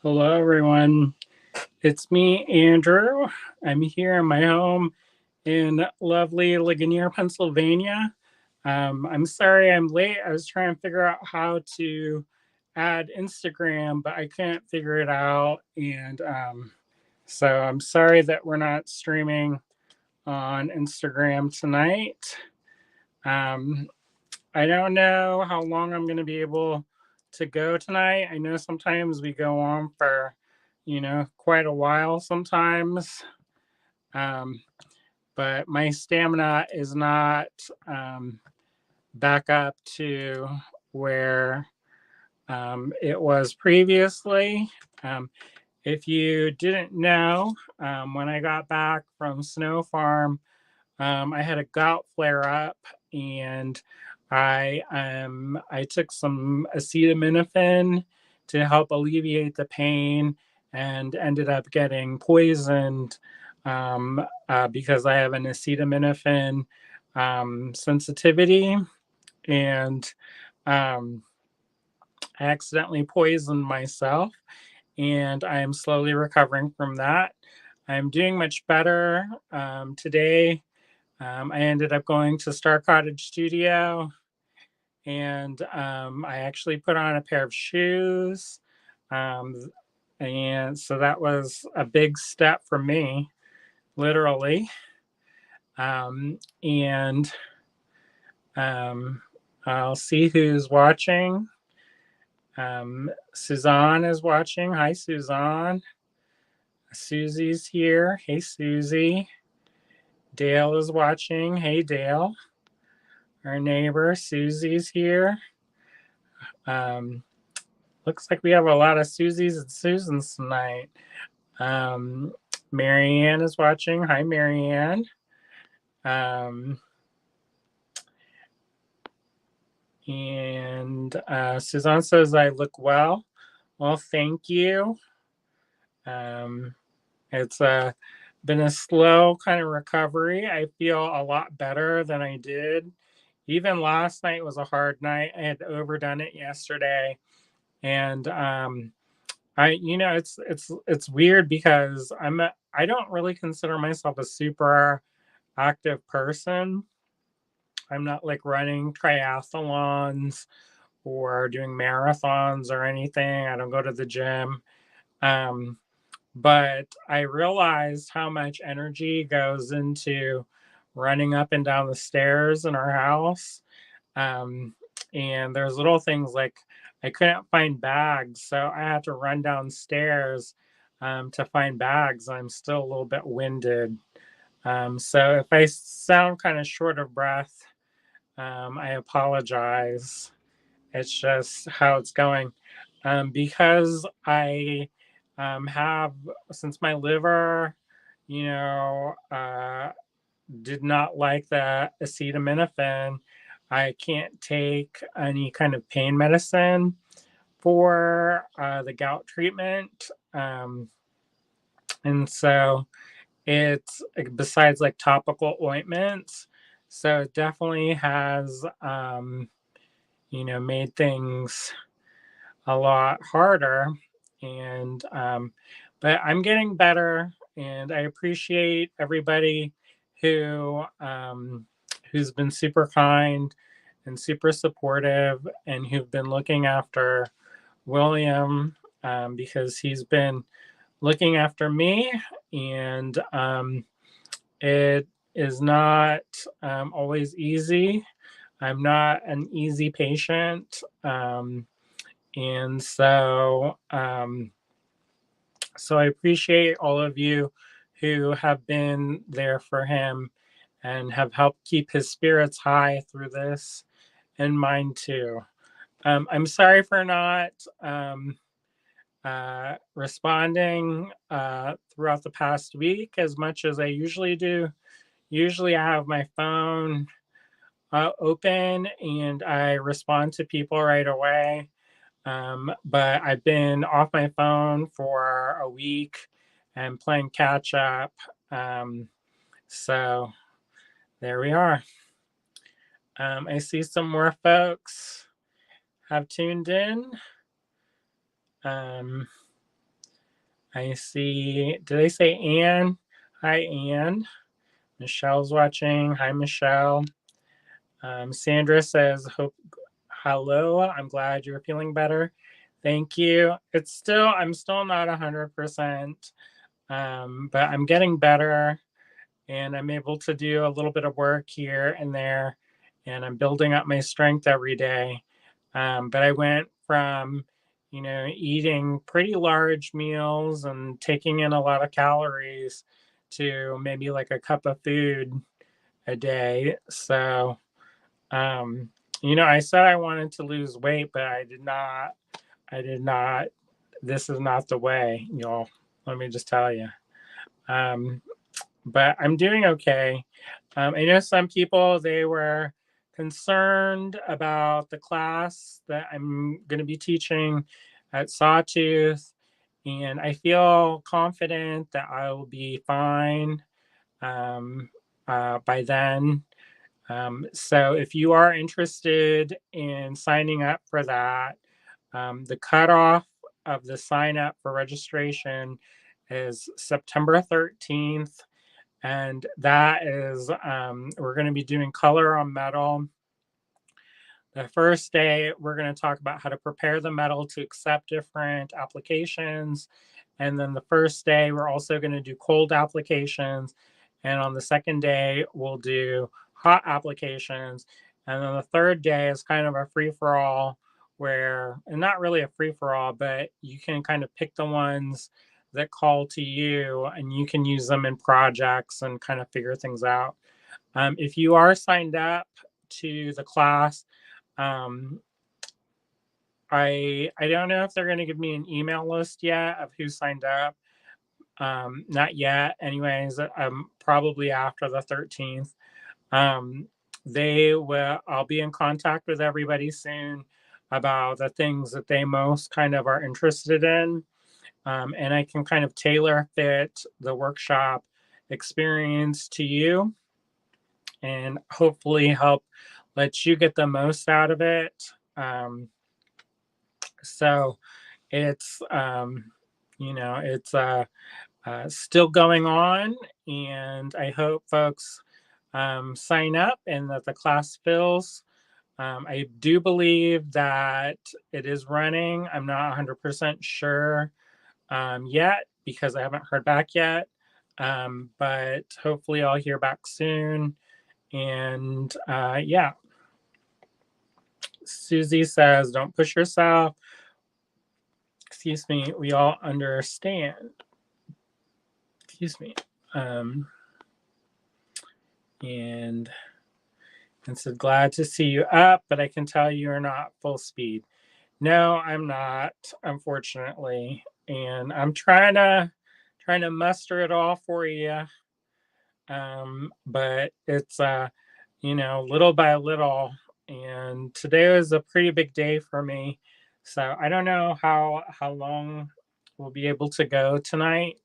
Hello, everyone. It's me, Andrew. I'm here in my home in lovely Ligonier, Pennsylvania. I'm sorry I'm late. I was trying to figure out how to add Instagram, but I couldn't figure it out. And so I'm sorry that we're not streaming on Instagram tonight. Um, I don't know how long I'm going to be able to go tonight. I know sometimes we go on for, quite a while sometimes. Um, but my stamina is not um, back up to where it was previously. Um, if you didn't know, when I got back from Snow Farm, I had a gout flare up, and I took some acetaminophen to help alleviate the pain, and ended up getting poisoned because I have an acetaminophen sensitivity, and um, I accidentally poisoned myself, and I am slowly recovering from that. I'm doing much better today. I ended up going to Star Cottage Studio, and I actually put on a pair of shoes. Um, and so that was a big step for me, literally. And I'll see who's watching. Suzanne is watching. Hi, Suzanne. Susie's here. Hey, Susie. Dale is watching. Hey, Dale. Our neighbor Susie's here. Um, Looks like we have a lot of Susies and Susans tonight. Um, Marianne is watching. Hi, Marianne. Um, and Suzanne says I look well. Well, thank you. Um, it's been a slow kind of recovery. I feel a lot better than I did. Even last night was a hard night. I had overdone it yesterday, and it's weird because I don't really consider myself a super active person. I'm not like running triathlons or doing marathons or anything. I don't go to the gym. Um, but I realized how much energy goes into running up and down the stairs in our house. Um, and there's little things like I couldn't find bags, so I had to run downstairs to find bags. I'm still a little bit winded. So if I sound kind of short of breath, I apologize. It's just how it's going. Because I have, since my liver, you know, did not like the acetaminophen, I can't take any kind of pain medicine for the gout treatment. And so it's besides like topical ointments. So it definitely has, made things a lot harder. And but I'm getting better, and I appreciate everybody who who's been super kind and super supportive, and who've been looking after William, because he's been looking after me, and it is not always easy. I'm not an easy patient. And so I appreciate all of you who have been there for him and have helped keep his spirits high through this, and mine too. I'm sorry for not responding throughout the past week as much as I usually do. Usually, I have my phone open and I respond to people right away. But I've been off my phone for a week and playing catch up. Um, so there we are. I see some more folks have tuned in. Um, I see. Did I say Anne? Hi, Anne. Michelle's watching. Hi, Michelle. Sandra says, "Hope hello. I'm glad you're feeling better. Thank you. I'm still not 100%, but I'm getting better, and I'm able to do a little bit of work here and there, and I'm building up my strength every day. But I went from, eating pretty large meals and taking in a lot of calories to maybe like a cup of food a day. So, um, I said I wanted to lose weight, but I did not. I did not. This is not the way, y'all. Let me just tell you. Um, but I'm doing okay. I know some people, they were concerned about the class that I'm going to be teaching at Sawtooth, and I feel confident that I will be fine um, by then. So if you are interested in signing up for that, the cutoff of the sign up for registration is September 13th. And that is, we're going to be doing color on metal. The first day, we're going to talk about how to prepare the metal to accept different applications. And then the first day, we're also going to do cold applications. And on the second day, we'll do hot applications. And then the third day is kind of a free for all, where, and not really a free for all, but you can kind of pick the ones that call to you and you can use them in projects and kind of figure things out. If you are signed up to the class, um, I don't know if they're going to give me an email list yet of who signed up. Not yet. Anyways, probably after the 13th. Um, they will. I'll be in contact with everybody soon about the things that they most kind of are interested in, and I can kind of tailor fit the workshop experience to you, and hopefully help let you get the most out of it. So it's it's still going on, and I hope folks sign up and that the class fills. I do believe that it is running. I'm not 100% sure yet because I haven't heard back yet, but hopefully I'll hear back soon. And yeah, Susie says, don't push yourself. Excuse me, we all understand. Excuse me. Um, and said, glad to see you up, but I can tell you're not full speed. No, I'm not, unfortunately. And I'm trying to muster it all for you. But it's little by little. And today was a pretty big day for me. So I don't know how long we'll be able to go tonight.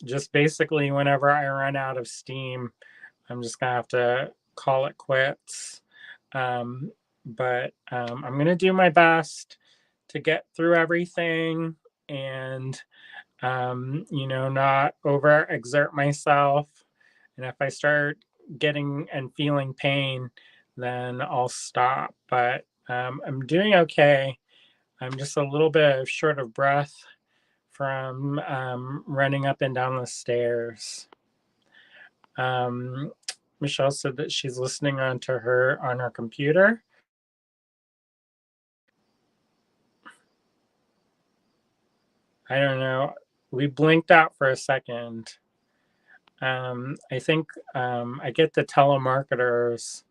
Just basically whenever I run out of steam, I'm just gonna have to call it quits. But I'm gonna do my best to get through everything and not overexert myself. And if I start getting and feeling pain, then I'll stop. But I'm doing okay. I'm just a little bit short of breath from running up and down the stairs. Um, Michelle said that she's listening on her computer. I don't know. We blinked out for a second. I think I get the telemarketers,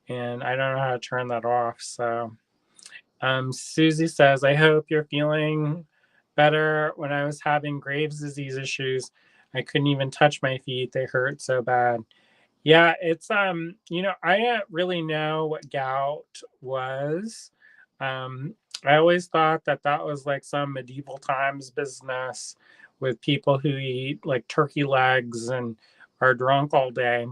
and I don't know how to turn that off. So, Susie says, I hope you're feeling better. When I was having Graves' disease issues, I couldn't even touch my feet. They hurt so bad. Yeah, it's I didn't really know what gout was. I always thought that that was like some medieval times business with people who eat like turkey legs and are drunk all day.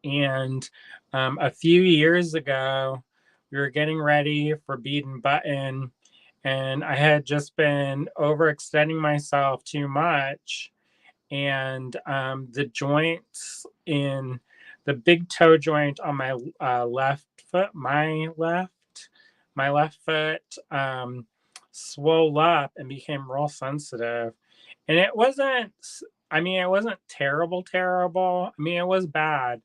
And a few years ago, we were getting ready for Bead and Button, and I had just been overextending myself too much, and the joints in the big toe joint on my left foot, my left foot, swole up and became real sensitive. And it wasn't, I mean, it wasn't terrible, terrible. I mean, it was bad,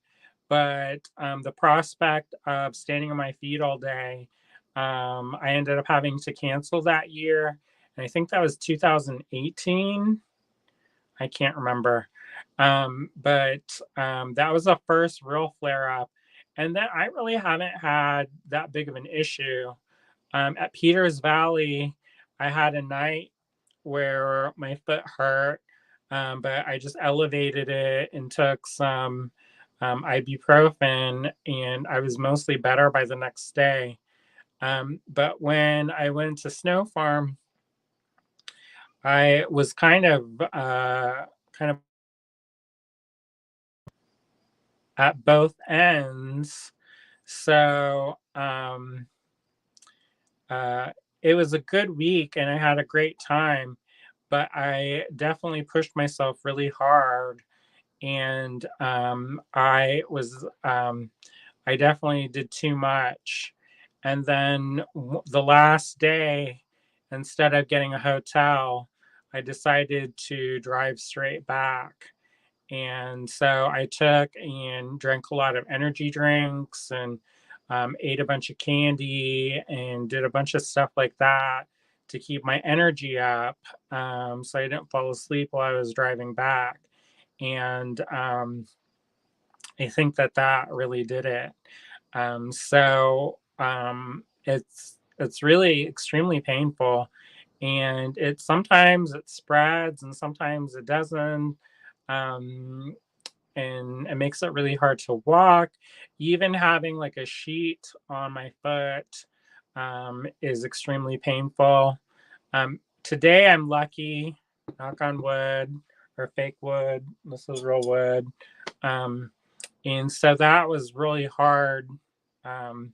but the prospect of standing on my feet all day, I ended up having to cancel that year. And I think that was 2018. I can't remember. But that was the first real flare up. And then I really haven't had that big of an issue. At Peters Valley, I had a night where my foot hurt, but I just elevated it and took some ibuprofen, and I was mostly better by the next day. But when I went to Snow Farm, I was kind of at both ends. So uh, it was a good week and I had a great time, but I definitely pushed myself really hard. And I definitely did too much. And then the last day, instead of getting a hotel, I decided to drive straight back. And so I took and drank a lot of energy drinks and ate a bunch of candy and did a bunch of stuff like that to keep my energy up, so I didn't fall asleep while I was driving back. And I think that that really did it. It's really extremely painful, and it sometimes it spreads and sometimes it doesn't. Um, and it makes it really hard to walk. Even having like a sheet on my foot is extremely painful. Today I'm lucky, knock on wood or fake wood. This is real wood. Um, and so that was really hard. Um,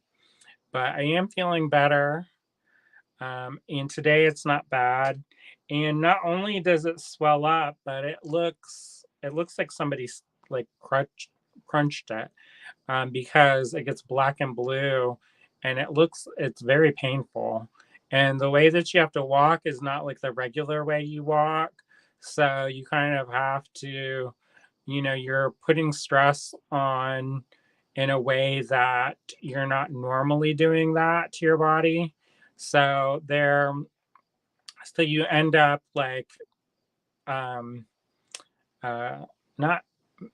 but I am feeling better. And today it's not bad. And not only does it swell up, but it looks like somebody's like crunched it, because it gets black and blue, and it's very painful. And the way that you have to walk is not like the regular way you walk, so you kind of have to, you're putting stress on in a way that you're not normally doing that to your body. So there, so you end up like, um, uh, not,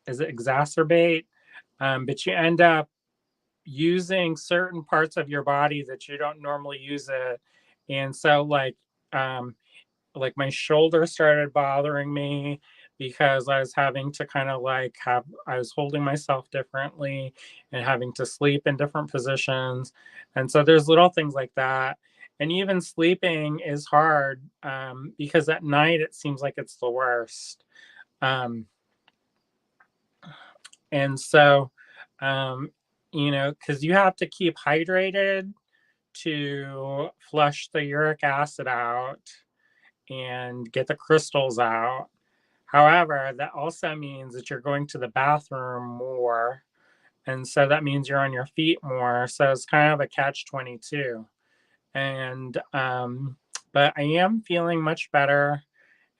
is it exacerbate? But you end up using certain parts of your body that you don't normally use it. And so um, like my shoulder started bothering me because I was having to kind of I was holding myself differently and having to sleep in different positions. And so there's little things like that. And even sleeping is hard, because at night it seems like it's the worst. Um, and so, um, because you have to keep hydrated to flush the uric acid out and get the crystals out. However, that also means that you're going to the bathroom more. And so that means you're on your feet more. So it's kind of a catch 22. And, but I am feeling much better.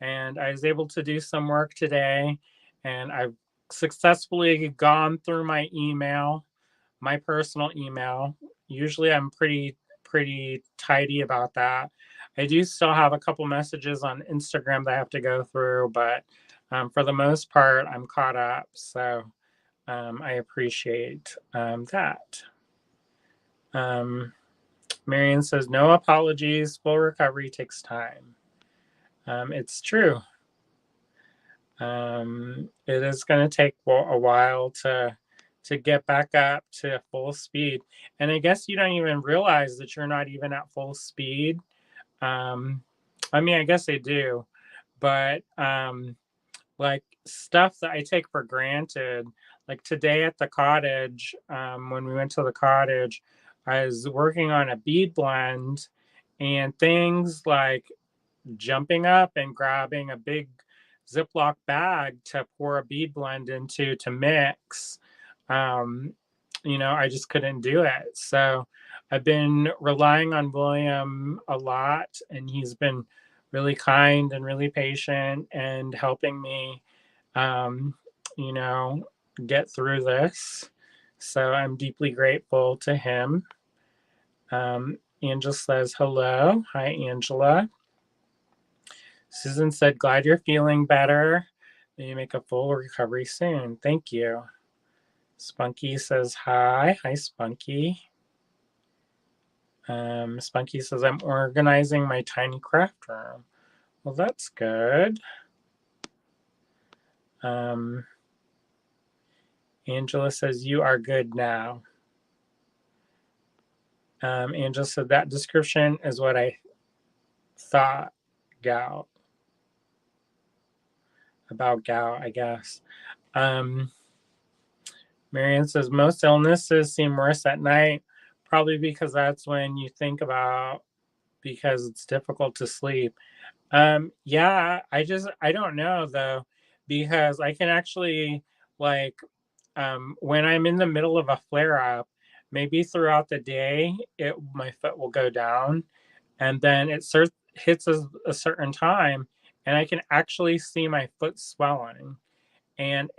And I was able to do some work today. And I've successfully gone through my personal email. Usually I'm pretty tidy about that. I do still have a couple messages on Instagram that I have to go through, but for the most part, I'm caught up. So I appreciate that. Um, Marion says, no apologies. Full recovery takes time. It's true. It is going to take a while to get back up to full speed, and I guess you don't even realize that you're not even at full speed. Um, I mean, I guess I do, but like stuff that I take for granted, like today at the cottage, when we went to the cottage, I was working on a bead blend, And things like jumping up and grabbing a big Ziploc bag to pour a bead blend into to mix, um, I just couldn't do it. So I've been relying on William a lot, and he's been really kind and really patient and helping me, um, you know, get through this. So I'm deeply grateful to him. Angela says hello. Hi, Angela. Susan said, glad you're feeling better. May you make a full recovery soon. Thank you. Spunky says hi. Hi, Spunky. Spunky says, I'm organizing my tiny craft room. Well, that's good. Angela says, you are good now. Angela said, that description is what I thought, gout. About gout, I guess. Marianne says, most illnesses seem worse at night, probably because that's when you think about, because it's difficult to sleep. Yeah, I don't know though, because I can actually, like, when I'm in the middle of a flare up, maybe throughout the day, my foot will go down, and then it hits a certain time, and I can actually see my foot swelling, and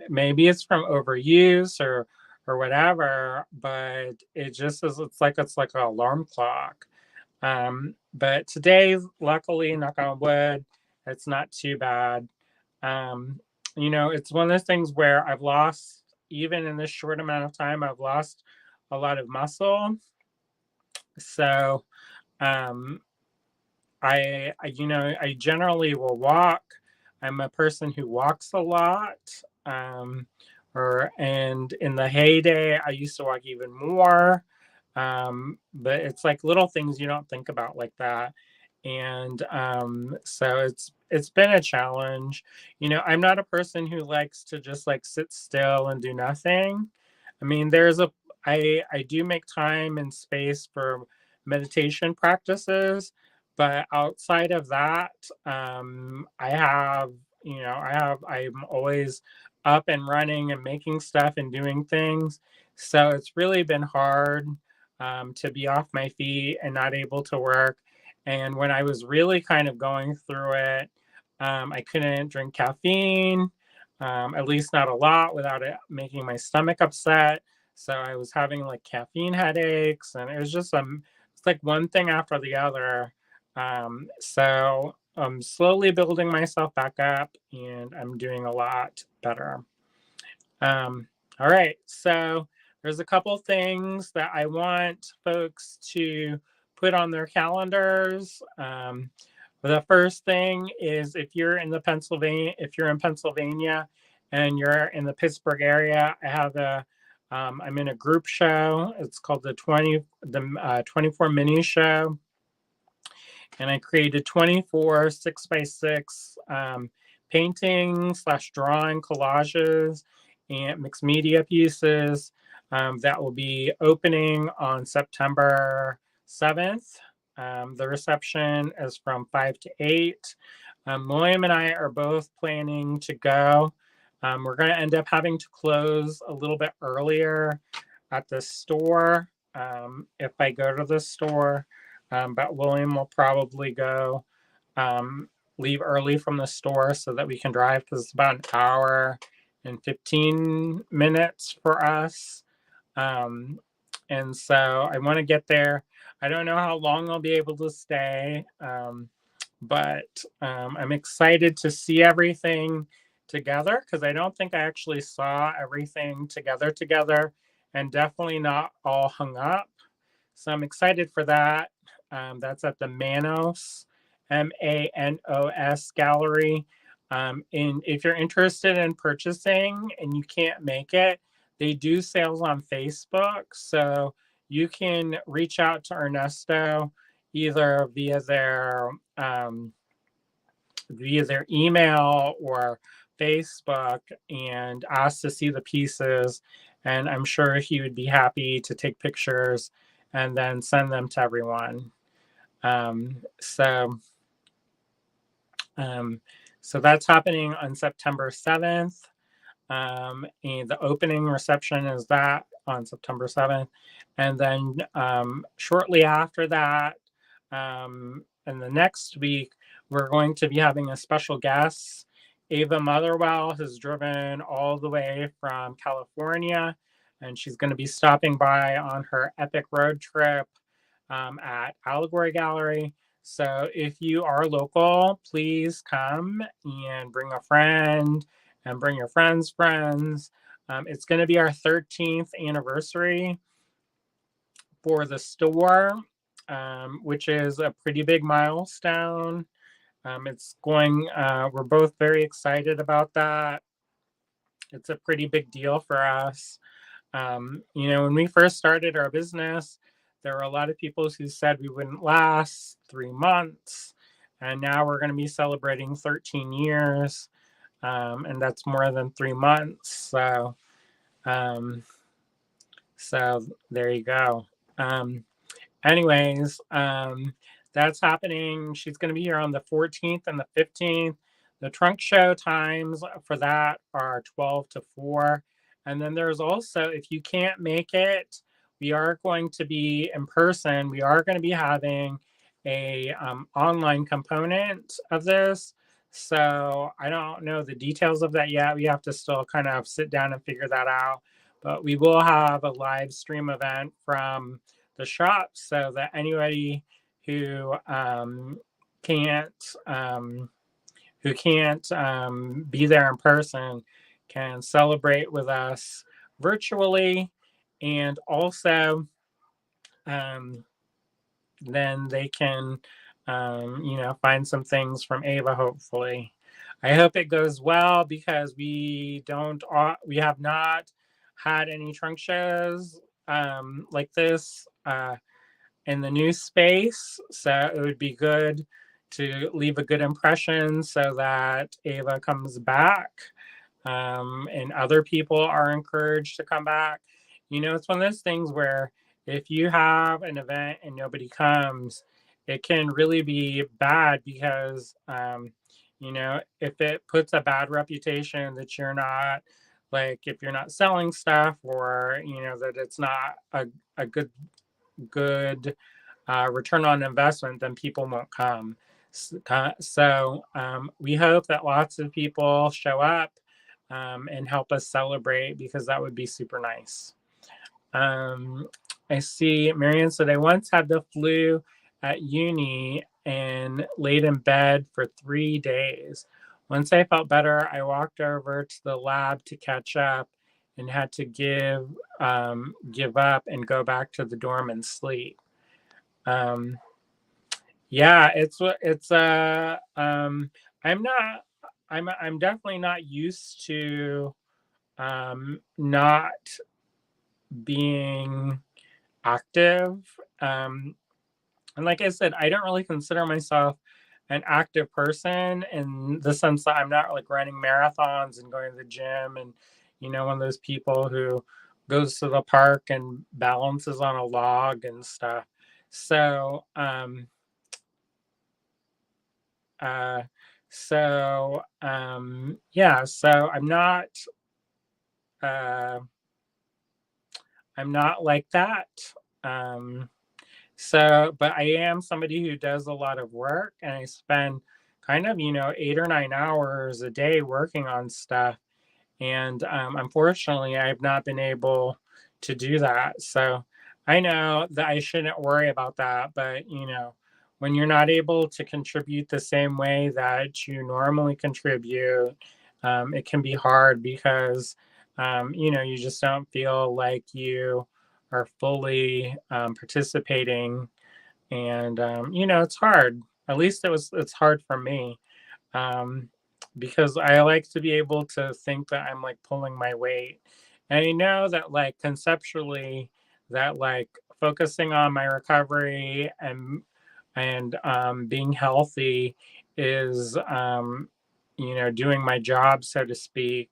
maybe it's from overuse or whatever, but it just is. It's like an alarm clock. But today, luckily, knock on wood, it's not too bad. Um, it's one of those things where I've lost, even in this short amount of time, I've lost a lot of muscle. So, um, I generally will walk. I'm a person who walks a lot. Um, and in the heyday, I used to walk even more. But it's like little things you don't think about like that. And so it's been a challenge. I'm not a person who likes to just like sit still and do nothing. I mean, I do make time and space for meditation practices, but outside of that, I'm always up and running and making stuff and doing things. So it's really been hard, to be off my feet and not able to work. And when I was really kind of going through it, I couldn't drink caffeine, at least not a lot, without it making my stomach upset. So I was having like caffeine headaches, and it was just it's like one thing after the other. So I'm slowly building myself back up, and I'm doing a lot better. All right, so there's a couple things that I want folks to put on their calendars. The first thing is, if you're in Pennsylvania and you're in the Pittsburgh area, I'm in a group show. It's called the 24 Mini Show, and I created 24 6x6 painting / drawing collages and mixed media pieces that will be opening on September 7th. The reception is from 5 to 8. William and I are both planning to go. We're going to end up having to close a little bit earlier at the store, if I go to the store. But William will probably go, leave early from the store so that we can drive, because it's about an hour and 15 minutes for us. And so I want to get there. I don't know how long I'll be able to stay, but I'm excited to see everything together, because I don't think I actually saw everything together, and definitely not all hung up. So I'm excited for that. That's at the Manos, Manos Gallery. And if you're interested in purchasing and you can't make it, they do sales on Facebook. So you can reach out to Ernesto either via their email or Facebook and ask to see the pieces. And I'm sure he would be happy to take pictures and then send them to everyone. Um, so um, so that's happening on September 7th. And the opening reception is that on September 7th. And then shortly after that, in the next week, we're going to be having a special guest. Ava Motherwell has driven all the way from California, and she's going to be stopping by on her epic road trip at Allegory Gallery. So if you are local, please come and bring a friend and bring your friends' friends. It's going to be our 13th anniversary for the store, which is a pretty big milestone. We're both very excited about that. It's a pretty big deal for us. When we first started our business, there were a lot of people who said we wouldn't last 3 months. And now we're going to be celebrating 13 years. And that's more than 3 months. Um, so there you go. Um, anyways, that's happening. She's going to be here on the 14th and the 15th. The trunk show times for that are 12 to 4. And then there's also, if you can't make it, we are going to be in person. We are going to be having a online component of this. So I don't know the details of that yet. We have to still kind of sit down and figure that out. But we will have a live stream event from the shop so that anybody who can't be there in person can celebrate with us virtually, and also then they can find some things from Ava. Hopefully, I hope it goes well because we have not had any trunk shows like this in the new space. So it would be good to leave a good impression so that Ava comes back and other people are encouraged to come back. It's one of those things where if you have an event and nobody comes, it can really be bad because, if it puts a bad reputation that you're not, like, if you're not selling stuff or, that it's not a good return on investment, then people won't come. So we hope that lots of people show up and help us celebrate because that would be super nice. I see Marianne said, I once had the flu at uni and laid in bed for 3 days. Once I felt better, I walked over to the lab to catch up and had to give up and go back to the dorm and sleep. Yeah, I'm not I'm definitely not used to not being active. And like I said, I don't really consider myself an active person in the sense that I'm not like running marathons and going to the gym and one of those people who goes to the park and balances on a log and stuff. So yeah, so uh, I'm not like that. But I am somebody who does a lot of work and I spend kind of, 8 or 9 hours a day working on stuff. And unfortunately, I've not been able to do that. So I know that I shouldn't worry about that. But, when you're not able to contribute the same way that you normally contribute, it can be hard because, you just don't feel like you are fully participating. And, it's hard. At least it's hard for me um, because I like to be able to think that I'm like pulling my weight. And I know that like conceptually that like focusing on my recovery and being healthy is doing my job, so to speak.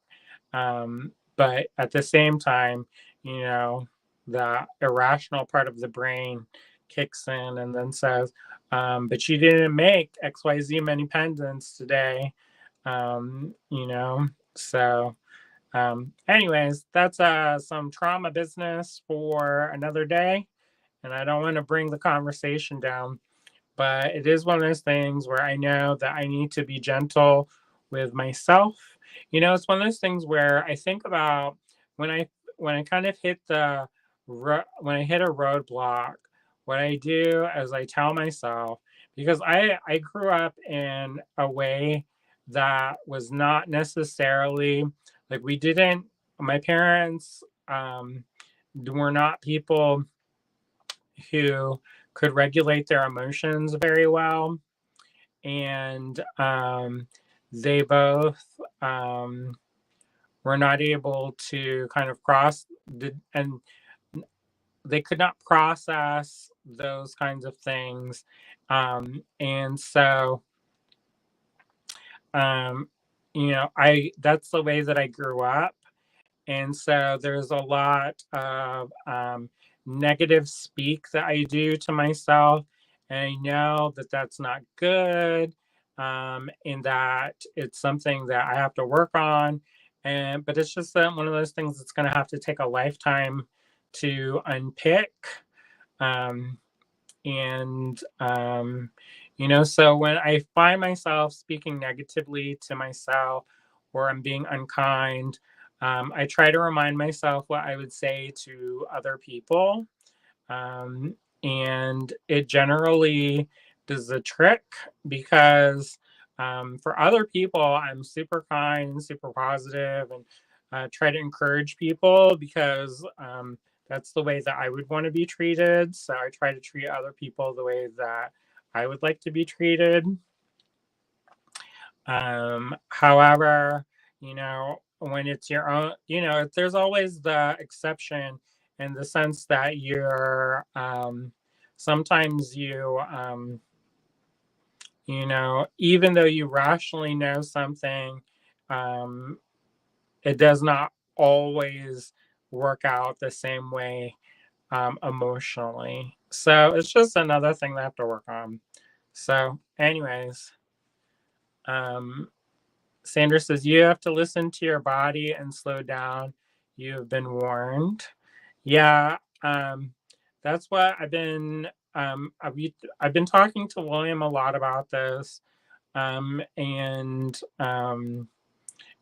But at the same time, you know, the irrational part of the brain kicks in and then says, but she didn't make XYZ many pendants today. You know, so anyways, that's some trauma business for another day, and I don't want to bring the conversation down, but it is one of those things where I know that I need to be gentle with myself. You know, it's one of those things where I think about when I when I kind of hit when I hit a roadblock, what I do is I tell myself, because I grew up in a way that was not necessarily like we didn't my parents were not people who could regulate their emotions very well, and they both um, were not able to kind of and they could not process those kinds of things, and so um, you know, I that's the way that I grew up. And so there's a lot of negative speak that I do to myself. And I know that that's not good, and that it's something that I have to work on. But it's just one of those things that's going to have to take a lifetime to unpick. Um, and you know, so when I find myself speaking negatively to myself, or I'm being unkind, I try to remind myself what I would say to other people, um, and it generally does the trick, because for other people I'm super kind and super positive, and try to encourage people, because that's the way that I would want to be treated. So I try to treat other people the way that I would like to be treated. However, you know, when it's your own, you know, there's always the exception, in the sense that sometimes you know, even though you rationally know something, um, it does not always work out the same way emotionally. So it's just another thing that I have to work on. So, anyways, um, Sandra says, you have to listen to your body and slow down. You have been warned. Yeah, that's what I've been talking to William a lot about this, and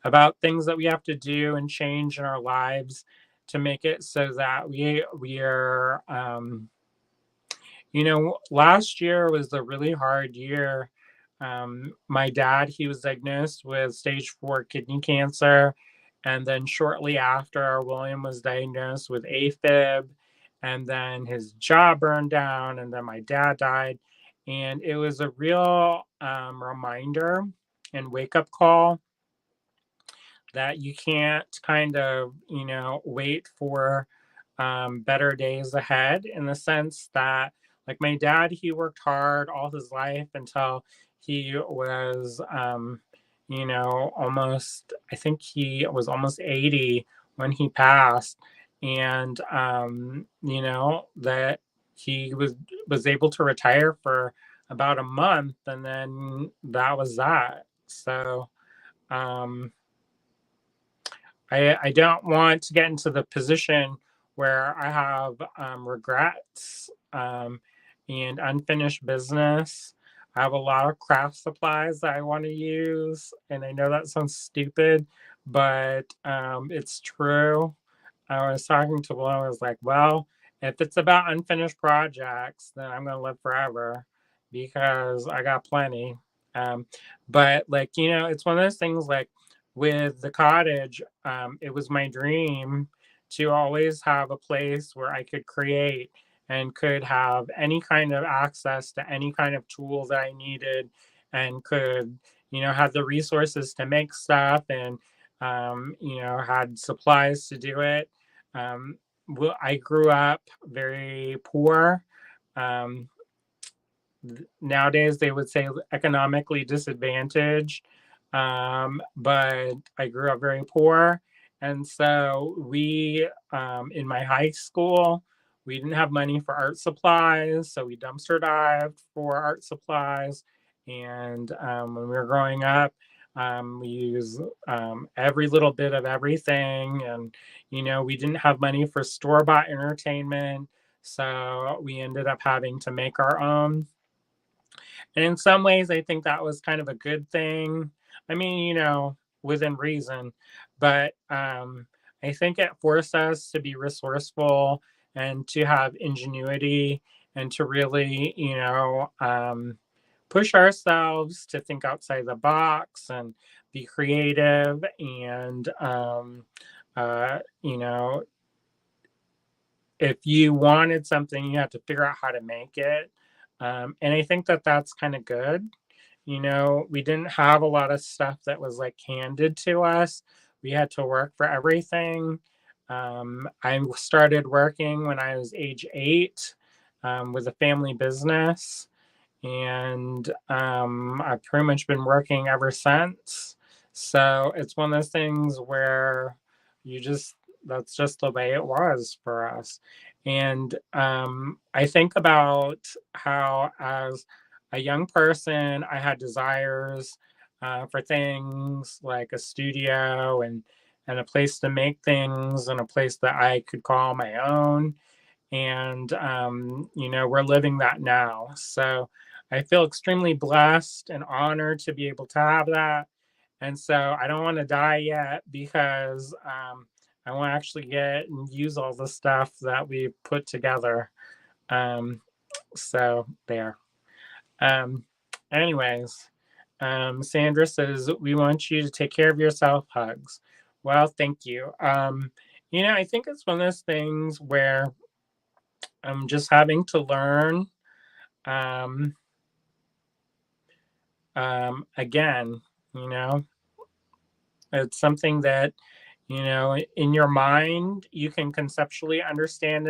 about things that we have to do and change in our lives to make it so that we are you know, last year was a really hard year. My dad, he was diagnosed with stage 4 kidney cancer. And then shortly after, William was diagnosed with AFib. And then his jaw burned down. And then my dad died. And it was a real reminder and wake up call that you can't kind of, you know, wait for better days ahead, in the sense that, like my dad, he worked hard all his life until he was, you know, I think he was almost 80 when he passed. And, you know, that he was able to retire for about a month, and then that was that. So, um, I don't want to get into the position where I have regrets, and unfinished business. I have a lot of craft supplies that I want to use, and I know that sounds stupid, but it's true. I was talking to one, I was like, well, if it's about unfinished projects, then I'm going to live forever, because I got plenty. Um, but, like, you know, it's one of those things, like with the cottage, it was my dream to always have a place where I could create and could have any kind of access to any kind of tool that I needed, and could, you know, have the resources to make stuff, and, you know, had supplies to do it. I grew up very poor. Um, Nowadays, they would say economically disadvantaged, but I grew up very poor. And so in my high school, we didn't have money for art supplies, so we dumpster dived for art supplies. And when we were growing up, we used every little bit of everything. And, we didn't have money for store bought entertainment. So we ended up having to make our own. And in some ways, I think that was kind of a good thing. I mean, within reason, but I think it forced us to be resourceful and to have ingenuity and to really, push ourselves to think outside the box and be creative and, you know, if you wanted something, you had to figure out how to make it. And I think that that's kind of good. We didn't have a lot of stuff that was like handed to us. We had to work for everything. I started working when I was age 8 with a family business, and I've pretty much been working ever since. So it's one of those things where you just that's just the way it was for us. And I think about how, as a young person, I had desires for things like a studio and a place to make things and a place that I could call my own. And we're living that now. So I feel extremely blessed and honored to be able to have that. And so I don't want to die yet, because I want to actually get and use all the stuff that we put together. um, so there. um, Anyways, Sandra says, we want you to take care of yourself, hugs. Well, thank you. I think it's one of those things where I'm just having to learn, um, again. you know it's something that, in your mind you can conceptually understand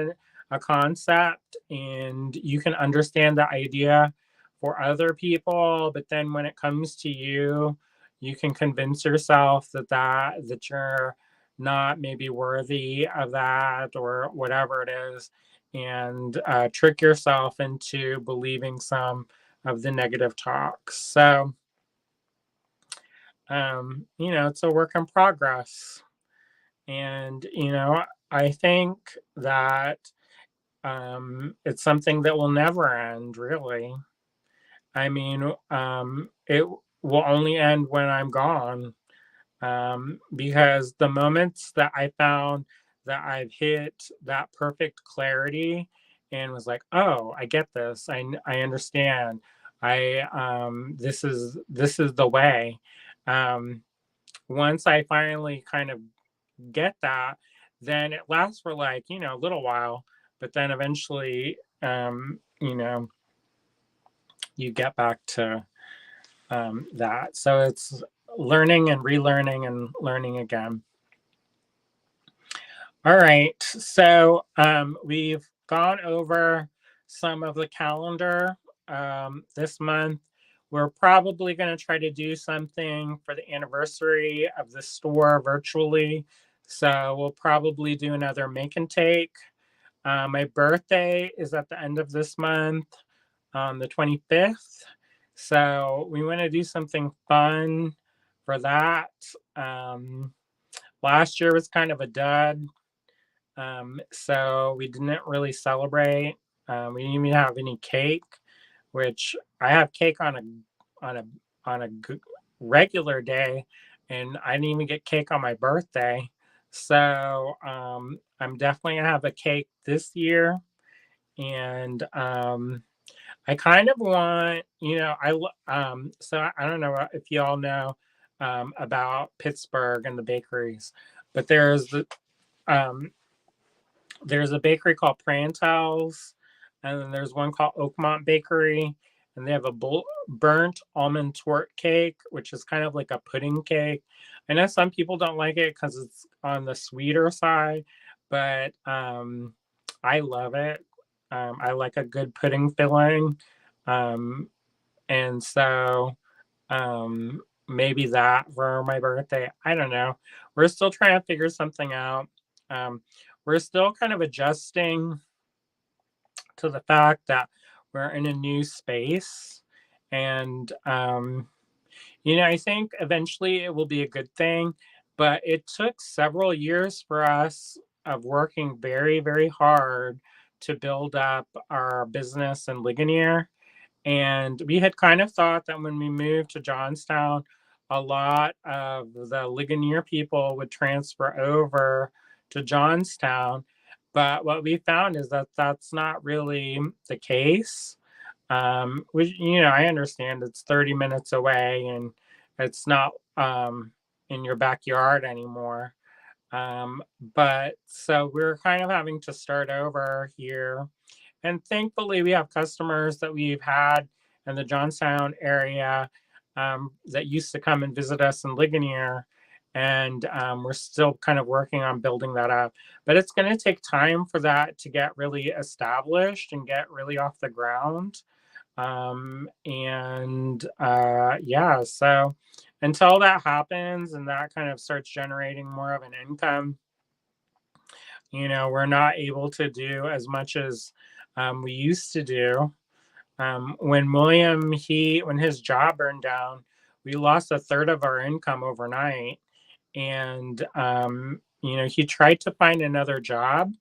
a concept, and you can understand the idea for other people, but then when it comes to you, you can convince yourself that you're not maybe worthy of that, or whatever it is, and trick yourself into believing some of the negative talks. So it's a work in progress. And, I think that it's something that will never end, really. I mean, it will only end when I'm gone, because the moments that I found that I've hit that perfect clarity and was like, oh, I get this. I understand. This is the way. Um, Once I finally kind of get that, then it lasts for like, a little while, but then eventually, you get back to that. So it's learning and relearning and learning again. All right. So we've gone over some of the calendar this month. We're probably going to try to do something for the anniversary of the store virtually. So we'll probably do another make and take. My birthday is at the end of this month, on the 25th. So we want to do something fun for that. Last year was kind of a dud. So we didn't really celebrate. We didn't even have any cake, which I have cake on a on a regular day, and I didn't even get cake on my birthday. So I'm definitely gonna have a cake this year, and I kind of want, so I don't know if you all know about Pittsburgh and the bakeries, but um, there's a bakery called Prantel's, and then there's one called Oakmont Bakery, and they have a burnt almond tort cake, which is kind of like a pudding cake. I know some people don't like it because it's on the sweeter side, but I love it. I like a good pudding filling, um, and so maybe that for my birthday. I don't know. We're still trying to figure something out. Um, we're still kind of adjusting to the fact that we're in a new space. And, I think eventually it will be a good thing, but it took several years for us of working very, very hard to build up our business in Ligonier. And we had kind of thought that when we moved to Johnstown, a lot of the Ligonier people would transfer over to Johnstown. But what we found is that that's not really the case. Which, I understand it's 30 minutes away and it's not in your backyard anymore. But so we're kind of having to start over here, and thankfully, we have customers that we've had in the Johnstown area that used to come and visit us in Ligonier. And we're still kind of working on building that up. But it's going to take time for that to get really established and get really off the ground. Yeah, so until that happens and that kind of starts generating more of an income, we're not able to do as much as we used to do. When when his job burned down, we lost a third of our income overnight. And, he tried to find another job,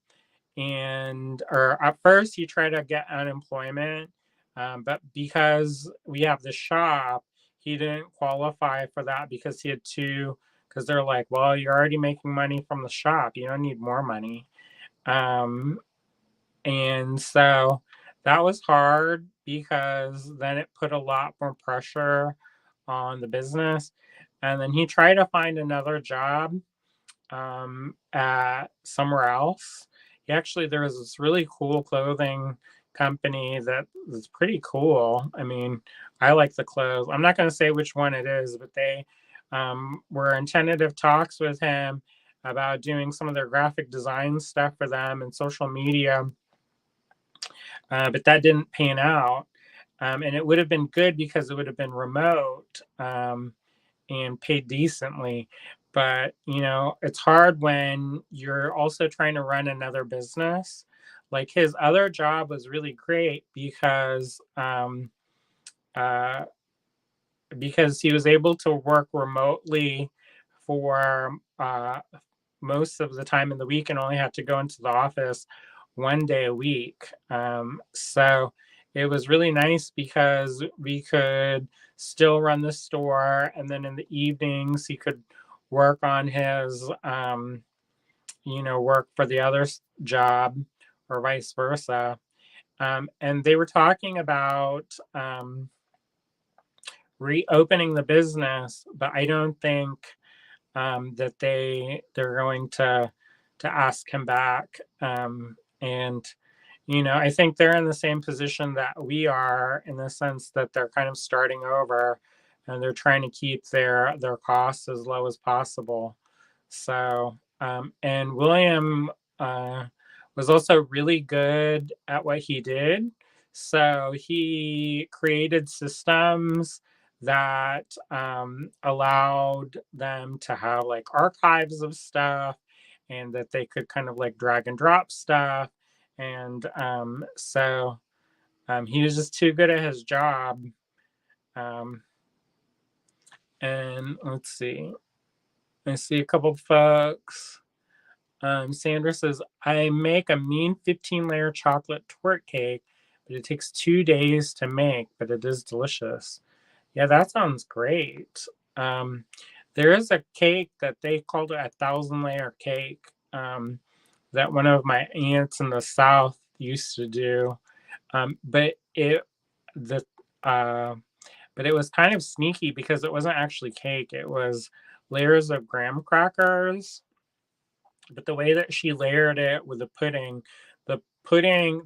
or at first he tried to get unemployment. But because we have the shop, he didn't qualify for that because they're like, well, you're already making money from the shop. You don't need more money. Um, and so that was hard because then it put a lot more pressure on the business. And then he tried to find another job at somewhere else. There was this really cool clothing company that was pretty cool. I mean, I like the clothes. I'm not going to say which one it is, but they were in tentative talks with him about doing some of their graphic design stuff for them and social media. But that didn't pan out. And it would have been good because it would have been remote and paid decently. But, it's hard when you're also trying to run another business. Like his other job was really great uh, because he was able to work remotely for most of the time in the week and only had to go into the office one day a week. So it was really nice because we could still run the store, and then in the evenings he could work on his, work for the other job, or vice versa. And they were talking about reopening the business, but I don't think that they're going to ask him back. And I think they're in the same position that we are, in the sense that they're kind of starting over and they're trying to keep their costs as low as possible. So and William was also really good at what he did. So he created systems that allowed them to have like archives of stuff, and that they could kind of like drag and drop stuff. And he was just too good at his job. Um, and let's see. I see a couple folks. Sandra says, I make a mean 15-layer chocolate tort cake, but it takes 2 days to make, but it is delicious. Yeah, that sounds great. Um, there is a cake that they called it a 1,000-layer cake, that one of my aunts in the South used to do. But the uh, but it was kind of sneaky because it wasn't actually cake. It was layers of graham crackers, but the way that she layered it with the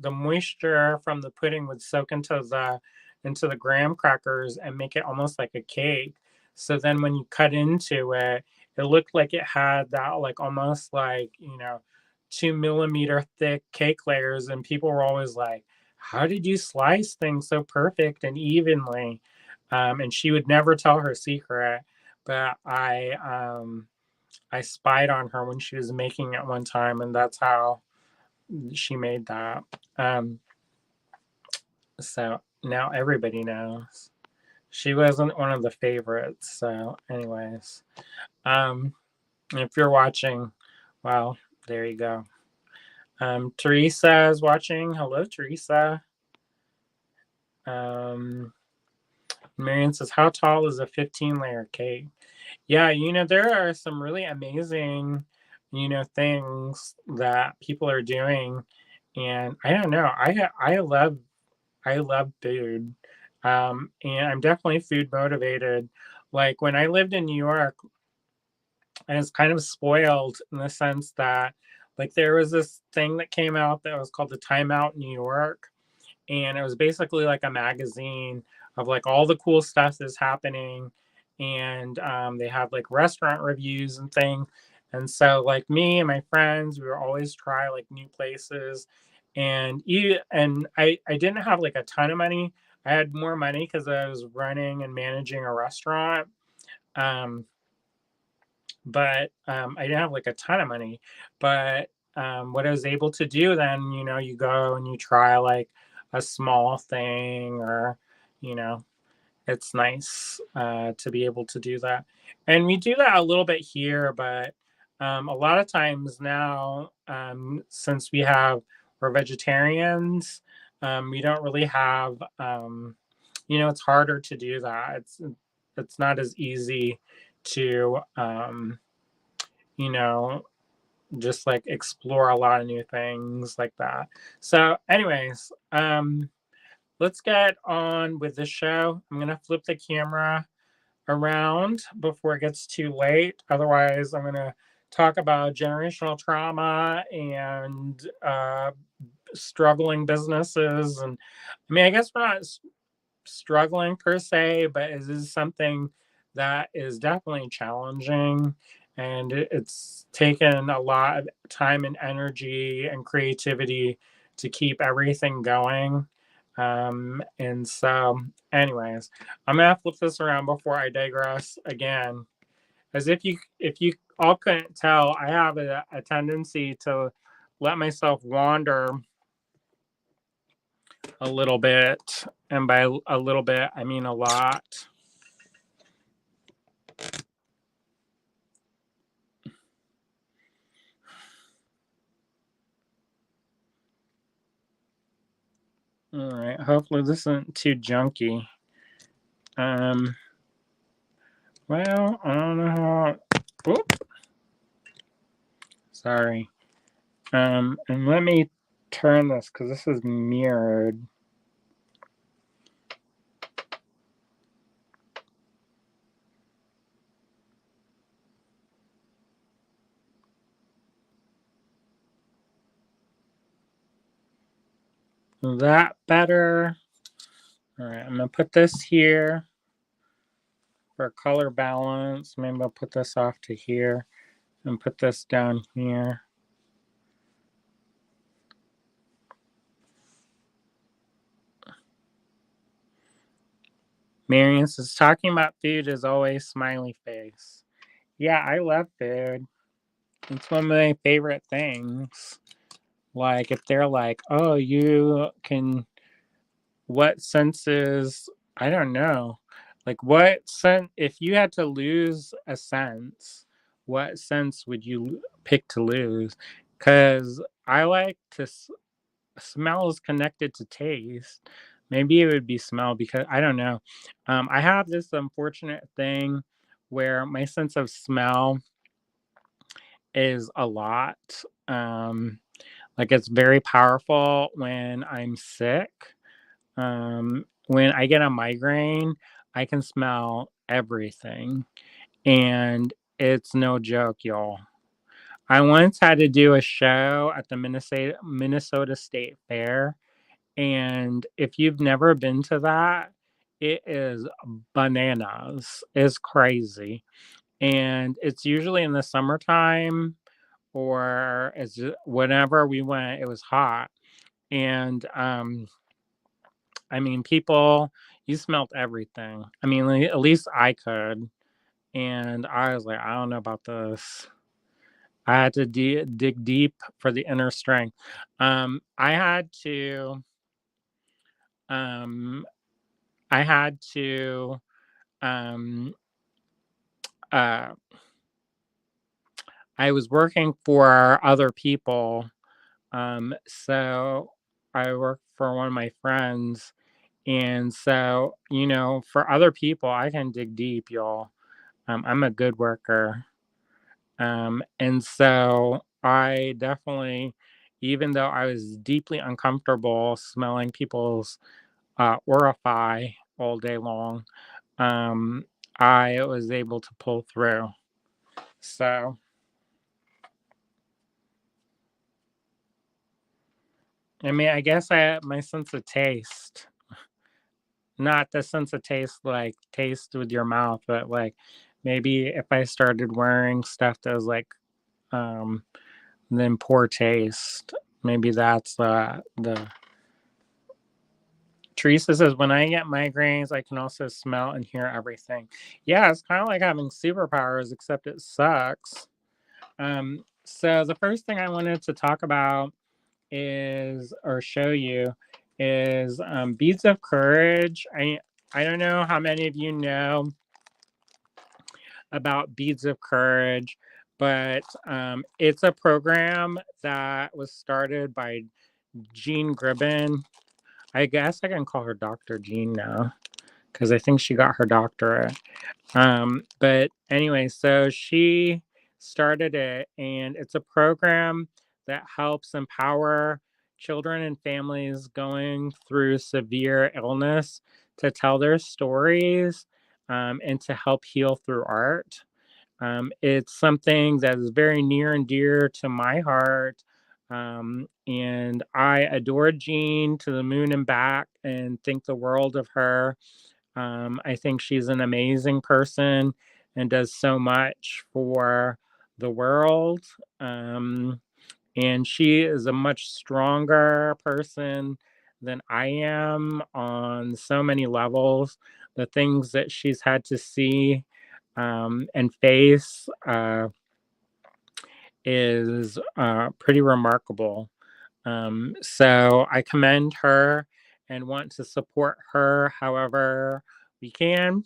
moisture from the pudding would soak into the graham crackers and make it almost like a cake. So then when you cut into it, it looked like it had that, like, almost like, 2 millimeter thick cake layers. And people were always like, how did you slice things so perfect and evenly? And she would never tell her secret, but I spied on her when she was making it one time, and that's how she made that. Um, So now everybody knows. She wasn't one of the favorites. So, anyways, um, if you're watching, well, there you go. Teresa is watching. Hello, Teresa. Um, Marion says, "How tall is a 15-layer cake?" Yeah, there are some really amazing, things that people are doing, and I don't know. I love food, and I'm definitely food motivated. Like when I lived in New York, I was kind of spoiled in the sense that, like, there was this thing that came out that was called the Time Out New York, and it was basically like a magazine of like all the cool stuff that's happening, and they had like restaurant reviews and things. And so like me and my friends, we were always try like new places, and I didn't have like a ton of money. I had more money because I was running and managing a restaurant. um, but I didn't have like a ton of money. But what I was able to do then, you go and you try like a small thing, or you know, it's nice to be able to do that. And we do that a little bit here, but a lot of times now, since we're vegetarians, we don't really have, it's harder to do that. It's not as easy to, you know, just like explore a lot of new things like that. So, anyways, let's get on with the show. I'm gonna flip the camera around before it gets too late. Otherwise, I'm gonna talk about generational trauma and struggling businesses. And I mean, I guess we're not struggling per se, but it is something that is definitely challenging. And it's taken a lot of time and energy and creativity to keep everything going. And so, anyways, I'm gonna flip this around before I digress again. As if you all couldn't tell, I have a tendency to let myself wander a little bit, and by a little bit, I mean a lot. All right. Hopefully this isn't too junky. Um. Well, I don't know how. Oop, sorry. And let me turn this because this is mirrored. Is that better? All right. I'm gonna put this here for color balance. Maybe I'll put this off to here and put this down here. Marion says talking about food is always smiley face. Yeah, I love food. It's one of my favorite things. Like if they're like, "Oh, you can what senses?" I don't know. Like what sense if you had to lose a sense, what sense would you pick to lose? Cuz I like to smell is connected to taste. Maybe it would be smell because I don't know. I have this unfortunate thing where my sense of smell is a lot. Um, like it's very powerful when I'm sick. When I get a migraine, I can smell everything, and it's no joke, y'all. I once had to do a show at the Minnesota State Fair, and if you've never been to that, it is bananas. It's crazy. And it's usually in the summertime, or whenever we went, it was hot. And I mean, people, you smelt everything. I mean, at least I could. And I was like, I don't know about this. I had to dig deep for the inner strength. I had to um, I had to, um, uh, I was working for other people. So I worked for one of my friends. And so, for other people, I can dig deep, y'all. I'm a good worker. And so I definitely, even though I was deeply uncomfortable smelling people's orify all day long, um, I was able to pull through. So, I mean, I guess my sense of taste, not the sense of taste like taste with your mouth, but like maybe if I started wearing stuff that was like um then poor taste, maybe that's the Teresa says, when I get migraines, I can also smell and hear everything. Yeah, it's kind of like having superpowers, except it sucks. So the first thing I wanted to talk about is, or show you, is Beads of Courage. I don't know how many of you know about Beads of Courage, but it's a program that was started by Jean Gribben. I guess I can call her Dr. Jean now because I think she got her doctorate. But anyway, so she started it, and it's a program that helps empower children and families going through severe illness to tell their stories, and to help heal through art. It's something that is very near and dear to my heart. And I adore Jean to the moon and back and think the world of her. I think she's an amazing person and does so much for the world. Um, and she is a much stronger person than I am on so many levels. The things that she's had to see and face is pretty remarkable. So I commend her and want to support her however we can.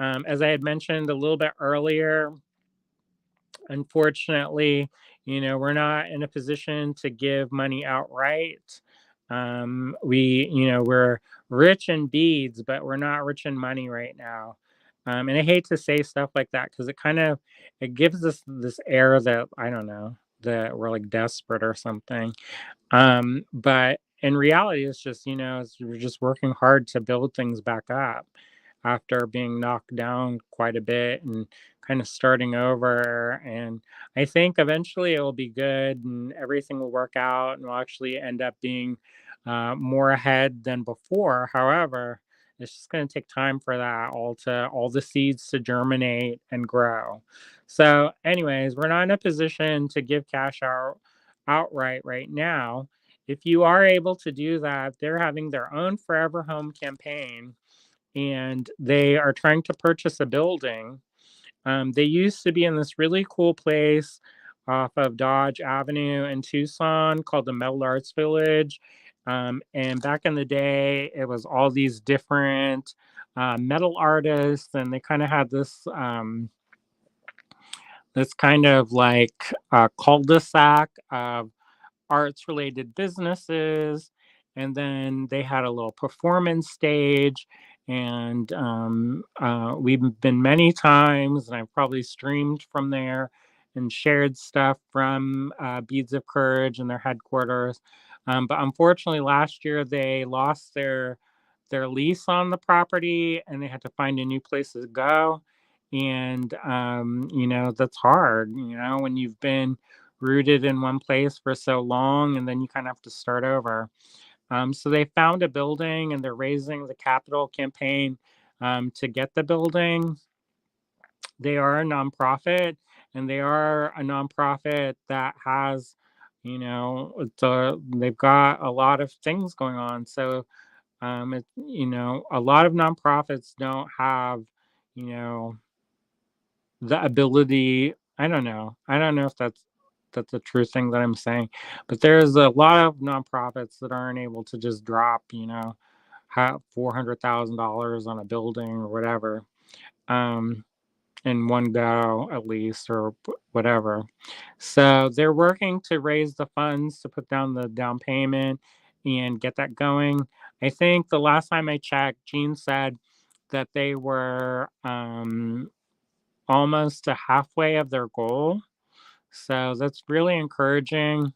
As I had mentioned a little bit earlier, unfortunately, we're not in a position to give money outright. We're rich in beads, but we're not rich in money right now. And I hate to say stuff like that because it gives us this air that I don't know that we're like desperate or something. But in reality, it's just, we're just working hard to build things back up after being knocked down quite a bit and kind of starting over. And I think eventually it will be good and everything will work out and we'll actually end up being more ahead than before. However, it's just going to take time for that all the seeds to germinate and grow. So, anyways, we're not in a position to give cash out outright right now. If you are able to do that, they're having their own Forever Home campaign and they are trying to purchase a building. They used to be in this really cool place off of Dodge Avenue in Tucson called the Metal Arts Village. And back in the day, it was all these different metal artists, and they kind of had this kind of like cul-de-sac of arts related businesses. And then they had a little performance stage. And we've been many times, and I've probably streamed from there and shared stuff from Beads of Courage and their headquarters. But unfortunately, last year they lost their lease on the property, and they had to find a new place to go. And that's hard. When you've been rooted in one place for so long and then you kind of have to start over. So they found a building and they're raising the capital campaign to get the building. They are a nonprofit, and they are a nonprofit that has, they've got a lot of things going on. So a lot of nonprofits don't have, you know, the ability. I don't know if that's a true thing that I'm saying, but there's a lot of nonprofits that aren't able to just drop, have $400,000 on a building or whatever, in one go at least, or whatever. So they're working to raise the funds to put down the down payment and get that going. I think the last time I checked, Gene said that they were almost to halfway of their goal. So that's really encouraging.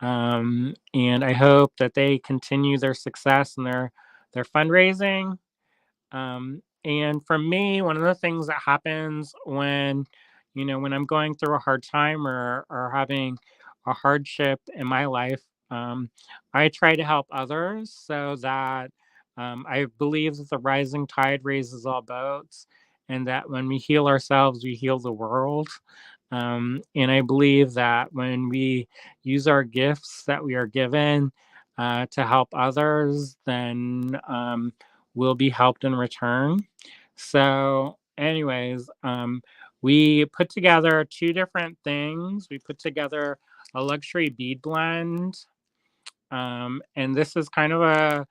And I hope that they continue their success and their fundraising. And for me, one of the things that happens when, when I'm going through a hard time or having a hardship in my life, I try to help others so that I believe that the rising tide raises all boats, and that when we heal ourselves, we heal the world. And I believe that when we use our gifts that we are given to help others, then will be helped in return. So, anyways, we put together two different things. We put together a luxury bead blend, and this is kind of a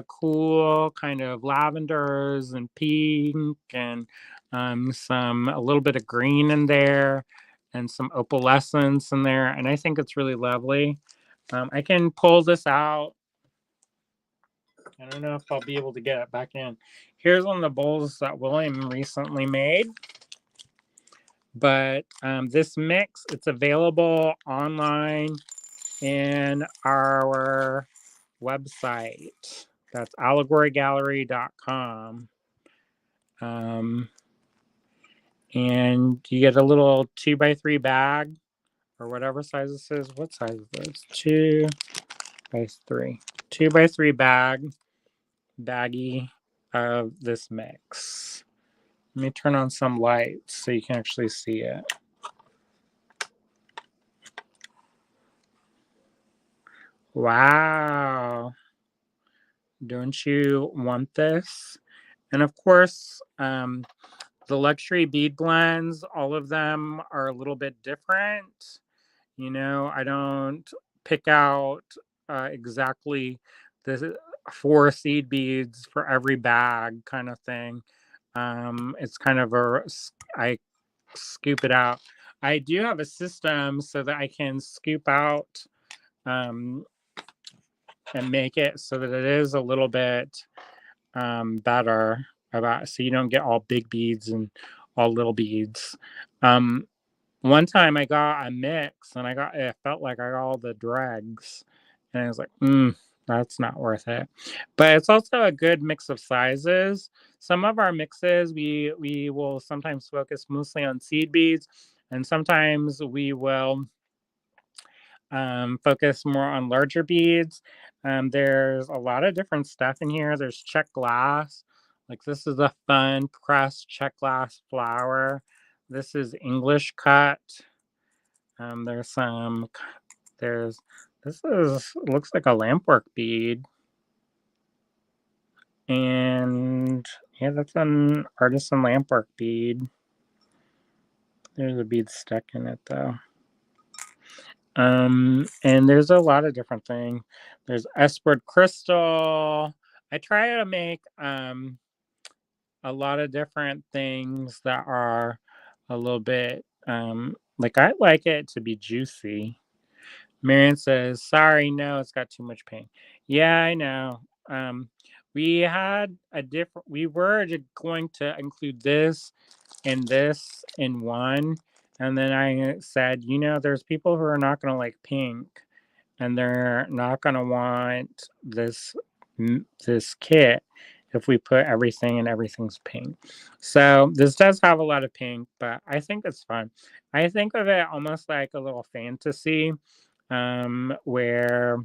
cool kind of lavenders and pink and some a little bit of green in there and some opalescence in there, and I think it's really lovely. I can pull this out. I don't know if I'll be able to get it back in. Here's one of the bowls that William recently made. But this mix, it's available online in our website. That's allegorygallery.com. And you get a little 2x3 bag or whatever size this is. What size is this? 2x3. 2x3 baggie of this mix. Let me turn on some lights so you can actually see it. Wow. Don't you want this? And of course, the luxury bead blends, all of them are a little bit different. I don't pick out exactly the 4 seed beads for every bag kind of thing. It's kind of I scoop it out. I do have a system so that I can scoop out and make it so that it is a little bit better about, so you don't get all big beads and all little beads. One time I got a mix and it felt like I got all the dregs, and I was like, that's not worth it. But it's also a good mix of sizes. Some of our mixes, we will sometimes focus mostly on seed beads, and sometimes we will focus more on larger beads. There's a lot of different stuff in here. There's check glass. Like this is a fun pressed check glass flower. This is English cut. There's some, there's, looks like a lampwork bead. And yeah, that's an artisan lampwork bead. There's a bead stuck in it though. And there's a lot of different things. There's Esprit crystal. I try to make a lot of different things that are a little bit like I like it to be juicy. Marion says, sorry, no, it's got too much paint. Yeah, I know. We had we were going to include this and this in one. And then I said, there's people who are not going to like pink, and they're not going to want this kit if we put everything and everything's pink. So this does have a lot of pink, but I think it's fun. I think of it almost like a little fantasy, where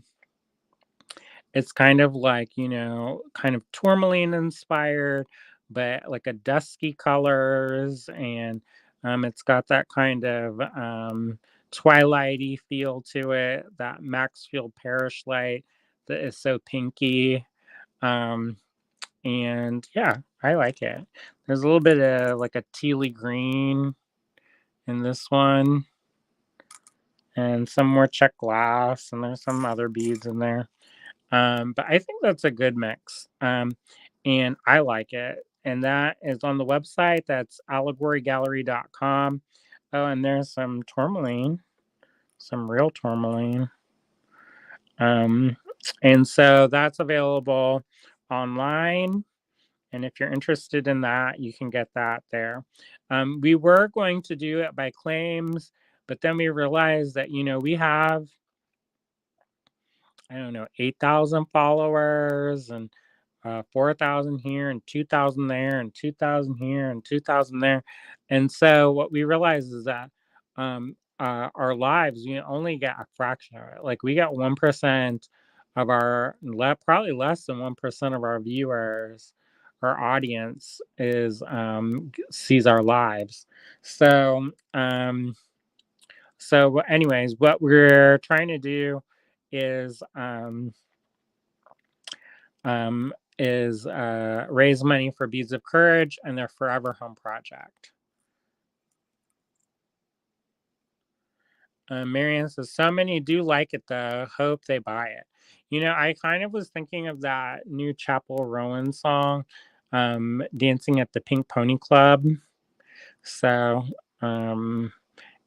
it's kind of like, kind of tourmaline inspired, but like a dusky colors, and it's got that kind of twilighty feel to it, that Maxfield Parrish light that is so pinky. And yeah, I like it. There's a little bit of like a tealy green in this one, and some more check glass, and there's some other beads in there. But I think that's a good mix. And I like it. And that is on the website. That's allegorygallery.com. Oh, and there's some tourmaline, some real tourmaline. Um, and so that's available online. And if you're interested in that, you can get that there. We were going to do it by claims, but then we realized that, we have, I don't know, 8,000 followers and 4,000 here and 2,000 there and 2,000 here and 2,000 there. And so what we realized is that our lives, only get a fraction of it. Like we get 1% of probably less than 1% of our viewers, our audience sees our lives. So anyways, what we're trying to do is um, raise money for Beads of Courage and their Forever Home project. Marianne says, so many do like it though. Hope they buy it. I kind of was thinking of that new Chapel Rowan song, Dancing at the Pink Pony Club. So, and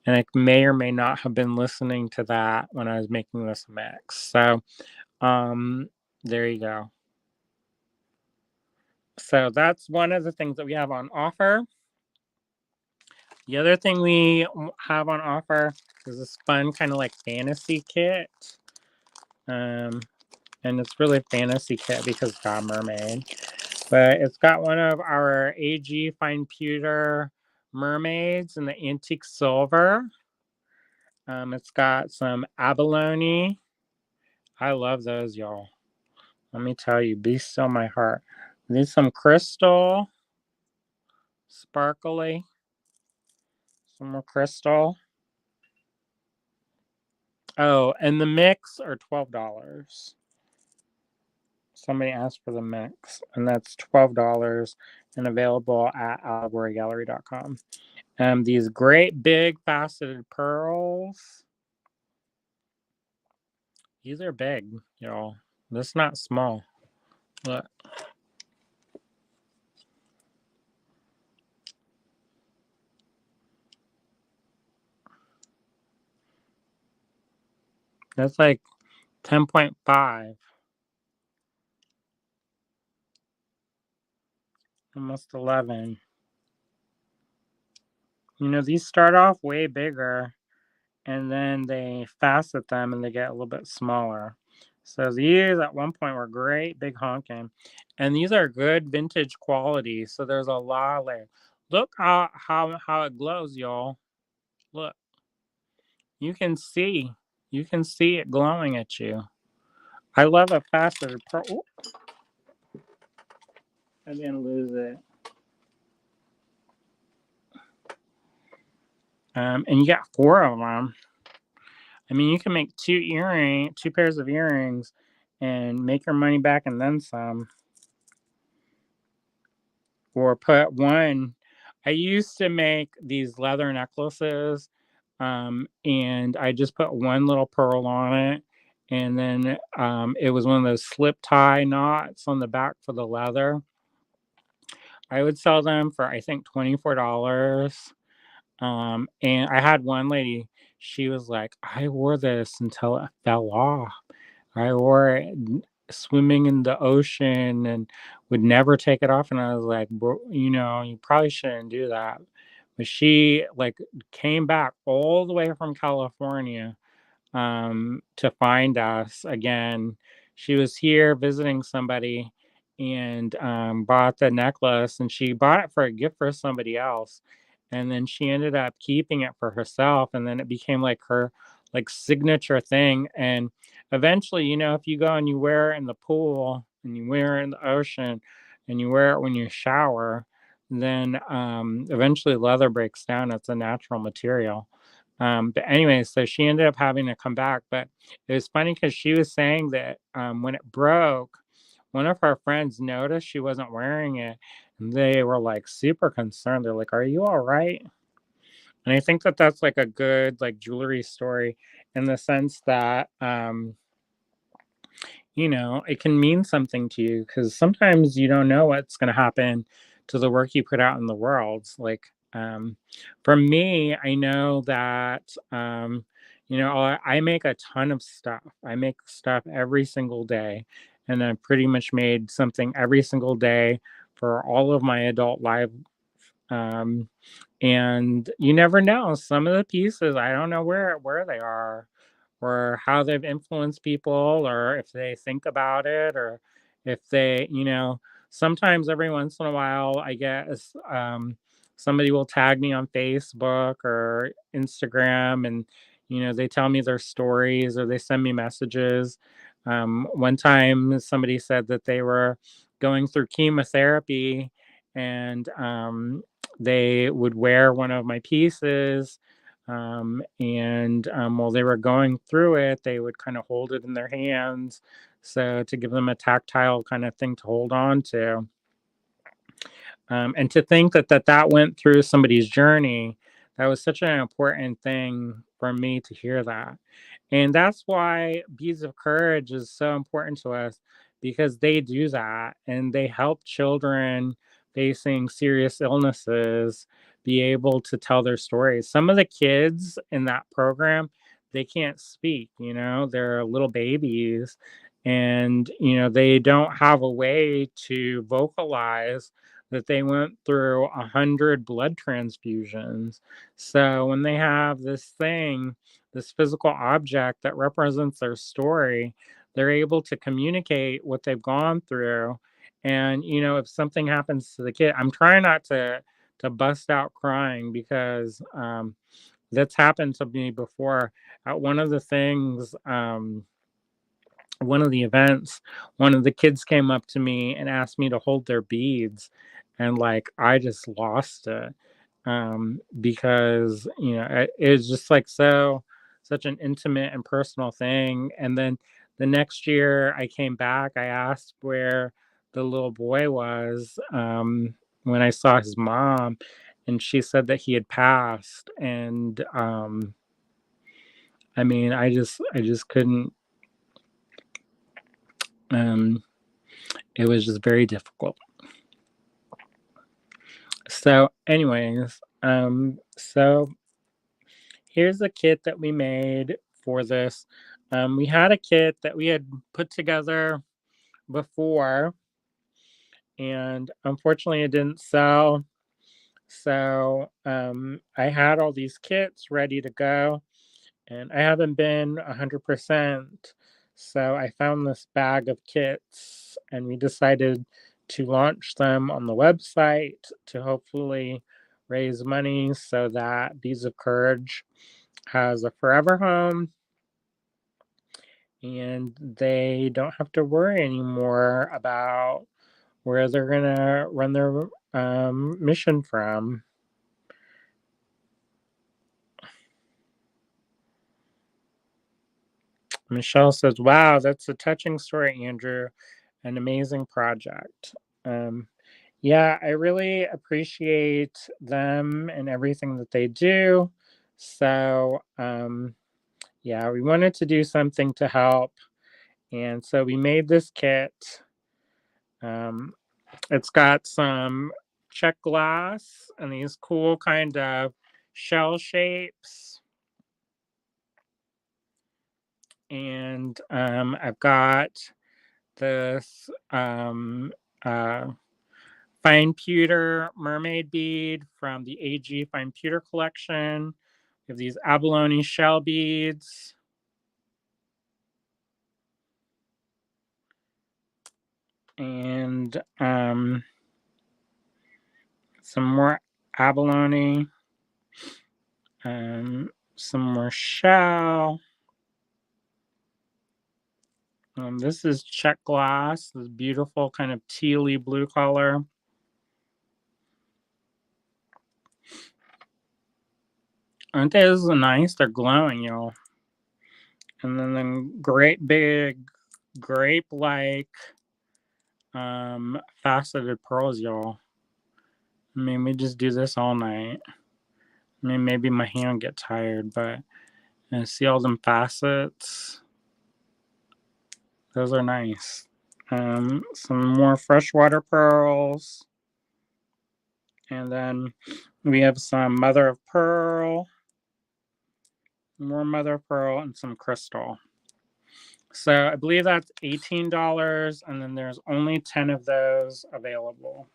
I may or may not have been listening to that when I was making this mix. So, there you go. So that's one of the things that we have on offer. The other thing we have on offer is this fun kind of like fantasy kit. And it's really a fantasy kit because it's got a mermaid. But it's got one of our AG fine pewter mermaids in the antique silver. It's got some abalone. I love those, y'all. Let me tell you, be still my heart. These some crystal, sparkly, some more crystal. Oh, and the mix are $12. Somebody asked for the mix, and that's $12 and available at allegorygallery.com. These great big faceted pearls. These are big, y'all. This is not small. Look. That's like 10.5. Almost 11. These start off way bigger, and then they facet them and they get a little bit smaller. So these at one point were great, big honking. And these are good vintage quality. So there's a lot of layers. Look how it glows, y'all. Look. You can see it glowing at you. I love a faceted pearl. Ooh, I didn't lose it. And you got 4 of them. I mean, you can make 2 pairs of earrings, and make your money back and then some. Or put one. I used to make these leather necklaces, and I just put one little pearl on it, and then it was one of those slip tie knots on the back for the leather. I would sell them for I think $24. And I had one lady, she was like, I wore this until it fell off. I wore it swimming in the ocean and would never take it off. And I was like, bro, you probably shouldn't do that. But she like came back all the way from California to find us again. She was here visiting somebody and bought the necklace, and she bought it for a gift for somebody else. And then she ended up keeping it for herself, and then it became like her like signature thing. And eventually, if you go and you wear it in the pool and you wear it in the ocean and you wear it when you shower, then eventually leather breaks down. It's a natural material. But anyway, so she ended up having to come back. But it was funny because she was saying that when it broke, one of her friends noticed she wasn't wearing it, and they were like super concerned. They're like, "Are you all right?" And I think that that's like a good like jewelry story in the sense that it can mean something to you because sometimes you don't know what's going to happen to the work you put out in the world. Like, for me, I know that, I make a ton of stuff. I make stuff every single day, and I pretty much made something every single day for all of my adult life. Um, and you never know. Some of the pieces, I don't know where they are or how they've influenced people or if they think about it or if they, sometimes every once in a while I guess somebody will tag me on Facebook or Instagram and they tell me their stories or they send me messages. One time somebody said that they were going through chemotherapy and they would wear one of my pieces. And while they were going through it, they would kind of hold it in their hands. So to give them a tactile kind of thing to hold on to. And to think that went through somebody's journey, that was such an important thing for me to hear that. And that's why Beads of Courage is so important to us because they do that and they help children facing serious illnesses be able to tell their stories. Some of the kids in that program, they can't speak, they're little babies and, they don't have a way to vocalize that they went through 100 blood transfusions. So when they have this physical object that represents their story, they're able to communicate what they've gone through. And if something happens to the kid, I'm trying not to bust out crying because that's happened to me before. At one of the events, one of the kids came up to me and asked me to hold their beads, and like I just lost it because it was just like such an intimate and personal thing. And then the next year I came back, I asked where the little boy was when I saw his mom, and she said that he had passed. And I mean, I just couldn't. Um, it was just very difficult. So, anyways, so here's the kit that we made for this. We had a kit that we had put together before, and unfortunately, it didn't sell. So, I had all these kits ready to go, and I haven't been 100%. So, I found this bag of kits, and we decided to launch them on the website to hopefully raise money so that Bees of Courage has a forever home and they don't have to worry anymore about where they're going to run their mission from. Michelle says, "Wow, that's a touching story, Andrew. An amazing project." Um, yeah, I really appreciate them and everything that they do. So, yeah, we wanted to do something to help. And so we made this kit. Um, it's got some check glass and these cool kind of shell shapes. And I've got this uh, fine pewter mermaid bead from the AG fine pewter collection. We have these abalone shell beads. And some more abalone. Some more shell. This is check glass, this beautiful kind of tealy blue color. Aren't those nice? They're glowing, y'all. And then the great big grape-like faceted pearls, y'all. I mean, we just do this all night. I mean, maybe my hand get tired, but see all them facets? Those are nice. Some more freshwater pearls. And then we have some mother of pearl, more mother of pearl, and some crystal. So I believe that's $18, and then there's only 10 of those available.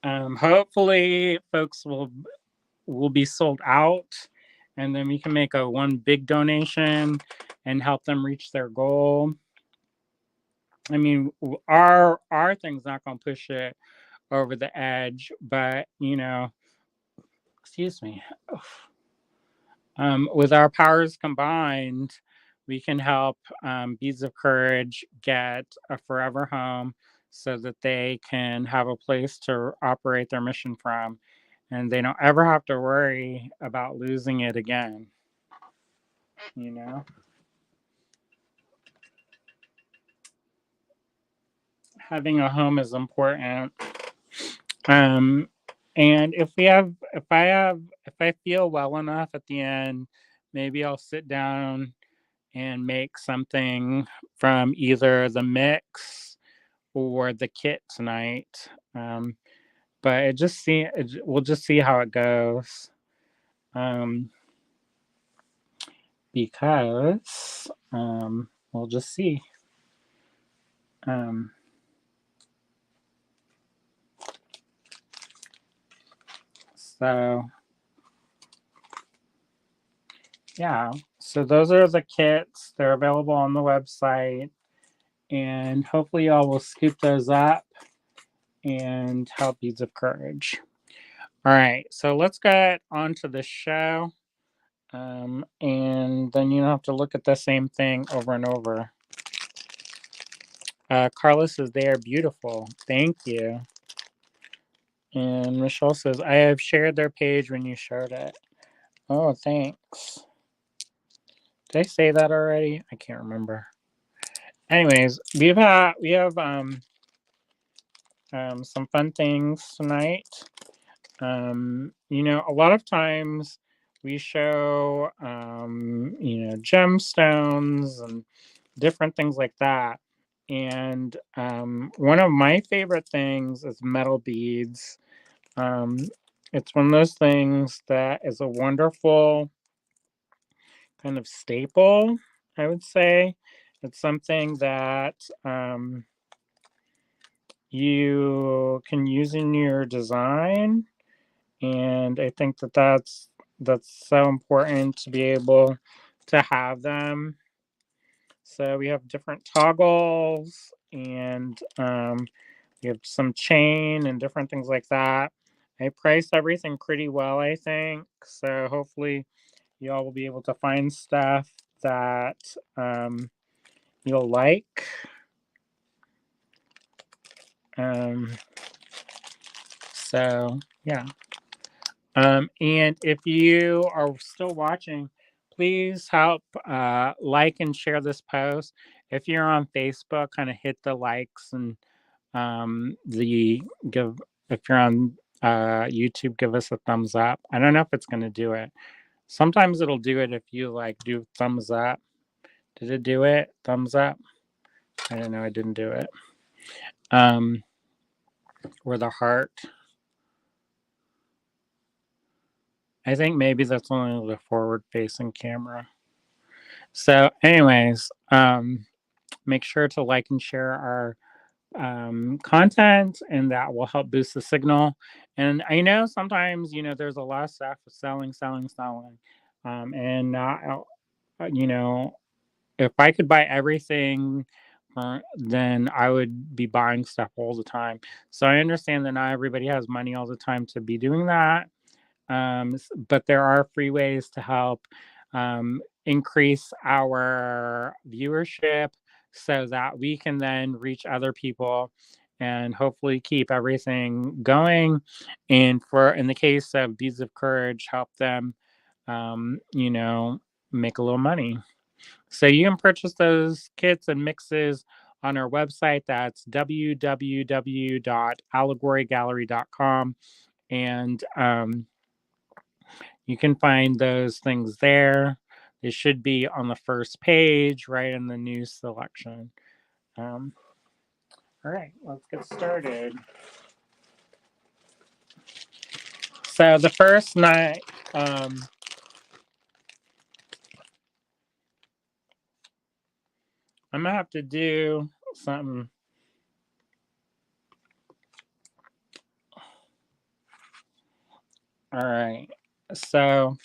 Hopefully, folks will be sold out, and then we can make a one big donation and help them reach their goal. I mean, our thing's not going to push it over the edge, but excuse me. With our powers combined, we can help Beads of Courage get a forever home so that they can have a place to operate their mission from, and they don't ever have to worry about losing it again. Having a home is important. And if I feel well enough at the end, maybe I'll sit down and make something from either the mix or the kit tonight. But we'll just see how it goes. Because we'll just see. So yeah, so those are the kits. They're available on the website, and hopefully y'all will scoop those up and help Beads of Courage. All right, so let's get on to the show. And then you don't have to look at the same thing over and over. Carlos says they are beautiful. Thank you. And Michelle says, I have shared their page when you showed it. Oh, thanks. Did I say that already? I can't remember. Anyways, we have some fun things tonight. A lot of times we show gemstones and different things like that. And one of my favorite things is metal beads. It's one of those things that is a wonderful kind of staple, I would say. It's something that you can use in your design, and I think that that's so important to be able to have them. So we have different toggles, and we have some chain and different things like that. I priced everything pretty well, I think. So hopefully y'all will be able to find stuff that you'll like. So yeah. And if you are still watching, please help like and share this post. If you're on Facebook, kind of hit the likes and if you're on YouTube, give us a thumbs up. I don't know if it's going to do it. Sometimes it'll do it if you do thumbs up. Did it do it? Thumbs up? I don't know. I didn't do it. Or the heart. I think maybe that's only the forward-facing camera. So, anyways, make sure to like and share our content, and that will help boost the signal. And I know sometimes there's a lot of stuff selling, and if I could buy everything, then I would be buying stuff all the time. So I understand that not everybody has money all the time to be doing that. But there are free ways to help increase our viewership so that we can then reach other people and hopefully keep everything going. And in the case of Beads of Courage, help them, make a little money. So you can purchase those kits and mixes on our website. That's www.allegorygallery.com. And you can find those things there. it should be on the first page, right in the news selection. All right, let's get started. So the first night, I'm gonna have to do something. All right, so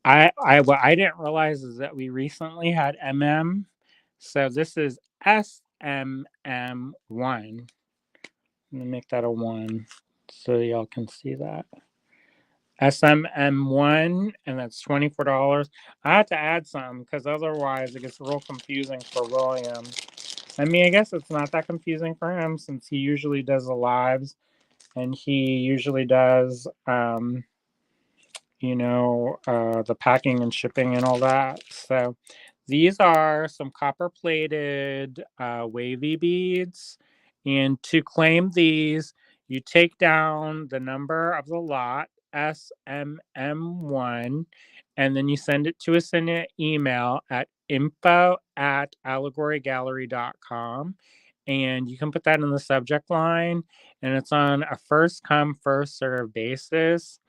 what I didn't realize is that we recently had MM. So this is SMM1. Let me make that a 1 so y'all can see that. SMM1, and that's $24. I had to add some because otherwise it gets real confusing for William. I mean, I guess it's not that confusing for him since he usually does the lives and he usually does the packing and shipping and all that. So these are some copper plated wavy beads. And to claim these, you take down the number of the lot, SMM1, and then you send it to us in an email at info@allegorygallery.com. And you can put that in the subject line, and it's on a first come, first serve basis.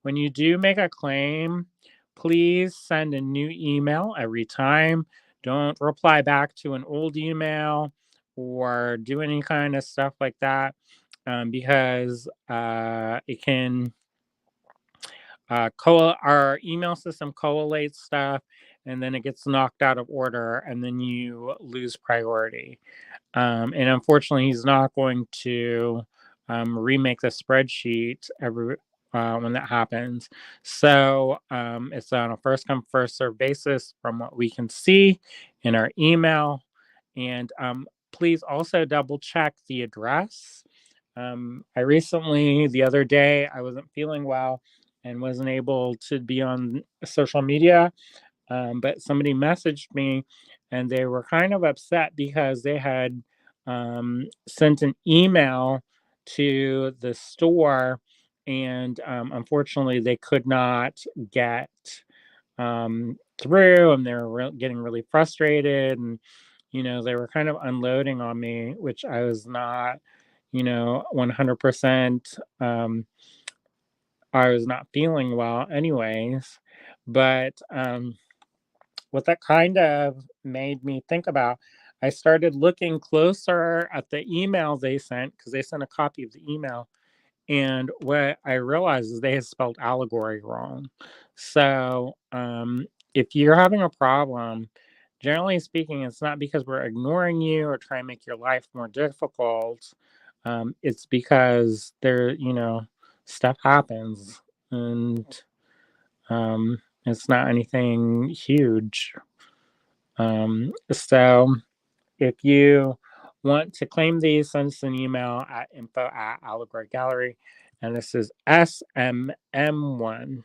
When you do make a claim, please send a new email every time. Don't reply back to an old email or do any kind of stuff like that because it can our email system collates stuff and then it gets knocked out of order and then you lose priority. And unfortunately, he's not going to remake the spreadsheet every when that happens. So it's on a first come, first serve basis from what we can see in our email. And please also double check the address. I recently, the other day, I wasn't feeling well and wasn't able to be on social media. But somebody messaged me and they were kind of upset because they had sent an email to the store and unfortunately they could not get through and they were getting really frustrated and they were kind of unloading on me, which I was not 100% I was not feeling well anyways. But what that kind of made me think about, I started looking closer at the email they sent because they sent a copy of the email. And what I realized is they had spelled allegory wrong. So if you're having a problem, generally speaking, it's not because we're ignoring you or trying to make your life more difficult. It's because stuff happens and it's not anything huge. So if you want to claim these, send us an email at info@allegorygallery. And this is SMM1.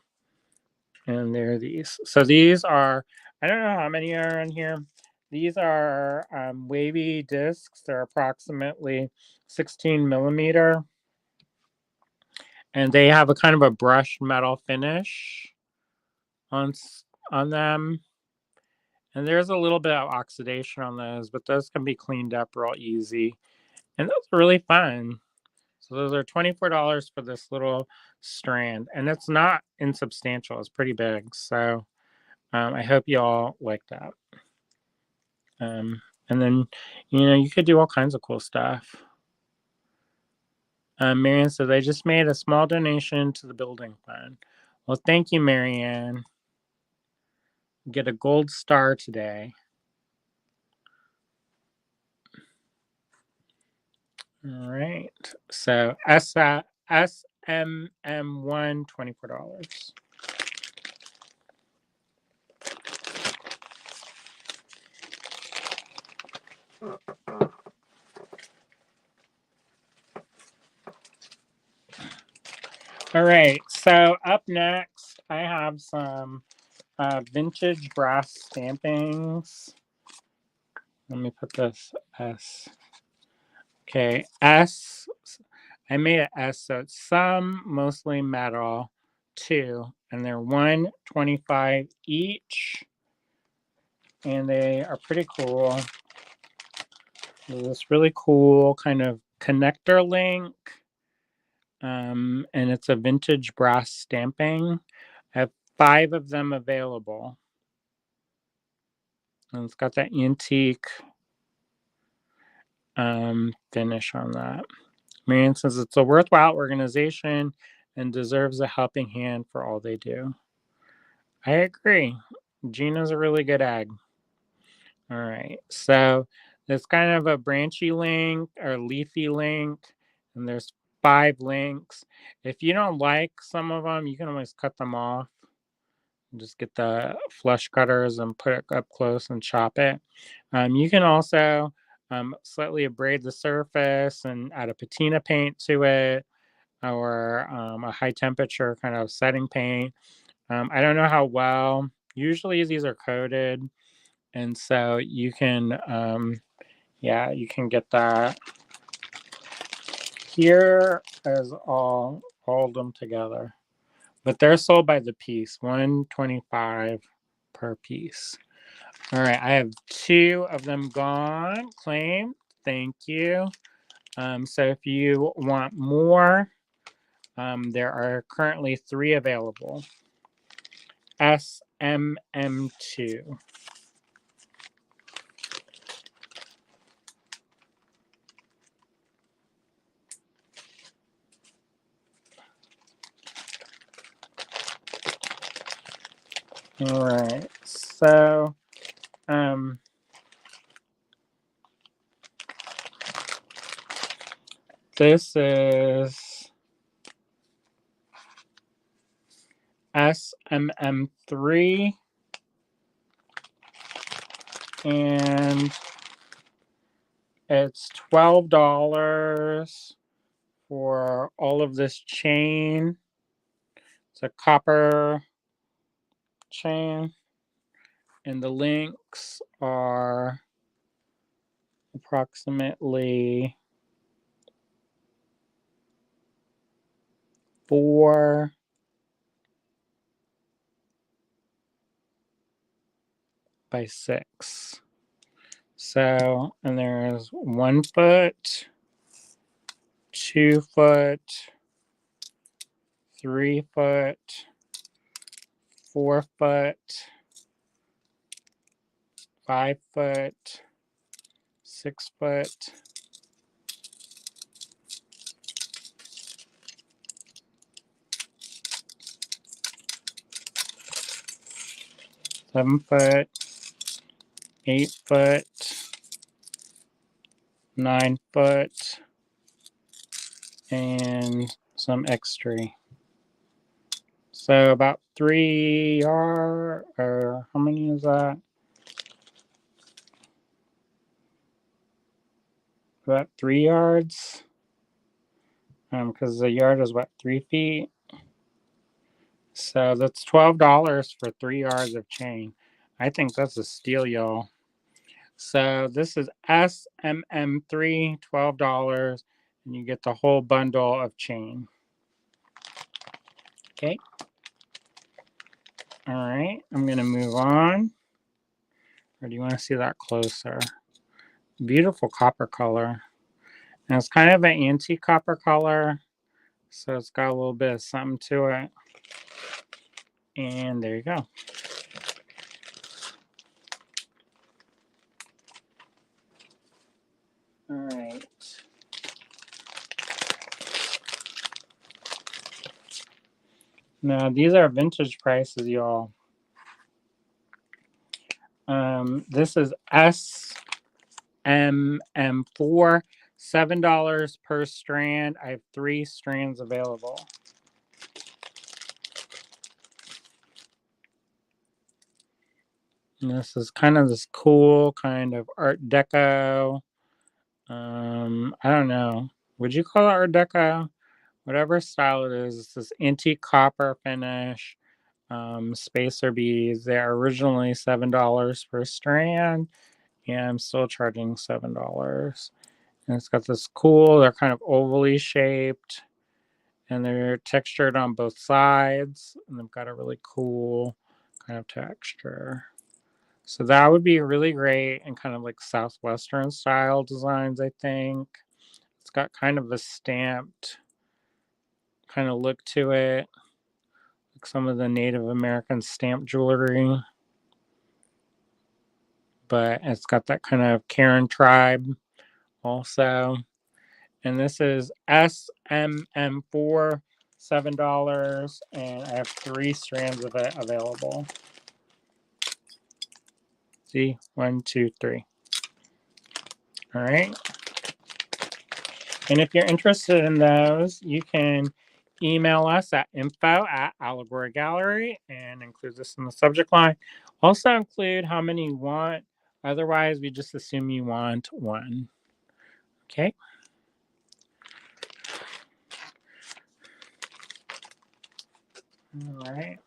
And there are these. So these are, I don't know how many are in here. These are wavy discs. They're approximately 16 millimeter. And they have a kind of a brushed metal finish on them. And there's a little bit of oxidation on those, but those can be cleaned up real easy. And those are really fun. So those are $24 for this little strand. And it's not insubstantial. It's pretty big. So I hope you all like that. And then, you could do all kinds of cool stuff. Marianne says, I just made a small donation to the building fund. Well, thank you, Marianne. Get a gold star today. All right. So SMM1, $24. All right. So up next, I have some vintage brass stampings. Let me put this S. Okay, S. I made an S, so it's some, mostly metal, two, and they're $1.25 each, and they are pretty cool. This really cool kind of connector link, and it's a vintage brass stamping. I have 5 of them available, and it's got that antique finish on that. Marion says it's a worthwhile organization and deserves a helping hand for all they do. I agree. Gina's a really good egg. All right, so there's kind of a branchy link or leafy link, and there's 5 links. If you don't like some of them, you can always cut them off. Just get the flush cutters and put it up close and chop it. You can also slightly abrade the surface and add a patina paint to it, or a high temperature kind of setting paint. I don't know how well. Usually these are coated, and so you can, you can get that. Here is all of them together, but they're sold by the piece, $1.25 per piece. All right, I have 2 of them gone. Claim, thank you. So if you want more, there are currently 3 available. SMM2. All right, so this is SMM3, and it's $12 for all of this chain. It's a copper chain, and the links are approximately 4 by 6. So, and there's 1 foot, 2 foot, 3 foot, 4 foot, 5 foot, 6 foot, 7 foot, 8 foot, 9 foot, and some extra. So about 3 yards, or how many is that? About 3 yards. Because the yard is what, 3 feet? So that's $12 for 3 yards of chain. I think that's a steal, y'all. So this is SMM3, $12, and you get the whole bundle of chain. Okay. All right, I'm going to move on. Or do you want to see that closer? Beautiful copper color. And it's kind of an antique copper color, so it's got a little bit of something to it. And there you go. All right. Now, these are vintage prices, y'all. This is SMM4, $7 per strand. I have 3 strands available. And this is kind of this cool kind of Art Deco. I don't know. Would you call it Art Deco? Whatever style it is, it's this antique copper finish. Spacer beads. They're originally $7 per strand, and I'm still charging $7. And it's got this cool, they're kind of ovally shaped, and they're textured on both sides, and they've got a really cool kind of texture. So that would be really great and kind of like Southwestern style designs, I think. It's got kind of a stamped kind of look to it, like some of the Native American stamp jewelry. But it's got that kind of Karen tribe also. And this is SMM4, $7, and I have 3 strands of it available. See, 1, 2, 3. All right. And if you're interested in those, you can email us at info@Allegory Gallery and include this in the subject line. Also include how many you want. Otherwise, we just assume you want 1. Okay. All right.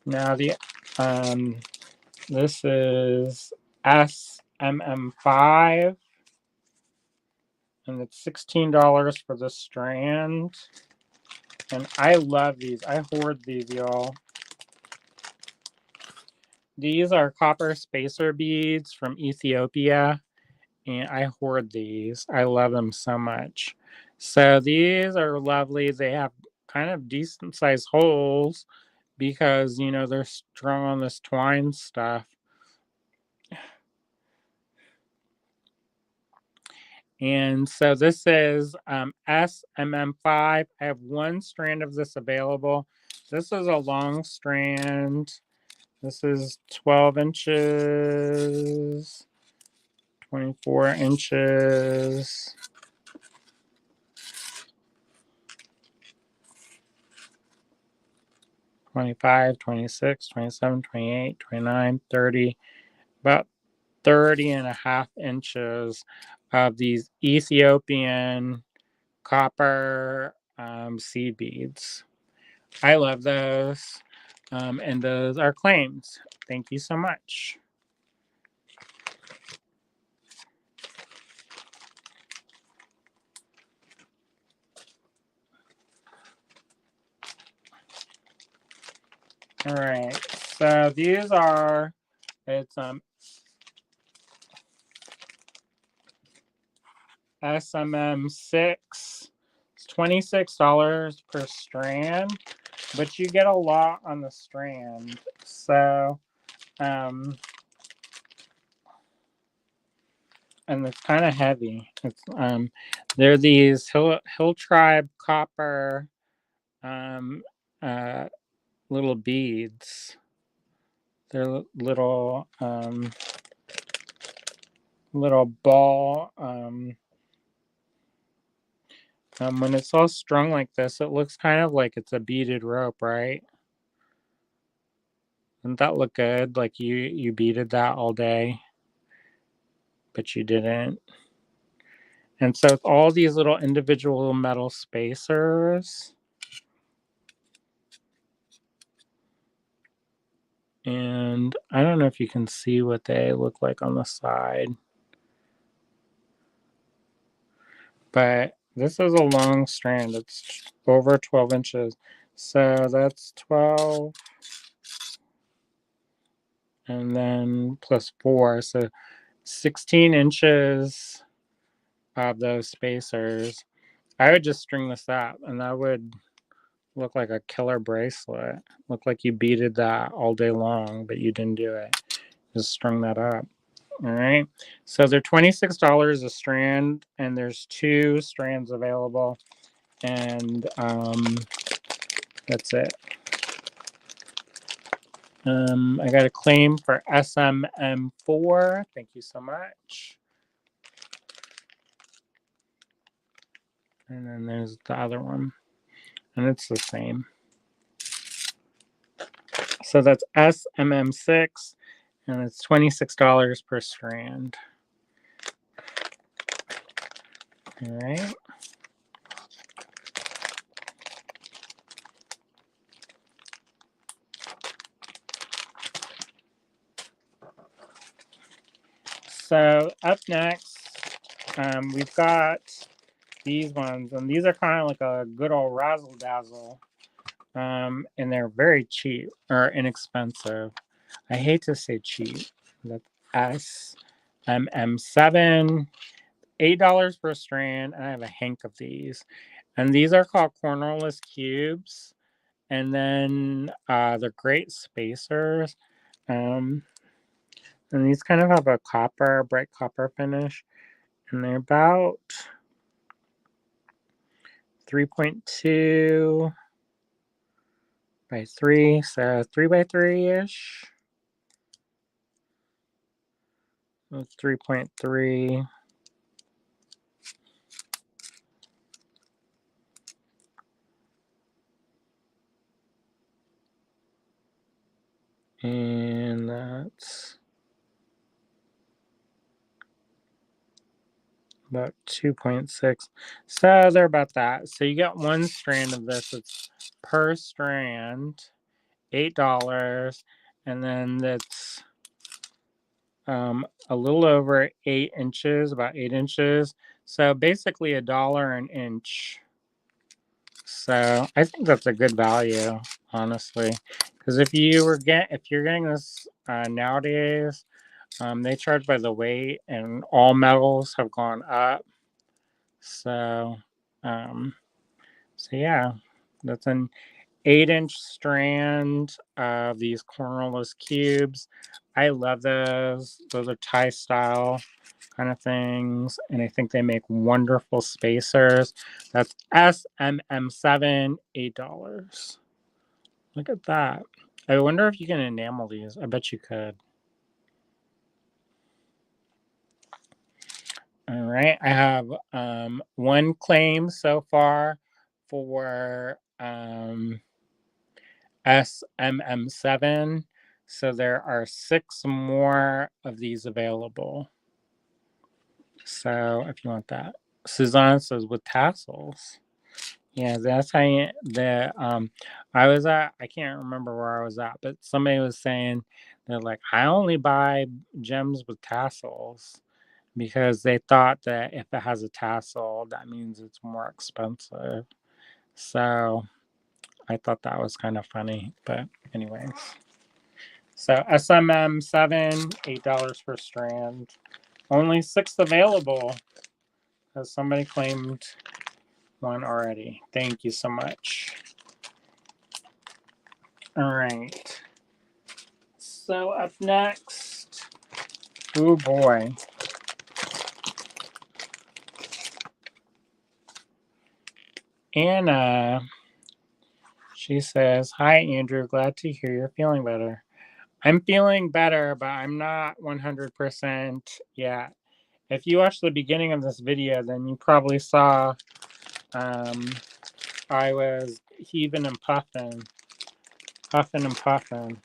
Now this is SMM5, and it's $16 for the strand. And I love these. I hoard these, y'all. These are copper spacer beads from Ethiopia, and I hoard these. I love them so much. So these are lovely. They have kind of decent sized holes because, they're strung on this twine stuff. And so this is SMM5. I have 1 strand of this available. This is a long strand. This is 12 inches, 24 inches, 25, 26, 27, 28, 29, 30, about 30 and a half inches of these Ethiopian copper seed beads. I love those. And those are claims. Thank you so much. All right. So these are, it's SMM6. It's $26 per strand, but you get a lot on the strand. So, and it's kind of heavy. It's they're these hill tribe copper uh, little beads. They're little ball. When it's all strung like this, it looks kind of like it's a beaded rope, right? Doesn't that look good? Like you beaded that all day, but you didn't. And so it's all these little individual metal spacers. And I don't know if you can see what they look like on the side. But this is a long strand. It's over 12 inches. So that's 12. And then plus 4. So 16 inches of those spacers. I would just string this up, and that would look like a killer bracelet. Look like you beaded that all day long, but you didn't do it. Just strung that up. All right. So they're $26 a strand, and there's 2 strands available. And that's it. I got a claim for SMM4. Thank you so much. And then there's the other one, and it's the same. So that's SMM6, and it's $26 per strand. All right. So up next, we've got these ones, and these are kind of like a good old razzle dazzle. And they're very cheap or inexpensive. I hate to say cheap. That's SMM7, $8 per strand, and I have a hank of these. And these are called cornerless cubes. And then they're great spacers. And these kind of have a bright copper finish. And they're about 3.2 by 3, so 3 by 3-ish. 3.3. And that's about 2.6. So they're about that. So you get one strand of this. It's per strand, $8. And then that's a little over 8 inches, about 8 inches. So basically $1 an inch. So I think that's a good value, honestly. Because if you're getting this nowadays, they charge by the weight, and all metals have gone up. So, yeah, that's an 8-inch strand of these cornerless cubes. I love those. Those are tie style kind of things, and I think they make wonderful spacers. That's SMM7, $8. Look at that. I wonder if you can enamel these. I bet you could. All right, I have one claim so far for SMM7. So there are 6 more of these available. So if you want that. Suzanne says with tassels. Yeah, that's how I can't remember where I was at, but somebody was saying they're like, I only buy gems with tassels because they thought that if it has a tassel, that means it's more expensive. So I thought that was kind of funny, but anyways. So SMM7, $8 per strand. Only 6 available, because somebody claimed one already. Thank you so much. All right. So up next, oh boy. Anna, she says, hi, Andrew. Glad to hear you're feeling better. I'm feeling better, but I'm not 100% yet. If you watched the beginning of this video, then you probably saw I was heaving and puffing. Huffing and puffing.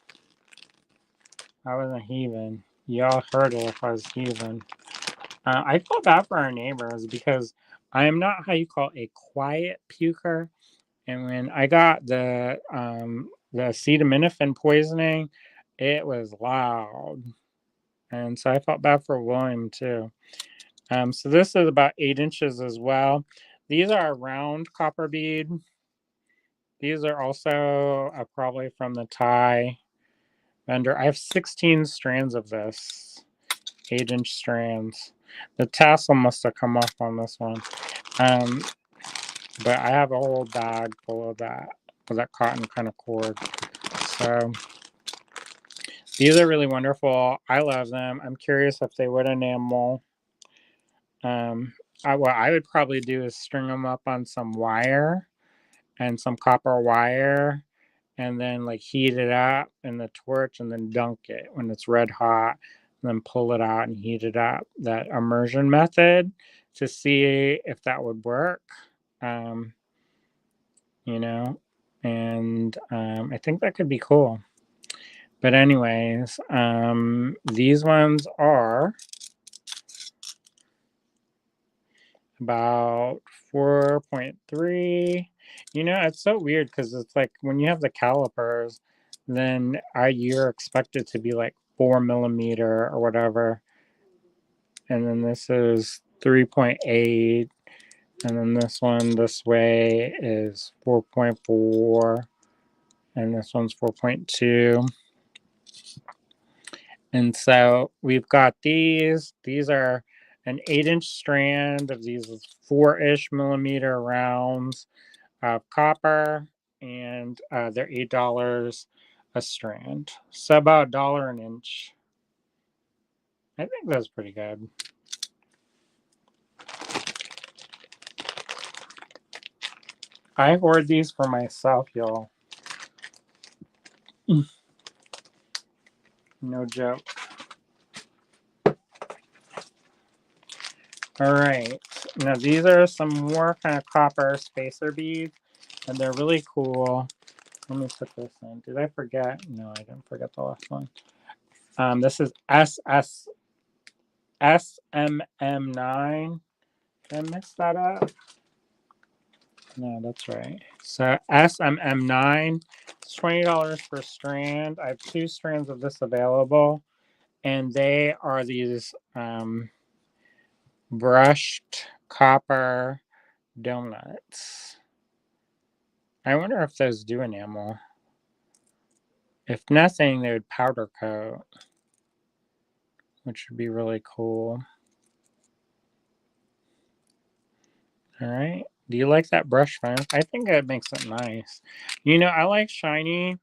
I wasn't heaving. Y'all heard it if I was heaving. I feel bad for our neighbors because I am not how you call a quiet puker. And when I got the acetaminophen poisoning, it was loud. And so I felt bad for William too. So this is about 8 inches as well. These are a round copper bead. These are also probably from the Thai vendor. I have 16 strands of this, 8-inch strands. The tassel must have come off on this one. But I have a whole bag full of that cotton kind of cord. So these are really wonderful. I love them. I'm curious if they would enamel. What I would probably do is string them up on some wire and some copper wire, and then like heat it up in the torch and then dunk it when it's red hot, and then pull it out and heat it up. That immersion method to see if that would work. And I think that could be cool. But anyways, these ones are about 4.3. It's so weird because it's like when you have the calipers, then you're expected to be like 4 millimeter or whatever. and then this is 3.8, and then this one this way is 4.4, and this one's 4.2. And so we've got these. These are an 8-inch strand of these 4-ish millimeter rounds of copper, and they're $8 a strand. So about $1 an inch. I think that's pretty good. I hoard these for myself, y'all. No joke. All right. Now these are some more kind of copper spacer beads, and they're really cool. Let me put this in. Did I forget? No, I didn't forget the last one. This is SMM9. Did I mix that up? No, that's right. So SMM9, it's $20 per strand. I have 2 strands of this available, and they are these brushed copper donuts. I wonder if those do enamel. If nothing, they would powder coat, which would be really cool. All right. Do you like that brush fence? I think it makes it nice. You know, I like shiny,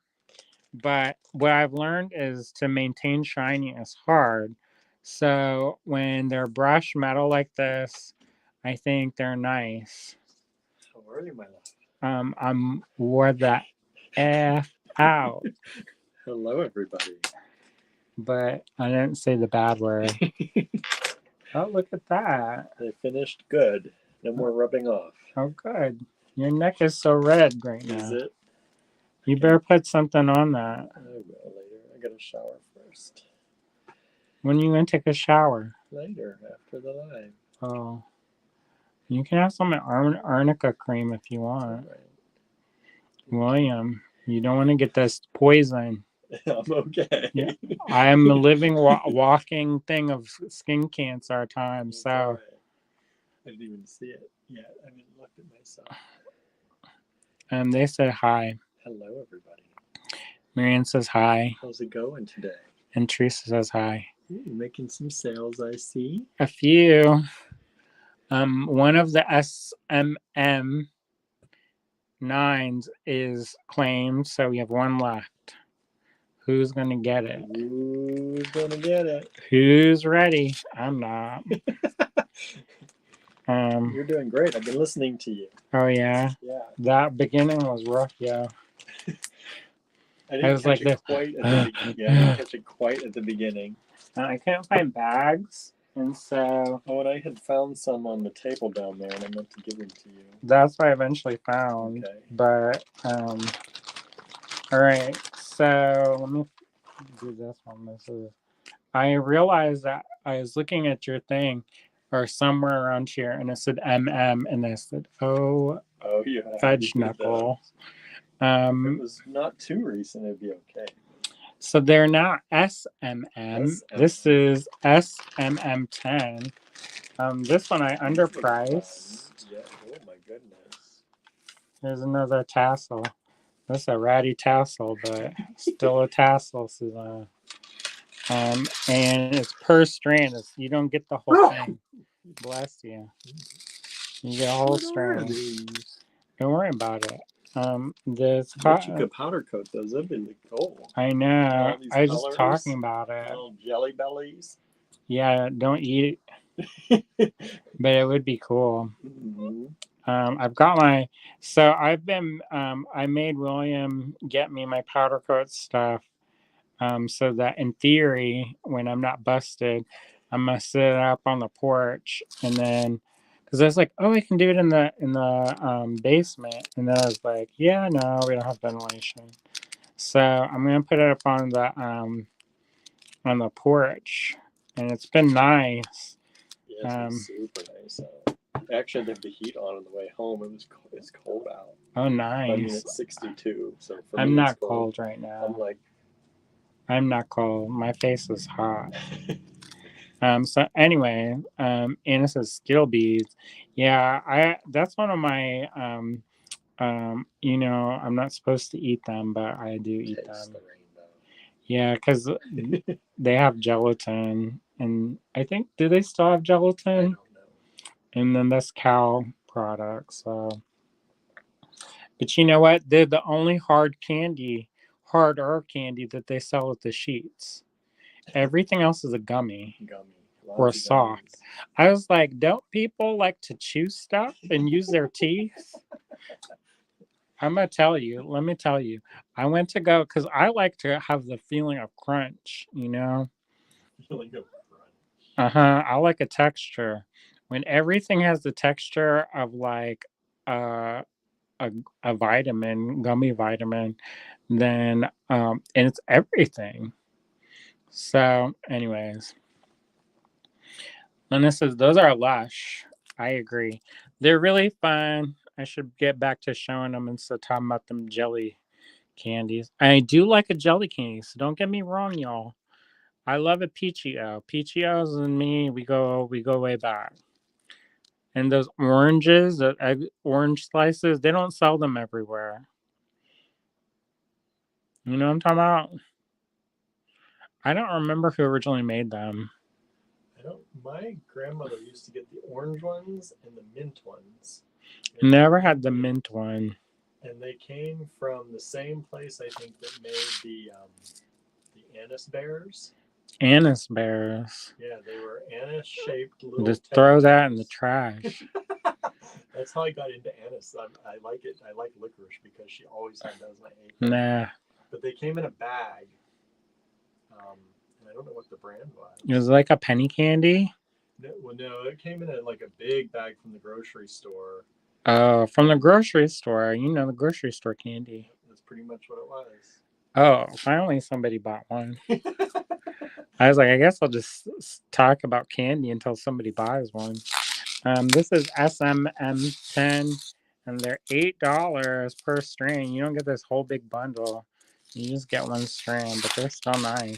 but what I've learned is to maintain shiny is hard. So when they're brushed metal like this, I think they're nice. How are you, my love? I'm wore the F out. Hello, everybody. But I didn't say the bad word. Oh, look at that. They finished good. No more rubbing off. Oh, good. Your neck is so red right now. Is it? You better put something on that. I will later. I gotta shower first. When are you going to take a shower? Later, after the live. Oh. You can have some arnica cream if you want. Right. William, you don't want to get this poison. I'm okay. Yeah. I am a living, walking thing of skin cancer at times. So Right. I didn't even see it yet. I haven't looked at myself. They said hi. Hello, everybody. Marianne says hi. How's it going today? And Teresa says hi. Ooh, making some sales, I see. A few. One of the SMM 9s is claimed, so we have one left. Who's gonna get it? Who's gonna get it? Who's ready? I'm not. You're doing great. I've been listening to you. Oh yeah. Yeah. That beginning was rough, yeah. I didn't catch it quite at the beginning. Yeah, I didn't catch it quite at the beginning. I couldn't find bags, and so. Oh, and I had found some on the table down there, and I meant to give them to you. That's what I eventually found. Okay. But all right. So let me do this one. This is. I realized that I was looking at your thing, or somewhere around here, and it said MM, and I said, "Oh, yeah, fudge knuckle." If it was not too recent, it'd be okay. So they're not SMM. This is SMM10. This one I underpriced. Yeah. Oh my goodness. There's another tassel. That's a ratty tassel, but still a tassel, Suzanne. And it's per strand. You don't get the whole thing. Bless you. You get a whole strand. Don't worry about it. This you could powder coat those. That'd be cool. I know. I was just talking about it. Little jelly bellies. Yeah, don't eat it. But it would be cool. Mm-hmm. I've got my. So I've been. I made William get me my powder coat stuff. So that in theory, when I'm not busted, I'm gonna sit it up on the porch, and then, because I was like, oh, I can do it in the basement, and then I was like, yeah, no, we don't have ventilation, so I'm gonna put it up on the porch, and it's been nice. Yeah, it's been super nice. Actually, I had the heat on the way home. It's cold out. Oh, nice. I mean, it's 62, so for I'm me, not it's cold right now. I'm like. I'm not cold. My face is hot. So anyway, Anna says skill beads. Yeah, that's one of my I'm not supposed to eat them, but I do eat Taste them. the rainbow. Yeah, because they have gelatin, and I think do they still have I gelatin? don't know. And then that's cow products. So, but you know what? They're the only harder candy that they sell at the Sheets. Everything else is a gummy Gummy. or Lots of soft. gummies. I was like, don't people like to chew stuff and use their teeth? I'm gonna tell you. Let me tell you. I went to go because I like to have the feeling of crunch. Feeling of crunch. I like a texture. When everything has the texture of like uh, a vitamin, gummy vitamin, then and it's everything. So, anyways, Lena says those are lush. I agree. They're really fun. I should get back to showing them instead of talking about them jelly candies. I do like a jelly candy, so don't get me wrong, y'all. I love a Peachio. Peachios and me, we go way back. And those oranges, the orange slices, they don't sell them everywhere. You know what I'm talking about? I don't remember who originally made them. I don't. My grandmother used to get the orange ones and the mint ones. Never had the mint one. And they came from the same place I think that made the anise bears. Anise bears. Yeah, they were anise shaped little. Just throw that in the trash. That's how I got into anise. I like it. I like licorice because she always had those, and I ate them. them. Nah. But they came in a bag, and I don't know what the brand was. It was like a penny candy. No, it came in like a big bag from the grocery store. Oh, from the grocery store. The grocery store candy. That's pretty much what it was. Oh, finally somebody bought one. I was like, I guess I'll just talk about candy until somebody buys one. This is SMM10, and they're $8 per string. You don't get this whole big bundle. You just get one strand, but they're still nice.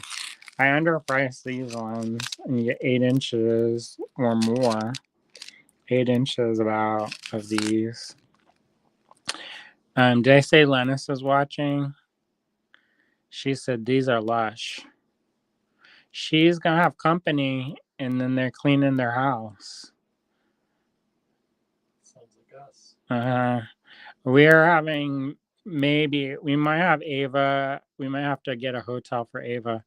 I underpriced these ones, and you get 8 inches or more. 8 inches about of these. Did I say Lennis is watching? She said these are lush. She's gonna have company, and then they're cleaning their house. Sounds like us. We're having we might have Ava. We might have to get a hotel for Ava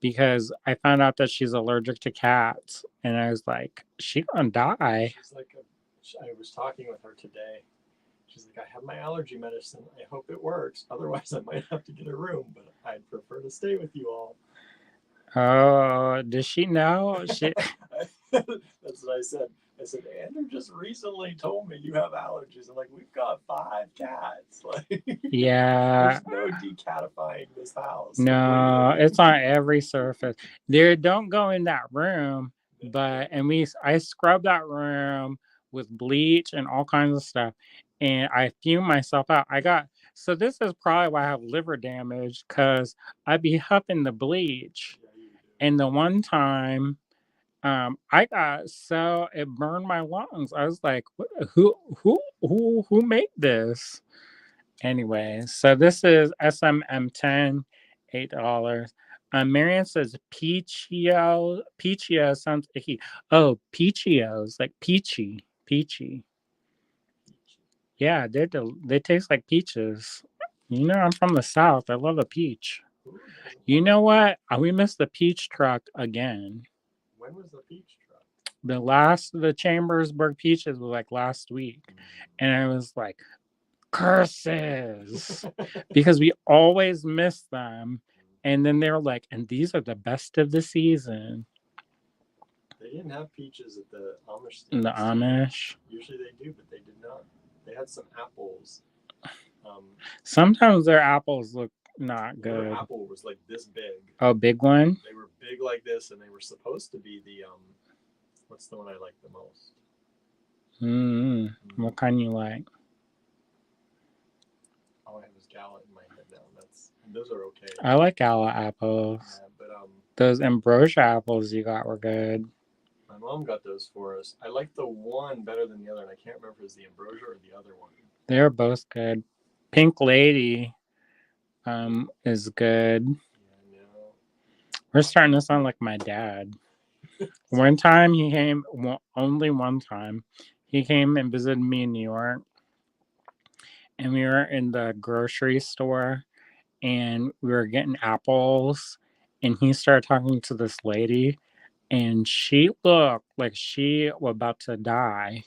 because I found out that she's allergic to cats, and I was like, she gonna die. She's like, I was talking with her today. She's like, I have my allergy medicine. I hope it works. Otherwise, I might have to get a room, but I'd prefer to stay with you all. Oh, does she know? That's what I said. I said, Andrew just recently told me you have allergies. I'm like, we've got 5 cats. Like, Yeah. There's no decatifying this house. No, it's on every surface. There, don't go in that room. I scrubbed that room with bleach and all kinds of stuff, and I fumed myself out. So this is probably why I have liver damage because I be huffing the bleach, and the one time, I got so it burned my lungs. I was like, who made this? Anyway, so this is SMM10, $8. Marion says Peachio. Peachio sounds icky. Oh, Peachios, like peachy. Yeah, they taste like peaches. I'm from the South. I love a peach. You know what? We missed the peach truck again. When was the peach truck? The Chambersburg peaches was like last week, and I was like, curses, because we always miss them, and then they're like, and these are the best of the season. They didn't have peaches at the Amish stands. In the Amish, usually they do, but they did not. They had some apples. Sometimes their apples look not good. Their apple was like this big. Oh, big one. They were big like this, and they were supposed to be the what's the one I like the most? What kind you like? All I have is Gala in my head now. Those are okay. I like Gala apples. Yeah, but those ambrosia apples you got were good. mom got those for us. I like the one better than the other, and I can't remember if it was the ambrosia or the other one. They're both good. Pink Lady is good. Yeah, no. We're starting to sound like my dad. One time he came, only one time, he came and visited me in New York, and we were in the grocery store, and we were getting apples, and he started talking to this lady, and she looked like she was about to die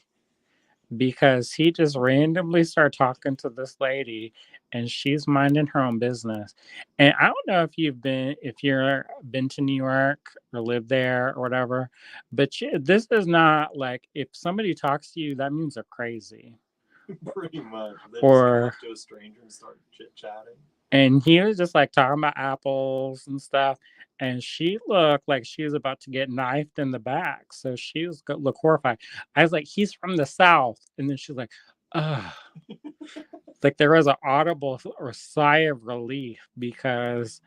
because he just randomly started talking to this lady and she's minding her own business. And I don't know if you're been to New York or lived there or whatever, but this is not like if somebody talks to you, that means they're crazy. Pretty much. They just Or go up to a stranger and start chit chatting. and he was just like talking about apples and stuff. And she looked like she was about to get knifed in the back. So she was look horrified. I was like, he's from the South. And then she's like, ugh. Like there was an audible or sigh of relief because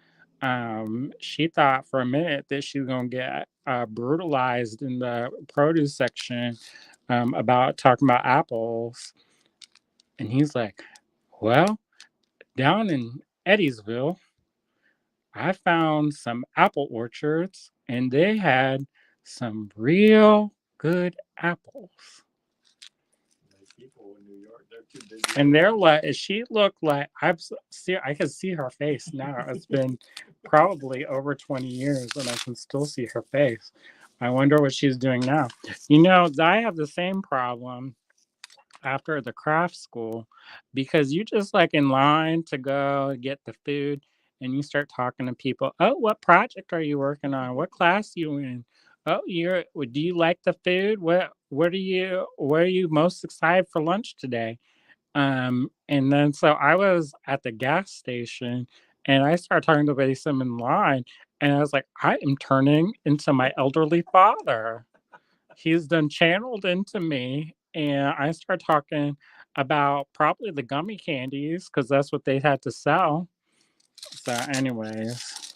she thought for a minute that she was going to get brutalized in the produce section about talking about apples. And he's like, well, down in Eddiesville, I found some apple orchards and they had some real good apples. Nice people in New York, they're too busy. And they're like, she looked like I can see her face now. It's been probably over 20 years and I can still see her face. I wonder what she's doing now. You know, I have the same problem after the craft school because you just like in line to go get the food and you start talking to people. Oh, what project are you working on? What class you in? Oh, do you like the food? What are you most excited for lunch today? And then so I was at the gas station and I started talking to some in line and I was like, I am turning into my elderly father. He's done channeled into me and I started talking about probably the gummy candies because that's what they had to sell. So anyways.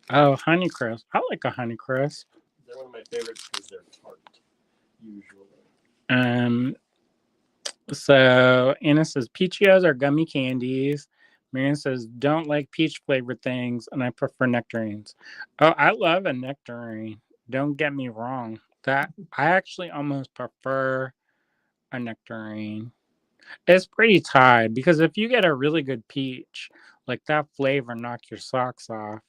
Oh, Honeycrisp. I like a Honeycrisp. They're one of my favorites because they're tart, usually. Um So Anna says Peachios are gummy candies. Marianne says don't like peach flavored things, and I prefer nectarines. Oh, I love a nectarine. Don't get me wrong. That I actually almost prefer a nectarine. It's pretty tied because if you get a really good peach, like that flavor knock your socks off.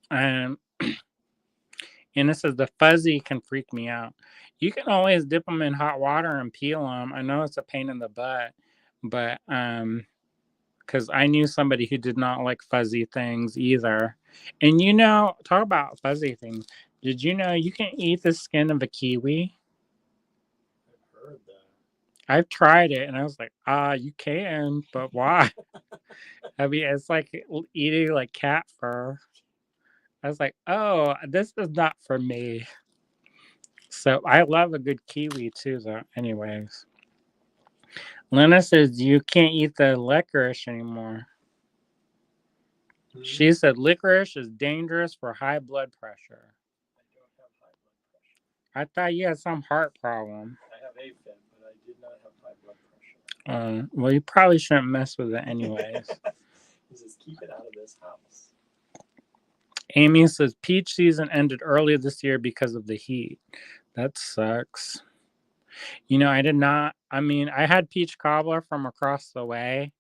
And And it says the fuzzy can freak me out. You can always dip them in hot water and peel them. I know it's a pain in the butt, but because I knew somebody who did not like fuzzy things either. And you know, talk about fuzzy things. Did you know you can eat the skin of a kiwi? I've heard that. I've tried it and I was like, you can, but why? I mean, it's like eating like cat fur. I was like, oh, this is not for me. So I love a good kiwi too, though. Anyways, Lena says you can't eat the licorice anymore. She said licorice is dangerous for high blood pressure. I don't have high blood pressure. I thought you had some heart problem. I have AFib, but I did not have high blood pressure. Well, you probably shouldn't mess with it anyways. He says, keep it out of this house. Amy says peach season ended early this year because of the heat. That sucks. You know, I did not. I mean, I had peach cobbler from across the way,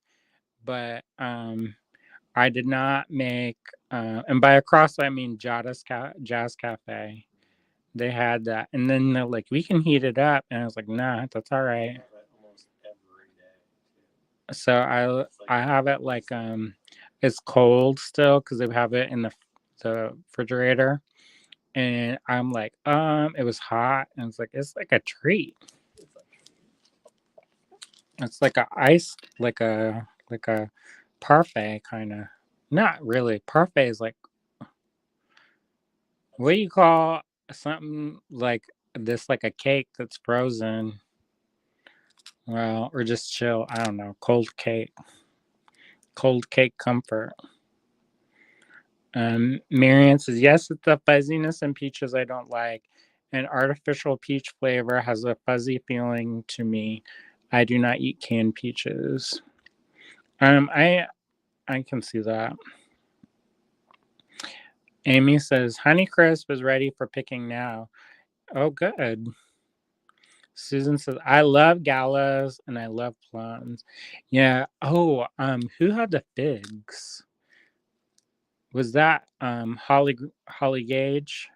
but I did not make, and by across I mean Jazz Cafe. They had that, and then they're like, "We can heat it up," and I was like, "Nah, that's all right." I have it almost every day. So I have it like it's cold still because they have it in the refrigerator, and I'm like, it was hot, and it's like a treat. It's like a ice, like a parfait kind of. Not really. Parfait is like what do you call something like this, like a cake that's frozen? Well, or just chill. I don't know. Cold cake comfort. Marianne says, yes, it's the fuzziness in peaches I don't like. An artificial peach flavor has a fuzzy feeling to me. I do not eat canned peaches. I can see that. Amy says, Honeycrisp is ready for picking now. Oh, good. Susan says, I love galas and I love plums. Yeah. Oh, who had the figs? Was that Holly Gage?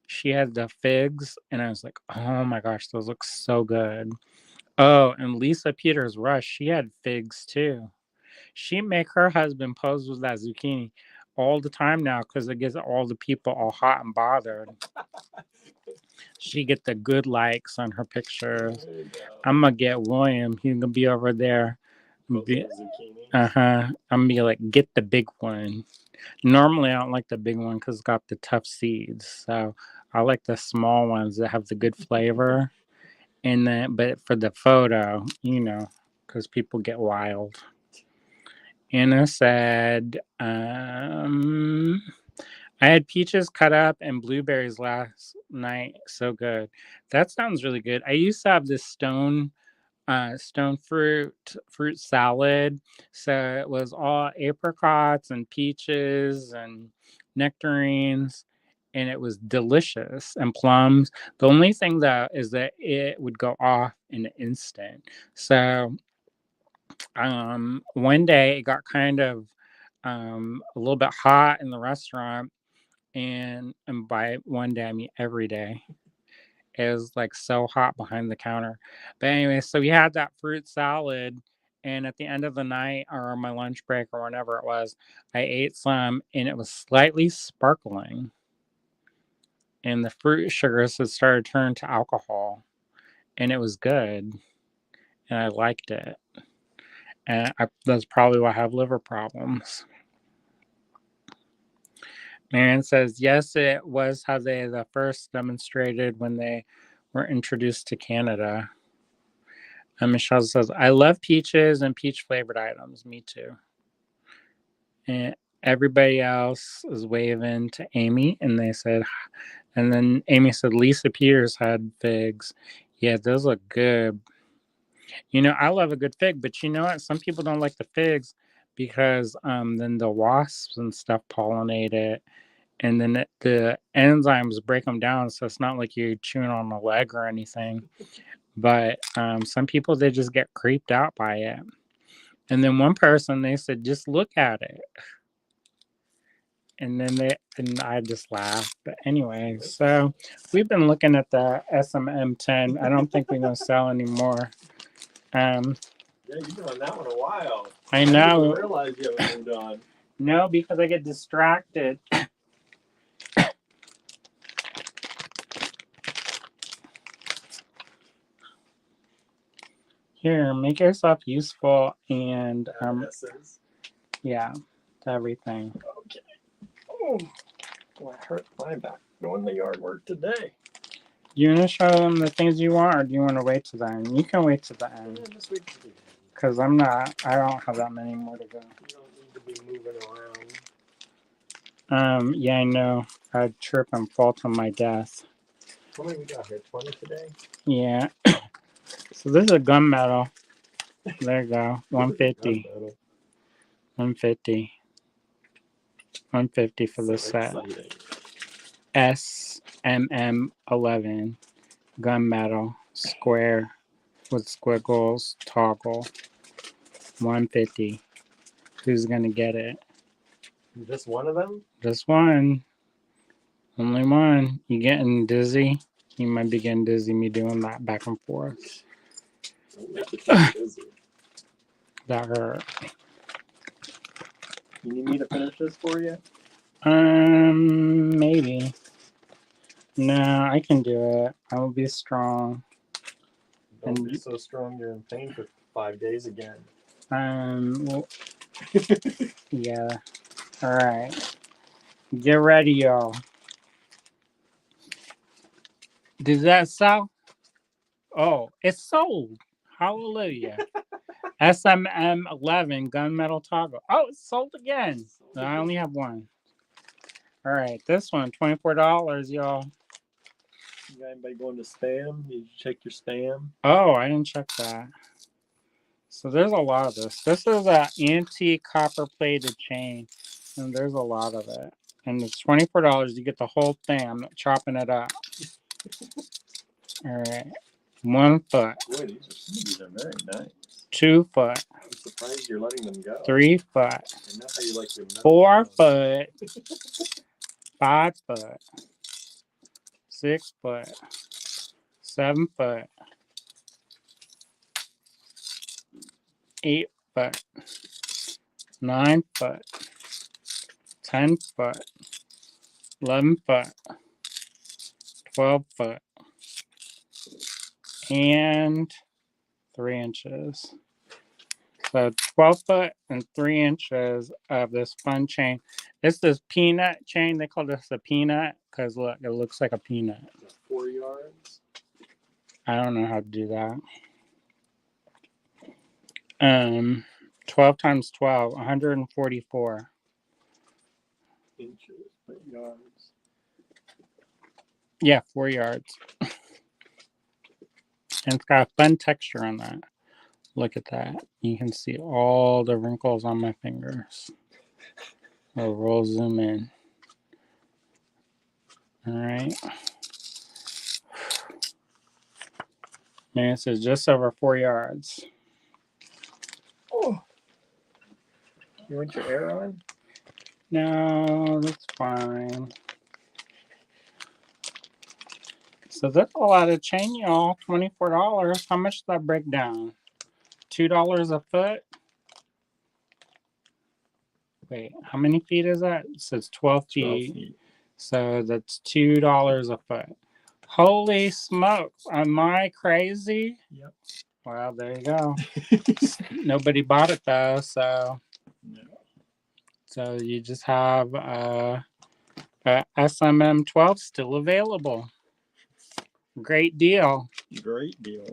She had the figs, and I was like, oh my gosh, those look so good. Oh, and Lisa Peters Rush, she had figs too. She make her husband pose with that zucchini all the time now because it gets all the people all hot and bothered. She get the good likes on her pictures. I'm gonna get William. He's gonna be over there. I'm gonna be like, get the big one. Normally, I don't like the big one because it's got the tough seeds. So I like the small ones that have the good flavor. And then, but for the photo, because people get wild. Anna said, I had peaches cut up and blueberries last night. So good. That sounds really good. I used to have this stone fruit salad. So it was all apricots and peaches and nectarines, and it was delicious, and plums. The only thing that is that it would go off in an instant. So one day it got kind of a little bit hot in the restaurant, and by one day I mean every day. It was like so hot behind the counter. But anyway, so we had that fruit salad. And at the end of the night or my lunch break or whenever it was, I ate some and it was slightly sparkling. And the fruit sugars had started to turn to alcohol. And it was good. And I liked it. And that's probably why I have liver problems. Marianne says, yes, it was how they the first demonstrated when they were introduced to Canada. And Michelle says, I love peaches and peach flavored items. Me too. And everybody else is waving to Amy, and they said, and then Amy said, Lisa Peters had figs. Yeah, those look good. I love a good fig, but you know what? Some people don't like the figs because then the wasps and stuff pollinate it, and then the enzymes break them down. So it's not like you're chewing on a leg or anything. But some people, they just get creeped out by it. And then one person, they said, just look at it. And I just laughed. But anyway, so we've been looking at the SMM10. I don't think we're going to sell anymore. Yeah, you've been on that one a while. I know. I didn't realize you haven't moved on. No, because I get distracted. Here, make yourself useful and yeah, to everything. Okay. Oh, I hurt my back doing the yard work today. Do you want to show them the things you want, or do you want to wait to the end? You can wait to the end. Yeah, just wait to the end. Because I don't have that many more to go. You don't need to be moving around. Yeah, I know. I'd trip and fall to my death. How many we got here? 20 today? Yeah. So this is a gunmetal. There you go. 150. 150. 150 for the set. SMM11 gunmetal square with squiggles toggle. 150. Who's gonna get it? Just one of them? Just one. Only one. You getting dizzy? You might be getting dizzy me doing that back and forth. That hurt. You need me to finish this for you? Maybe. No, I can do it. I will be strong. Don't be so strong you're in pain for 5 days again. Well, yeah. All right. Get ready, y'all. Did that sell? Oh, it's sold. Hallelujah. SMM11 gunmetal toggle. Oh, it's sold again. I only have one. All right, this one, $24, y'all. You got anybody going to spam? Did you check your spam? Oh, I didn't check that. So there's a lot of this. This is an antique copper plated chain, and there's a lot of it. And it's $24. You get the whole thing. I'm not chopping it up. All right, 1 foot. Boy, these are very nice. 2 foot. I'm surprised you're letting them go. 3 foot. I know how you like your 4 foot. 5 foot. 6 foot. 7 foot. 8 foot. 9 foot. 10 foot. 11 foot. 12 foot. And 3 inches. So 12 foot and 3 inches of this fun chain. It's this peanut chain. They call this a peanut because look, it looks like a peanut. 4 yards. I don't know how to do that. 12 times 12, 144 inches, but yards. Yeah, 4 yards. And it's got a fun texture on that. Look at that. You can see all the wrinkles on my fingers. We'll zoom in. All right. And this is just over 4 yards. Oh. You want your air on? No, that's fine. So that's a lot of chain, y'all. $24. How much does that break down? $2 a foot? Wait, how many feet is that? It says 12 feet. So that's $2 a foot. Holy smokes. Am I crazy? Yep. Well, there you go. Nobody bought it though, so. No. So you just have SMM 12 still available. Great deal. Great deal.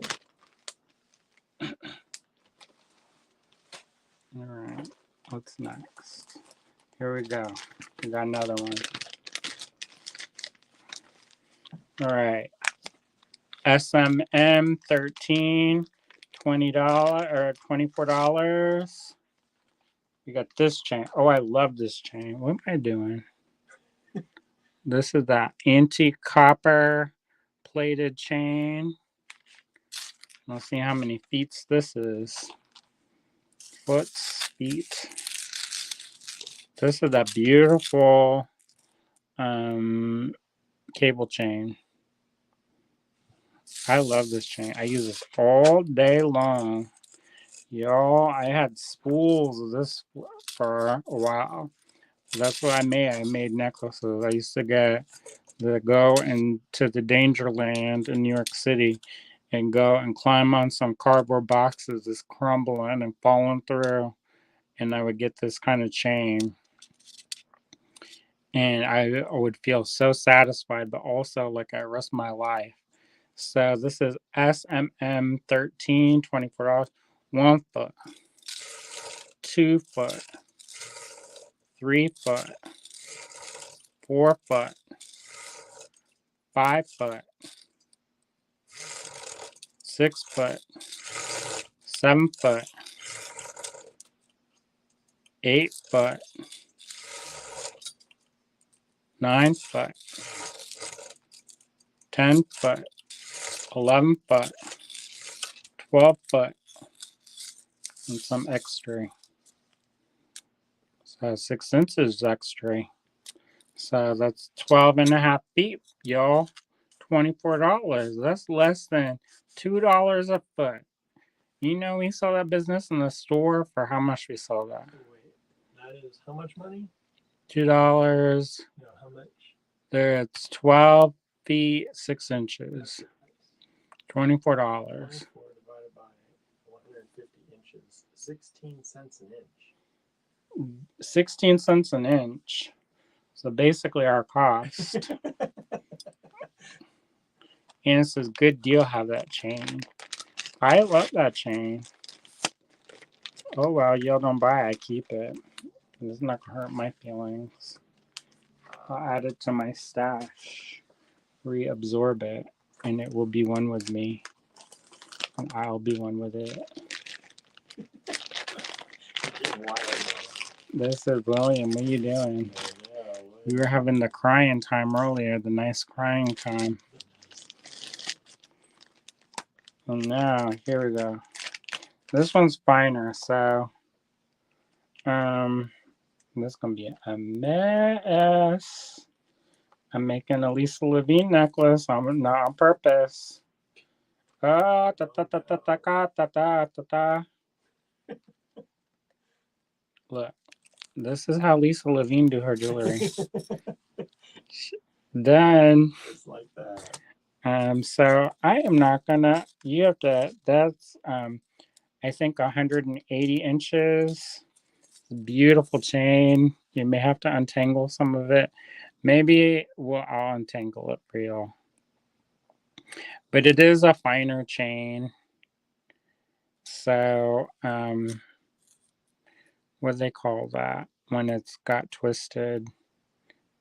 All right. What's next? Here we go. We got another one. All right. SMM 13, $20 or $24. We got this chain. Oh, I love this chain. What am I doing? This is that antique copper plated chain. Let's see how many feet this is. Feet. This is that beautiful cable chain. I love this chain. I use this all day long. Y'all, I had spools of this for a while. That's what I made. I made necklaces. I used to go into the danger land in New York City and go and climb on some cardboard boxes that's crumbling and falling through. And I would get this kind of chain. And I would feel so satisfied, but also like I risked my life. So this is SMM 13, $24. 1 foot, 2 foot, 3 foot, 4 foot, 5 foot, 6 foot, 7 foot, 8 foot, 9 foot, 10 foot, 11 foot, 12 foot, and some extra. So 6 inches extra. So that's 12.5 feet, y'all. $24. That's less than $2 a foot. You know, we saw that business in the store for how much we sold that? Wait, that is how much money? $2. No, how much? There, it's 12 feet 6 inches. $24. 24 divided by 150 inches. 16 cents an inch. 16 cents an inch. So basically our cost. And it says good deal, have that chain. I love that chain. Oh well, y'all don't buy it, I keep it. It's not gonna hurt my feelings. I'll add it to my stash, reabsorb it, and it will be one with me. And I'll be one with it. This is William. What are you doing? We were having the crying time earlier, the nice crying time. And now, here we go. This one's finer, so this is gonna be a mess. I'm making a Lisa Levine necklace. Not on purpose. Ta ta ta ta ta ta ta ta ta. Look, this is how Lisa Levine do her jewelry. Done. Just like that. So I am not gonna. You have to. That's I think 180 inches. Beautiful chain. You may have to untangle some of it. Maybe I'll untangle it for you. But it is a finer chain. So what do they call that when it's got twisted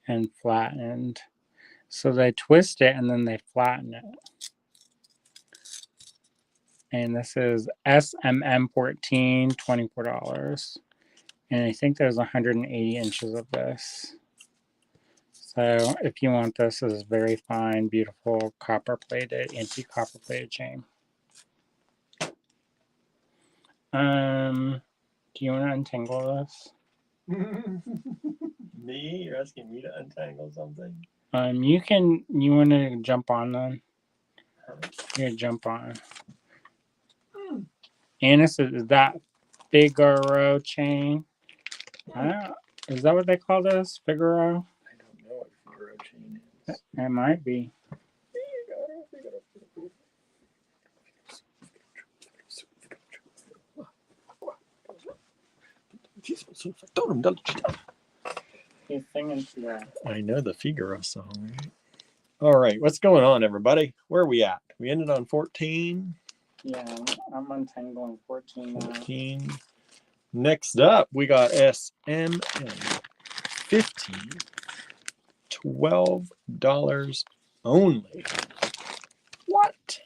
and flattened? So they twist it and then they flatten it. And this is SMM 14, $24. And I think there's 180 inches of this. So if you want this, this is very fine, beautiful copper-plated, anti-copper plated chain. Do you want to untangle this? Me? You're asking me to untangle something? You want to jump on then? Here, jump on. And this is that Figaro chain. Is that what they call this? Figaro? I don't know what Figaro chain is. It might be. He's singing to that. I know the Figaro song, right? All right, what's going on, everybody? Where are we at? We ended on 14. Yeah, I'm untangling 14 now. 14. Next up, we got SMM 15. $12 only. What?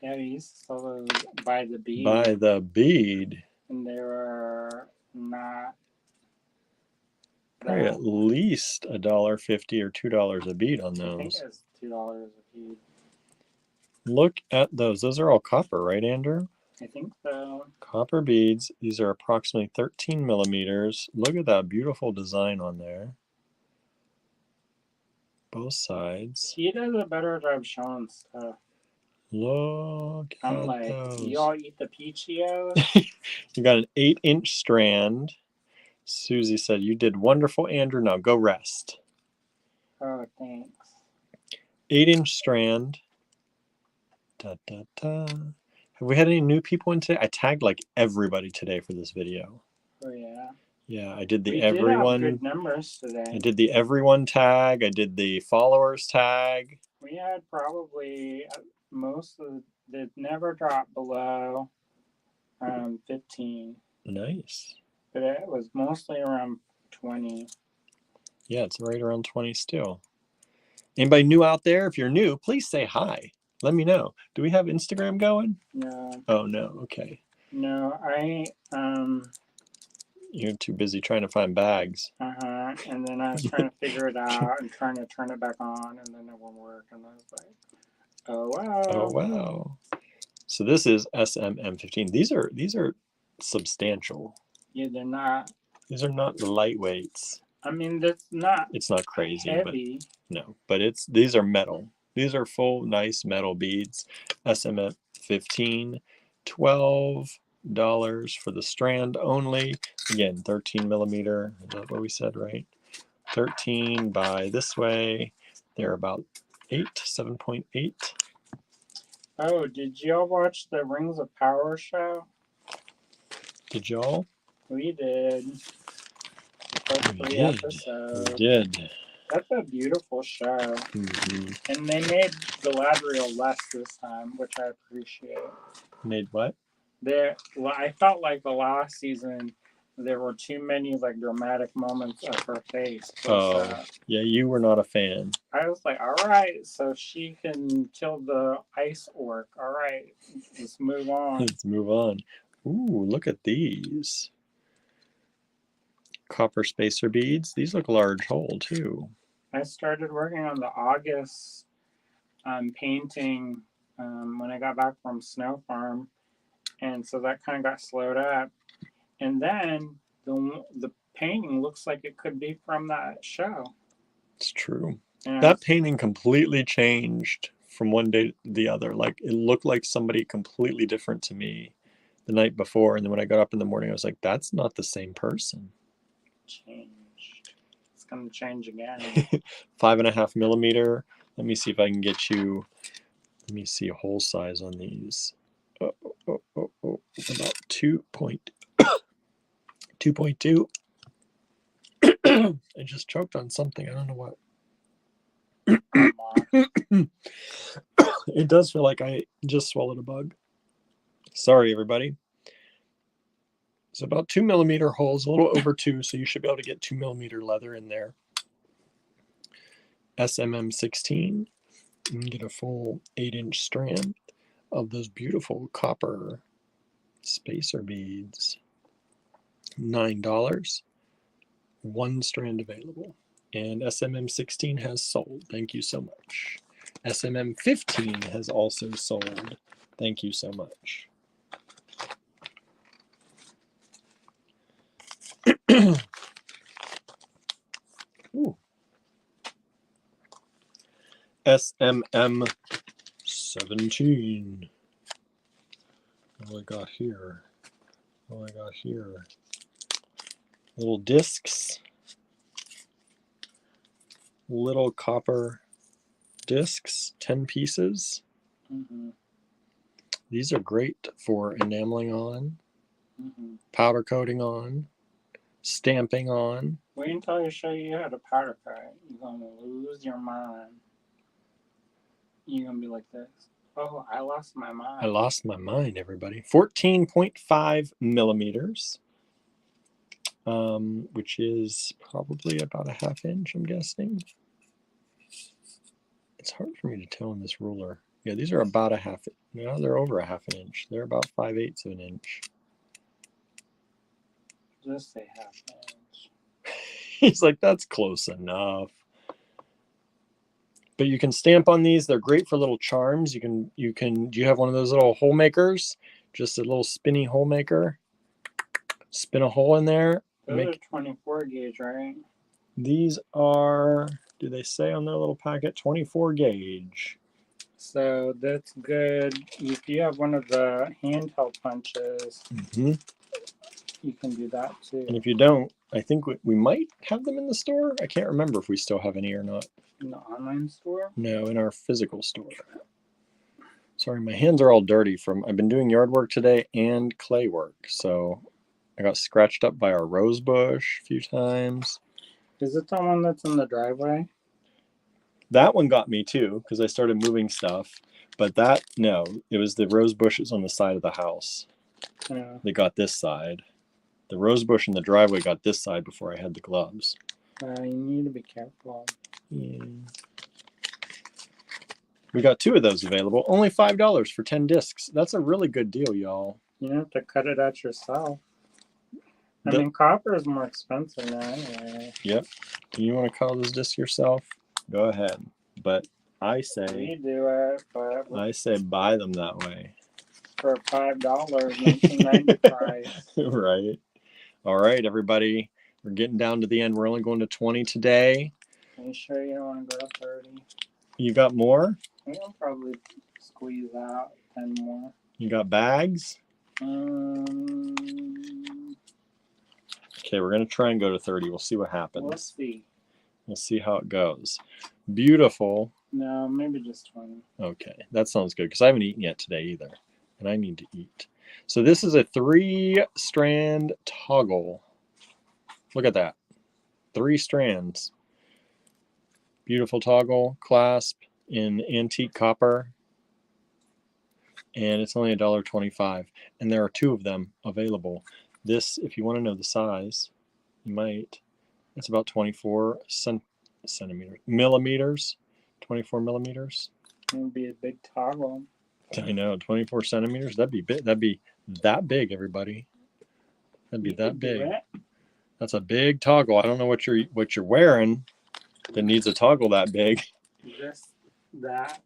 Yeah, we used to sell those by the bead. By the bead. And they were not. Probably at least $1.50 or $2 a bead on those. I think it's $2 a bead. Look at those. Those are all copper, right, Andrew? I think so. Copper beads. These are approximately 13 millimeters. Look at that beautiful design on there. Both sides. He does a better job showing stuff. Look I'm at like, those. y'all eat the Peachios? You got an 8-inch strand. Susie said, you did wonderful, Andrew. Now go rest. Oh, thanks. 8-inch strand. Da, da, da. Have we had any new people in today? I tagged like everybody today for this video. Oh, yeah. Yeah, I did the We everyone. did have good numbers today. I did the everyone tag. I did the followers tag. We had probably most of they've never dropped below 15. Nice. But it was mostly around 20. Yeah, it's right around 20 still. Anybody new out there? If you're new, please say hi. Let me know. Do we have Instagram going? No. Oh, no. Okay. No, You're too busy trying to find bags. And then I was trying to figure it out and trying to turn it back on, and then it won't work. And I was like, oh, wow. Oh, wow. So this is SMM15. These are substantial. Yeah, they're not. These are not the lightweights. I mean, it's not crazy, heavy. But no. But these are metal. These are full, nice metal beads. SMM15, $12 for the strand only. Again, 13 millimeter. Is that what we said, right? 13 by this way. They're about 7.8. Oh, did y'all watch the Rings of Power show? Did y'all? We did. We Episodes. did. That's a beautiful show. Mm-hmm. And they made Galadriel less this time, which I appreciate. Made what? I felt like the last season there were too many like dramatic moments of her face. Oh, yeah, you were not a fan. I was like, all right, so she can kill the ice orc. All right, let's move on. Let's move on. Ooh, look at these. Copper spacer beads. These look large hole too. I started working on the August painting when I got back from Snow Farm, and so that kind of got slowed up. And then the painting looks like it could be from that show. It's true. And That painting completely changed from one day to the other. Like it looked like somebody completely different to me the night before, and then when I got up in the morning, I was like, "That's not the same person." changed. It's gonna change again. 5.5 millimeter. Let me see if I can get you. Let me see a hole size on these. About 2.2. I just choked on something. I don't know what. It does feel like I just swallowed a bug. Sorry, everybody. It's about 2 millimeter holes, a little over 2, so you should be able to get 2 millimeter leather in there. SMM 16. You can get a full 8-inch strand of those beautiful copper spacer beads. $9. One strand available. And SMM 16 has sold. Thank you so much. SMM 15 has also sold. Thank you so much. Ooh. SMM 17. What I got here? What I got here? Little discs. Little copper discs, 10 pieces. Mm-hmm. These are great for enameling on, Mm-hmm. powder coating on, stamping on. Wait until I show you how to powder coat. You're gonna lose your mind. You're gonna be like this. Oh, I lost my mind. I lost my mind, everybody. 14.5 millimeters, which is probably about a ½ inch, I'm guessing. It's hard for me to tell on this ruler. Yeah, these are about a half. No, they're over a ½ inch. They're about 5/8 of an inch. Just say ½ inch. He's like, that's close enough. But you can stamp on these. They're great for little charms. Do you have one of those little hole makers? Just a little spinny hole maker. Spin a hole in there. Those are 24 gauge, right? These are, do they say on their little packet, 24 gauge. So that's good. If you have one of the handheld punches, you can do that too. And if you don't, I think we might have them in the store. I can't remember if we still have any or not. In the online store? No, in our physical store. Sorry, my hands are all dirty I've been doing yard work today and clay work. So I got scratched up by our rose bush a few times. Is it the one that's in the driveway? That one got me too, because I started moving stuff. But no, it was the rose bushes on the side of the house. Yeah. They got this side. The rose bush in the driveway got this side before I had the gloves. You need to be careful. Yeah. We got 2 of those available. Only $5 for 10 discs. That's a really good deal, y'all. You have to cut it out yourself. I mean, copper is more expensive now anyway. Yep. You want to cut those discs yourself? Go ahead. But I say... We do it, but... I say buy them that way. For $5, 1990 price. Right. All right, everybody. We're getting down to the end. We're only going to 20 today. Are you sure you don't want to go to 30? You got more? We'll probably squeeze out 10 more. You got bags? Okay, we're going to try and go to 30. We'll see what happens. We'll see. We'll see how it goes. Beautiful. No, maybe just 20. Okay, that sounds good because I haven't eaten yet today either. And I need to eat. So this is a 3-strand toggle. Look at that. 3 strands. Beautiful toggle clasp in antique copper. And it's only $1.25. And there are 2 of them available. This, if you want to know the size, you might. It's about 24 millimeters, 24 millimeters. It would be a big toggle. I know, 24 centimeters. That'd be big. That'd be that big, everybody. That'd be that big. That's a big toggle. I don't know what you're wearing that needs a toggle that big. Just that.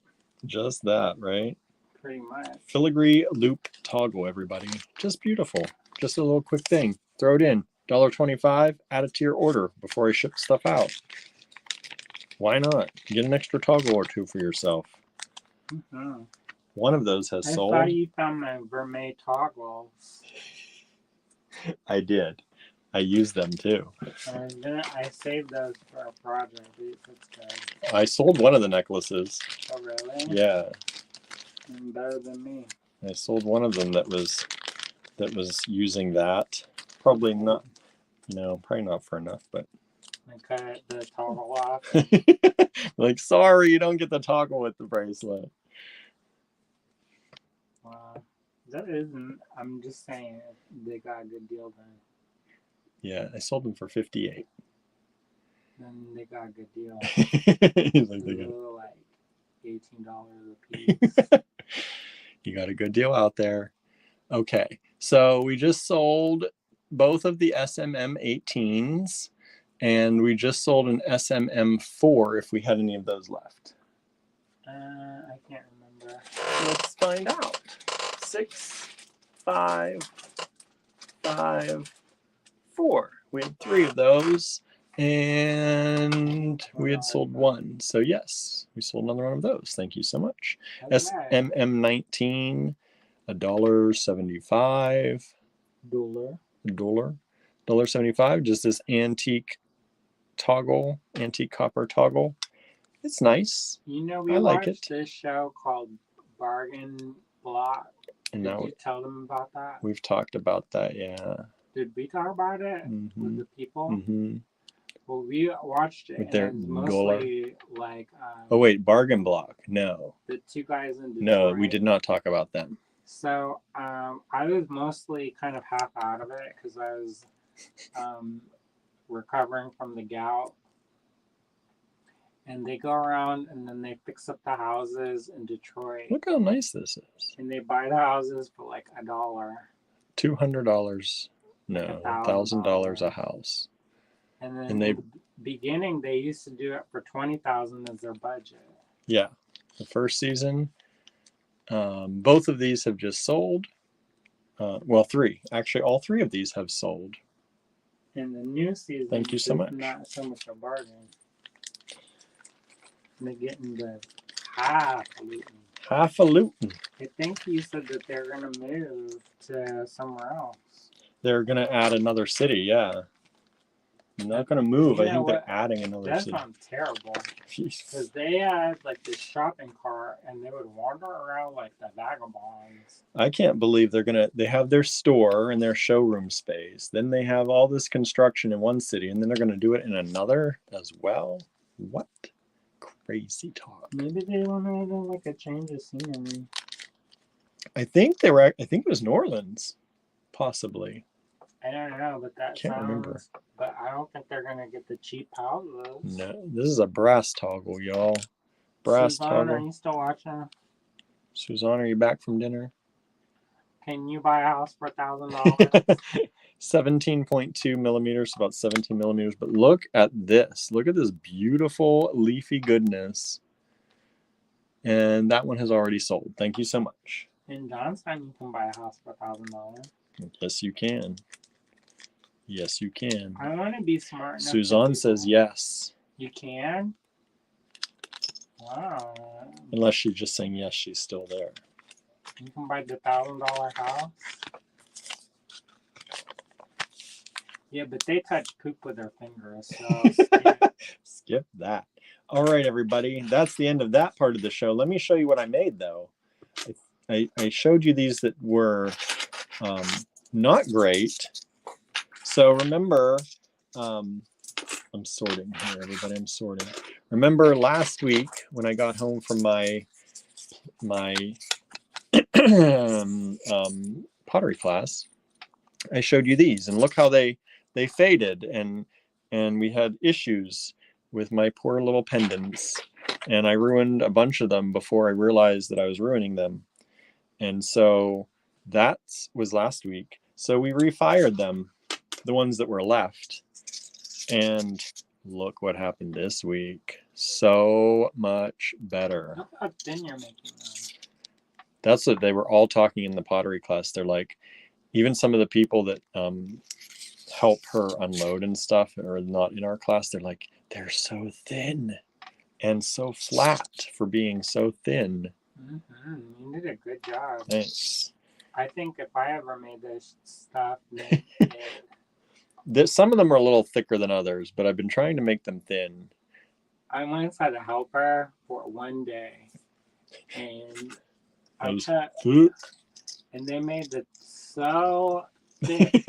Just that, right? Pretty much. Filigree loop toggle, everybody. Just beautiful. Just a little quick thing. Throw it in. $1.25. Add it to your order before I ship stuff out. Why not? Get an extra toggle or two for yourself. Mm-hmm. One of those has sold. I thought you found my vermeil toggles. I did. I used them too. I saved those for a project. That's good. I sold one of the necklaces. Oh, really? Yeah. Better than me. I sold one of them that was using that. Probably not, probably not for enough, but. I cut the toggle off. Like, sorry, you don't get the toggle with the bracelet. That isn't. I'm just saying they got a good deal then. Yeah, I sold them for $58. Then they got a good deal. He's like, they got like $18 a piece. You got a good deal out there. Okay, so we just sold both of the SMM18s, and we just sold an SMM4 if we had any of those left. I can't remember. Let's find out. 6, 5, 5, 4. We had 3 of those, and we had sold 1. So yes, we sold another one of those. Thank you so much. SMM19, $1.75. $1.75. Just this antique toggle, antique copper toggle. It's nice. We I like watched this show called Bargain Block. Did you tell them about that? We've talked about that, yeah. Did we talk about it with the people? Mm-hmm. Well, we watched it, with and mostly like. Oh wait, Bargain Block? No. The 2 guys in Detroit. No, we did not talk about them. So I was mostly kind of half out of it because I was recovering from the gout. And they go around and then they fix up the houses in Detroit. Look how nice this is. And they buy the houses for like $1. $200. No, $1,000 a house. And then in the beginning, they used to do it for $20,000 as their budget. Yeah, the first season. Both of these have just sold. Well, 3. Actually, all 3 of these have sold. In the new season, thank you so much. Not so much a bargain. They're getting the highfalutin. Highfalutin. I think you said that they're going to move to somewhere else. They're going to add another city, yeah. They're not going to move. I think they're adding another city. That sounds terrible. Because they had like this shopping cart and they would wander around like the vagabonds. I can't believe they have their store and their showroom space. Then they have all this construction in one city and then they're going to do it in another as well. What? Crazy talk. Maybe they wanted like a change of scenery. I think it was New Orleans, possibly. I don't know, but that can't remember. But I don't think they're gonna get the cheap houses. No, this is a brass toggle, y'all. Brass Suzanne, toggle. Are you still watching? Suzanne, are you back from dinner? Can you buy a house for $1,000? 17.2 millimeters, about 17 millimeters. But look at this. Look at this beautiful leafy goodness. And that one has already sold. Thank you so much. In Johnstown, you can buy a house for $1,000. Yes, you can. Yes, you can. I want to be smart. Suzanne says yes. You can? Wow. Unless she's just saying yes, she's still there. You can buy the $1,000 house? Yeah, but they touch poop with their fingers, so skip that. All right, everybody. That's the end of that part of the show. Let me show you what I made, though. I showed you these that were not great. So remember, I'm sorting here, everybody. I'm sorting. Remember last week when I got home from my pottery class, I showed you these, and look how they faded, and we had issues with my poor little pendants, and I ruined a bunch of them before I realized that I was ruining them. And so that was last week. So we refired them, the ones that were left, and look what happened this week. So much better. Look how thin you're making them. That's what they were all talking in the pottery class. They're like, even some of the people that help her unload and stuff are not in our class. They're like, they're so thin and so flat for being so thin. Mm-hmm. You did a good job. Thanks. I think if I ever made this stuff, Some of them are a little thicker than others, but I've been trying to make them thin. I once had to help her for one day, and and they made it so thick,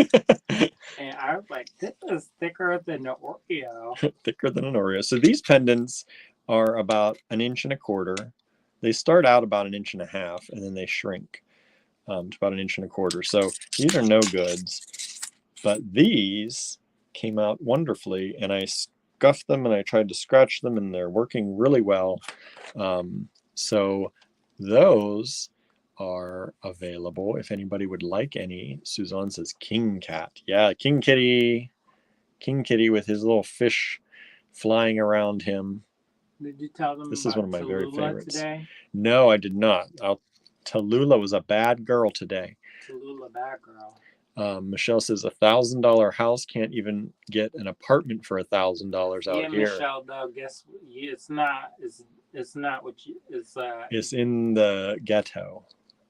and I was like, "This is thicker than an Oreo." Thicker than an Oreo. So these pendants are about 1.25 inches. They start out about 1.5 inches, and then they shrink to about 1.25 inches. So these are no goods, but these came out wonderfully, and I scuffed them and I tried to scratch them, and they're working really well. So those are available if anybody would like any. Suzanne says King Cat. Yeah, King Kitty with his little fish flying around him. Did you tell them this is one of my Tallulah very favorites today? No, I did not. Tallulah was a bad girl today. Tallulah bad girl. Michelle says $1,000 house can't even get an apartment for $1,000 out here. Michelle, though, guess it's not. It's not what you. It's in the ghetto.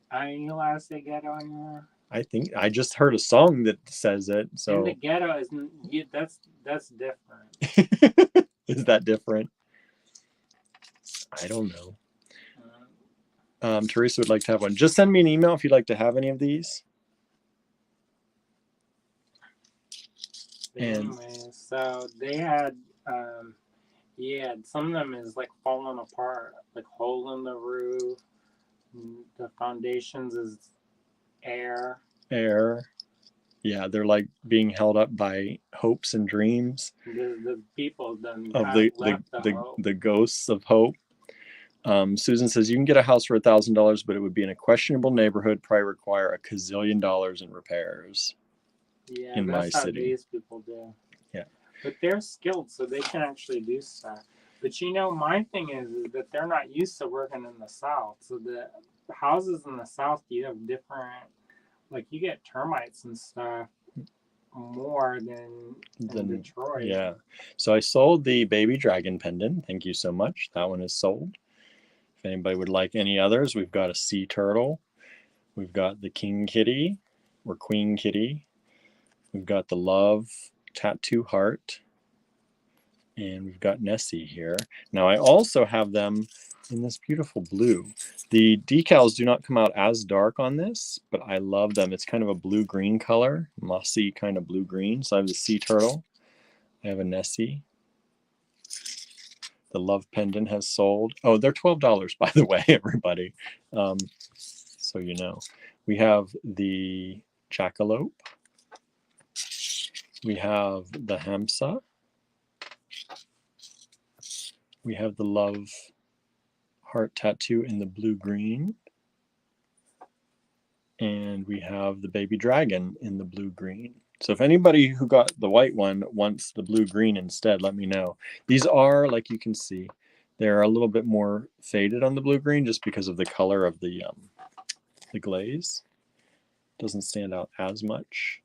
Are you allowed to say ghetto anymore? I think I just heard a song that says it. So in the ghetto is that's different. Is that different? I don't know. Teresa would like to have one. Just send me an email if you'd like to have any of these. Anyway, so they had, some of them is like falling apart, like hole in the roof. The foundations is air. Yeah, they're like being held up by hopes and dreams. The people then of the ghosts of hope. Susan says you can get a house for $1,000, but it would be in a questionable neighborhood, probably require a gazillion dollars in repairs. Yeah, in my city. These people do. Yeah, but they're skilled, so they can actually do stuff. But my thing is that they're not used to working in the South. So the houses in the South, you have different, like you get termites and stuff more than Detroit. Yeah. So I sold the baby dragon pendant. Thank you so much. That one is sold. If anybody would like any others, we've got a sea turtle. We've got the king kitty or queen kitty. We've got the love tattoo heart. And we've got Nessie here. Now I also have them in this beautiful blue. The decals do not come out as dark on this, but I love them. It's kind of a blue-green color, mossy kind of blue-green. So I have the sea turtle. I have a Nessie. The love pendant has sold. Oh, they're $12, by the way, everybody. So you know. We have the jackalope. We have the hamsa. We have the love heart tattoo in the blue-green. And we have the baby dragon in the blue-green. So if anybody who got the white one wants the blue-green instead, let me know. These are, like you can see, they're a little bit more faded on the blue-green just because of the color of the glaze. Doesn't stand out as much.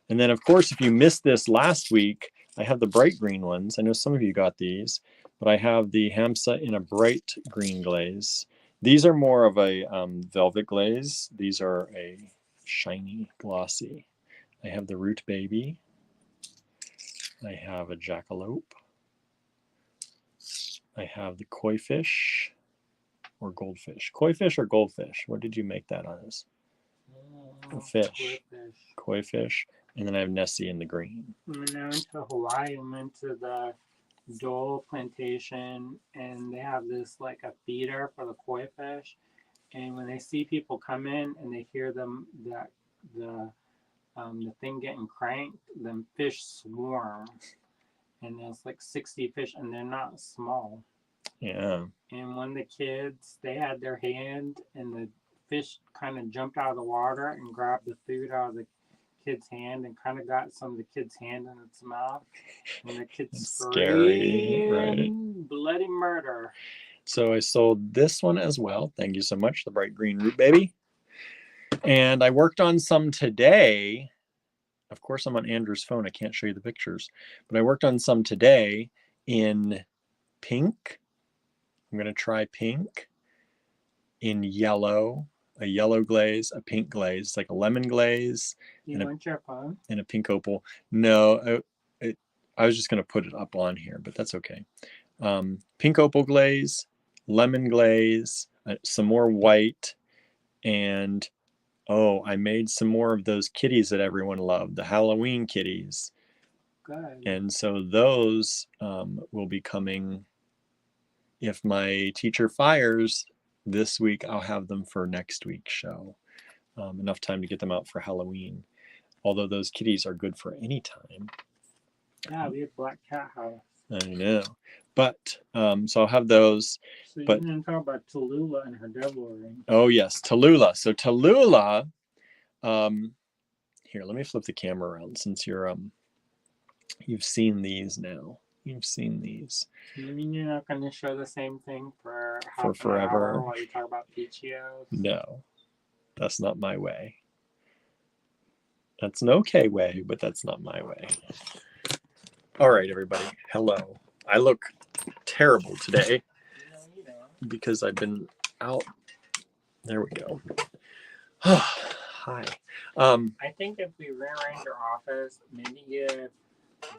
And then, of course, if you missed this last week, I have the bright green ones. I know some of you got these, but I have the hamsa in a bright green glaze. These are more of a velvet glaze. These are a shiny, glossy. I have the root baby. I have a jackalope. I have the koi fish or goldfish. Koi fish or goldfish? What did you make that on? A fish. Koi fish. And then I have Nessie in the green. When I went to Hawaii, I went to the Dole plantation, and they have this like a feeder for the koi fish. And when they see people come in and they hear them, that the the thing getting cranked, then fish swarm, and there's like 60 fish, and they're not small. Yeah. And when the kids, they had their hand, and the fish kind of jumped out of the water and grabbed the food out of the kid's hand and kind of got some of the kid's hand in its mouth. And the kids Scary, right? screamed bloody murder. So I sold this one as well. Thank you so much, the bright green root baby. And I worked on some today. Of course, I'm on Andrew's phone. I can't show you the pictures, but I worked on some today in pink. I'm going to try pink, in yellow, a yellow glaze, a pink glaze, like a lemon glaze. You want your phone? And a pink opal. No, I was just going to put it up on here, but that's okay. Pink opal glaze, lemon glaze, some more white, and oh, I made some more of those kitties that everyone loved, the Halloween kitties. Good. And so those will be coming. If my teacher fires this week, I'll have them for next week's show. Enough time to get them out for Halloween. Although those kitties are good for any time. Yeah, we have Black Cat House. I know. But, so I'll have those. So you but, didn't talk about Tallulah and her devilry. Oh, yes, Tallulah. So Tallulah, here, let me flip the camera around since you've seen these now. You've seen these. You mean you're not going to show the same thing for forever an hour while you talk about Peachios? No, that's not my way. That's an okay way, but that's not my way. All right, everybody. Hello. I look terrible today because I've been out. There we go. Hi. I think if we rearrange your office, maybe give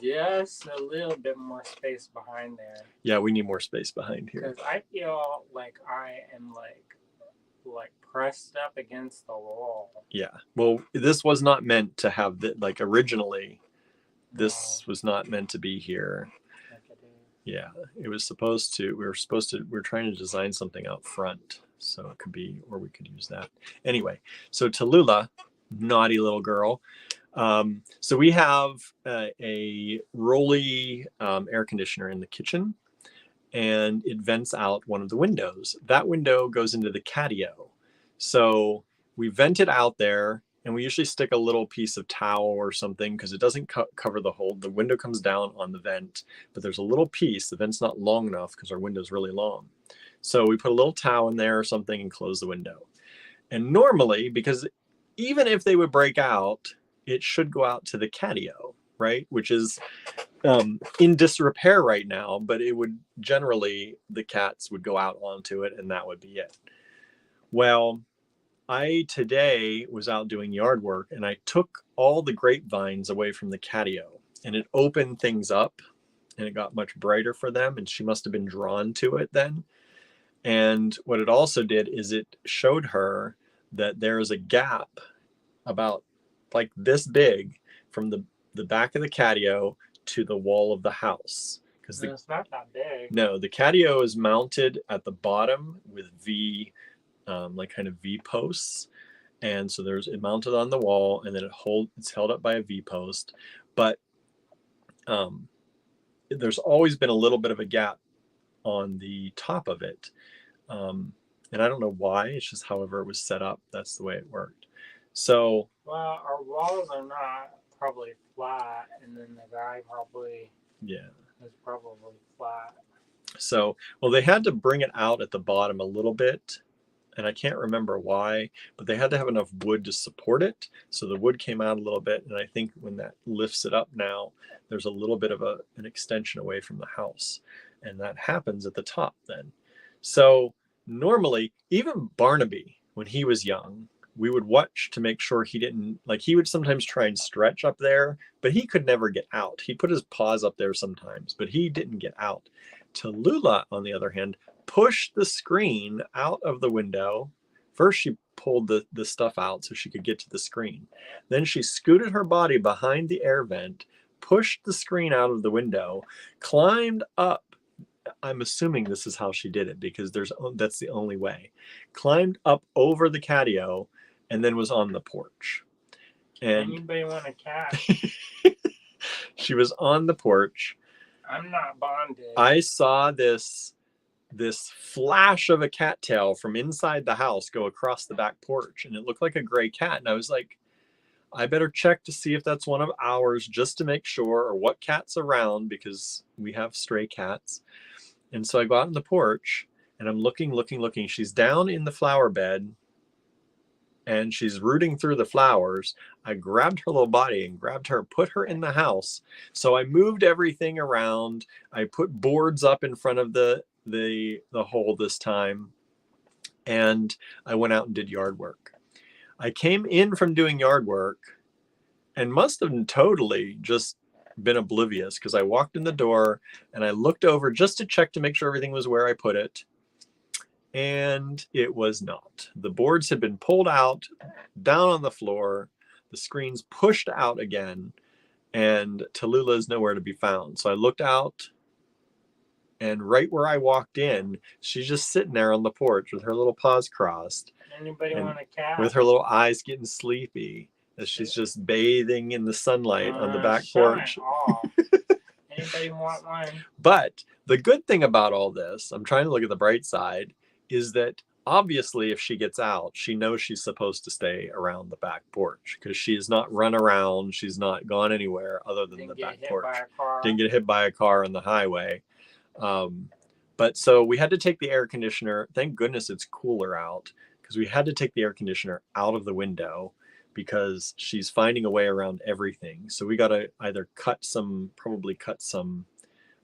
just a little bit more space behind there. Yeah, we need more space behind here. Because I feel like I am like pressed up against the wall. Yeah. Well, this was not meant to have that. Like originally, this was not meant to be here. Yeah, it was supposed to. We were trying to design something out front, so it could be, or we could use that. Anyway, so Tallulah, naughty little girl. So we have a Rolly air conditioner in the kitchen, and it vents out one of the windows. That window goes into the catio. So we vent it out there, and we usually stick a little piece of towel or something because it doesn't cover the whole. The window comes down on the vent, but there's a little piece. The vent's not long enough because our window's really long. So we put a little towel in there or something and close the window. And normally, because even if they would break out, it should go out to the catio, right? Which is in disrepair right now, but it would generally, the cats would go out onto it and that would be it. Well, I today was out doing yard work and I took all the grapevines away from the catio and it opened things up and it got much brighter for them. And she must have been drawn to it then. And what it also did is it showed her that there is a gap about like this big from the back of the catio to the wall of the house. Because it's not that big. No, the catio is mounted at the bottom with like kind of V posts. And so it mounted on the wall and then it's held up by a V post. But there's always been a little bit of a gap on the top of it. And I don't know why, it's just however it was set up, that's the way it worked. So, well, our walls are not probably flat, and then the guy probably is probably flat. So, well, they had to bring it out at the bottom a little bit, and I can't remember why, but they had to have enough wood to support it. So the wood came out a little bit, and I think when that lifts it up now, there's a little bit of an extension away from the house, and that happens at the top then. So normally, even Barnaby, when he was young, we would watch to make sure he didn't, like he would sometimes try and stretch up there, but he could never get out. He put his paws up there sometimes, but he didn't get out. Tallulah, on the other hand, pushed the screen out of the window. First, she pulled the stuff out so she could get to the screen. Then she scooted her body behind the air vent, pushed the screen out of the window, climbed up. I'm assuming this is how she did it because that's the only way. Climbed up over the catio and then was on the porch. And anybody want a cat? she was on the porch. I'm not bonded. I saw this flash of a cattail from inside the house go across the back porch, and it looked like a gray cat. And I was like, I better check to see if that's one of ours, just to make sure, or what cat's around, because we have stray cats. And so I go out on the porch and I'm looking. She's down in the flower bed and she's rooting through the flowers. I grabbed her little body and grabbed her, put her in the house. So I moved everything around. I put boards up in front of the hole this time. And I went out and did yard work. I came in from doing yard work and must have totally just been oblivious, because I walked in the door and I looked over just to check to make sure everything was where I put it. And it was not. The boards had been pulled out, down on the floor, the screens pushed out again, and Tallulah is nowhere to be found. So I looked out, and right where I walked in, she's just sitting there on the porch with her little paws crossed. Anybody want a cat? With her little eyes getting sleepy as she's just bathing in the sunlight on the back porch. Anybody want one? But the good thing about all this, I'm trying to look at the bright side, is that obviously if she gets out, she knows she's supposed to stay around the back porch, because she has not run around. She's not gone anywhere other than the back porch. Didn't get hit by a car on the highway. But so we had to take the air conditioner. Thank goodness it's cooler out, because we had to take the air conditioner out of the window because she's finding a way around everything. So we got to either probably cut some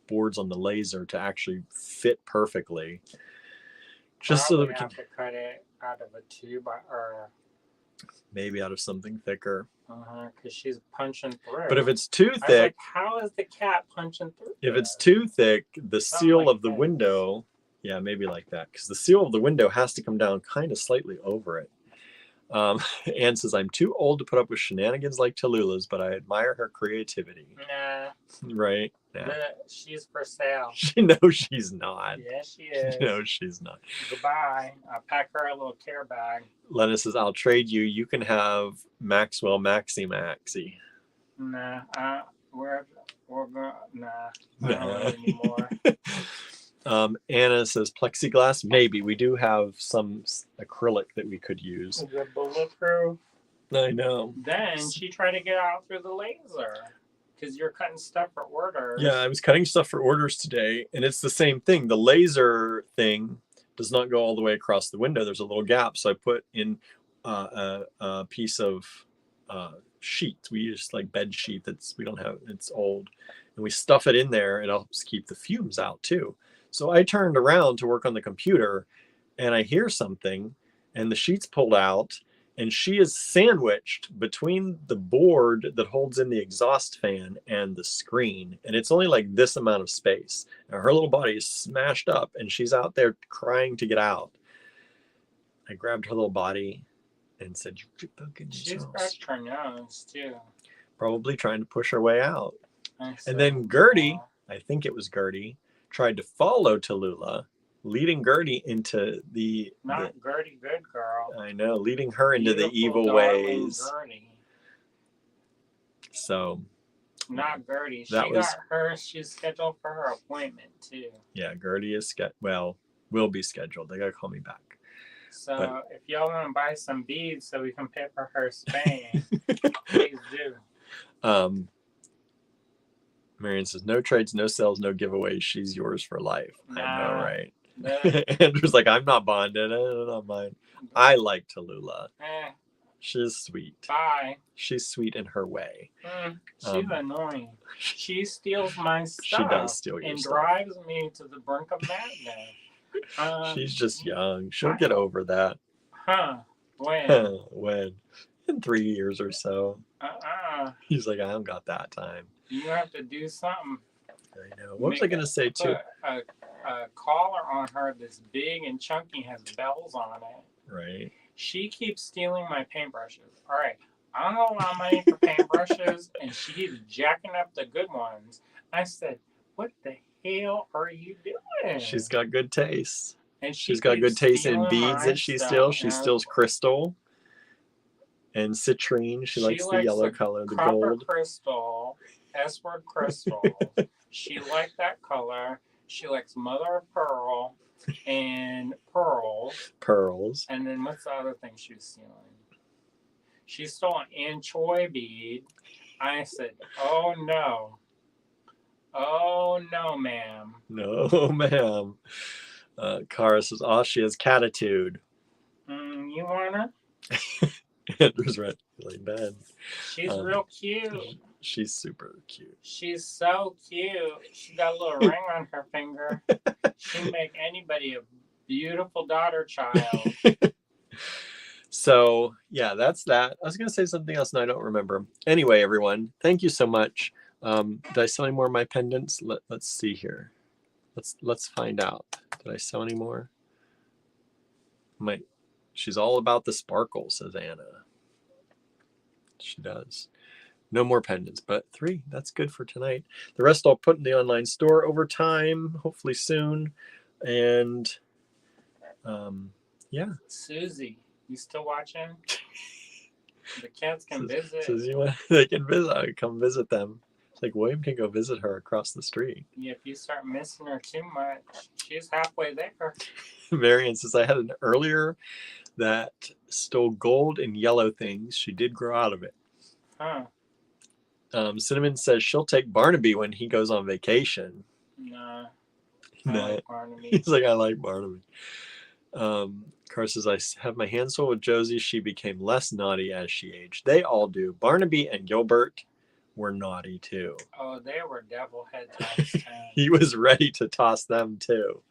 boards on the laser to actually fit perfectly. Just so that we can have to cut it out of a tube or maybe out of something thicker. Because she's punching through. But if it's too thick, how is the cat punching through? If it's too thick, the seal of the window, yeah, maybe like that, because the seal of the window has to come down kind of slightly over it. Anne says, I'm too old to put up with shenanigans like Tallulah's, but I admire her creativity. Nah. Right? Nah. She's for sale. She knows she's not. Yes, she is. No, she's not. Goodbye. I'll pack her a little care bag. Lena says, I'll trade you. You can have Maxwell Maxi. Nah. We're going. Nah. I don't want it anymore. Anna says plexiglass. Maybe we do have some acrylic that we could use. Is it bulletproof? I know. Then she tried to get out through the laser because you're cutting stuff for orders. Yeah, I was cutting stuff for orders today, and it's the same thing. The laser thing does not go all the way across the window. There's a little gap, so I put in a piece of sheet. We use like bed sheet it's old, and we stuff it in there. It helps keep the fumes out too. So I turned around to work on the computer, and I hear something, and the sheet's pulled out, and she is sandwiched between the board that holds in the exhaust fan and the screen. And it's only like this amount of space. Now, her little body is smashed up, and she's out there crying to get out. I grabbed her little body and said, she scratched her nose, too. Probably trying to push her way out. And then Gertie, I think it was Gertie, tried to follow Tallulah, leading Gertie into the... Gertie, good girl. I know, leading her into the evil ways. Gertie. So... Not Gertie. She's scheduled for her appointment, too. Yeah, Gertie is will be scheduled. They got to call me back. So if y'all want to buy some beads so we can pay for her spaying, please do. Marion says, no trades, no sales, no giveaways. She's yours for life. Nah, I know, right? Andrew's like, I'm not bonded. I don't know mine. I like Tallulah. She's sweet. Bye. She's sweet in her way. She's annoying. She steals my stuff. She does steal your stuff. Drives me to the brink of madness. She's just young. She'll get over that. When? When? In 3 years or so. He's like, I don't got that time. You have to do something. I know. What was I going to say, too? A collar on her that's big and chunky, has bells on it. Right. She keeps stealing my paintbrushes. All right. I don't have a lot of money for paintbrushes, and she keeps jacking up the good ones. I said, what the hell are you doing? She's got good taste. And she's got good taste in beads that she steals. She steals crystal. And citrine. She likes the yellow color, the copper gold. crystal, S-word crystal. She liked that color. She likes mother of pearl and pearls. Pearls. And then what's the other thing she was stealing? She stole an anchovy bead. I said, oh no. Oh no, ma'am. No, ma'am. Cara says, oh, she has catitude. You wanna? Andrew's right, like bad. She's real cute. She's super cute. She's so cute. She got a little ring on her finger. She'd make anybody a beautiful daughter child. So, yeah, that's that. I was going to say something else and I don't remember. Anyway, everyone, thank you so much. Did I sell any more of my pendants? Let's see here. Let's find out. Did I sell any more? She's all about the sparkle, says Anna. She does. No more pendants, but 3. That's good for tonight. The rest I'll put in the online store over time, hopefully soon. And yeah. Susie, you still watching? The cats can visit. Susie, they can visit. Come visit them. It's like William can go visit her across the street. Yeah, if you start missing her too much, she's halfway there. Marion says, I had an earlier that stole gold and yellow things. She did grow out of it. Huh. Cinnamon says she'll take Barnaby when he goes on vacation. Nah. I like Barnaby. He's like, I like Barnaby. Car says, I have my hands full with Josie. She became less naughty as she aged. They all do. Barnaby and Gilbert were naughty too. Oh, they were devil head times 10. He was ready to toss them too.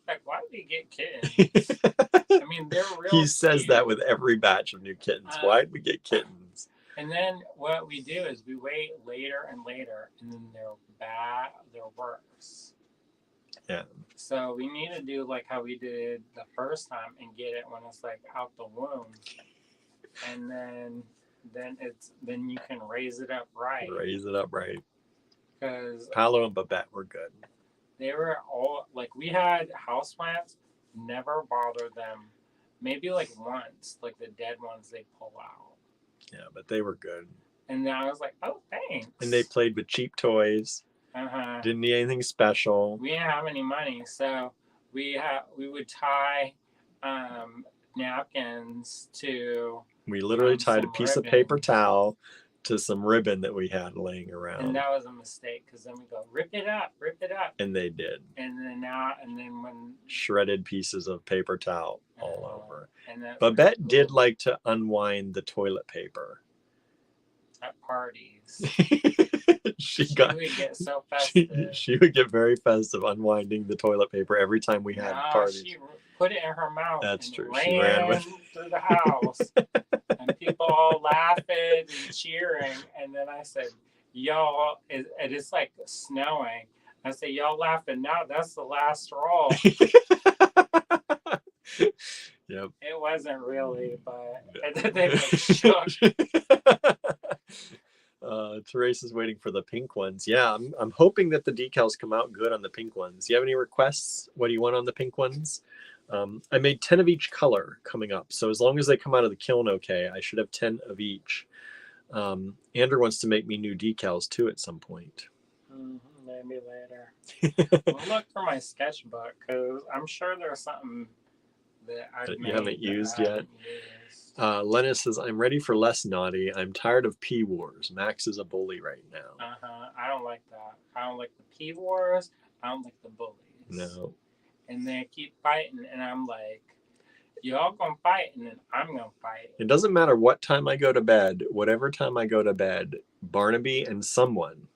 Like, why do we get kittens? I mean, they're real. He says that with every batch of new kittens. Why did we get kittens? And then what we do is we wait later and later, and then they're bad, they're worse. Yeah. So we need to do like how we did the first time and get it when it's like out the womb, and then you can raise it up right. Raise it up right. Because Paolo and Babette were good. They were all like, we had houseplants, never bothered them. Maybe like once, like the dead ones they pull out. Yeah, but they were good. And then I was like, oh, thanks. And they played with cheap toys. Didn't need anything special. We didn't have any money, so we would tie napkins to. We literally tied a piece of paper towel to some ribbon that we had laying around. And that was a mistake because then we go, rip it up. And they did. And then when shredded pieces of paper towel all over. And Babette did like to unwind the toilet paper at parties. she would get so festive. She would get very festive unwinding the toilet paper every time we had parties. She put it in her mouth. That's true. She ran with through the house, and people all laughing and cheering. And then I said, "Y'all, it's like snowing." I said, "Y'all laughing now? That's the last straw." Yep. It wasn't really, but they were shook. Teresa's waiting for the pink ones. Yeah, I'm hoping that the decals come out good on the pink ones. Do you have any requests? What do you want on the pink ones? I made 10 of each color coming up. So as long as they come out of the kiln okay, I should have 10 of each. Andrew wants to make me new decals too at some point. Maybe later. We'll look for my sketchbook because I'm sure there's something that you haven't used yet. Lenna says, I'm ready for less naughty. I'm tired of P wars. Max is a bully right now. I don't like that. I don't like the P wars. I don't like the bullies. No. And they keep fighting, and I'm like, y'all gonna fight, and then I'm gonna fight. It doesn't matter what time I go to bed. Whatever time I go to bed, Barnaby and someone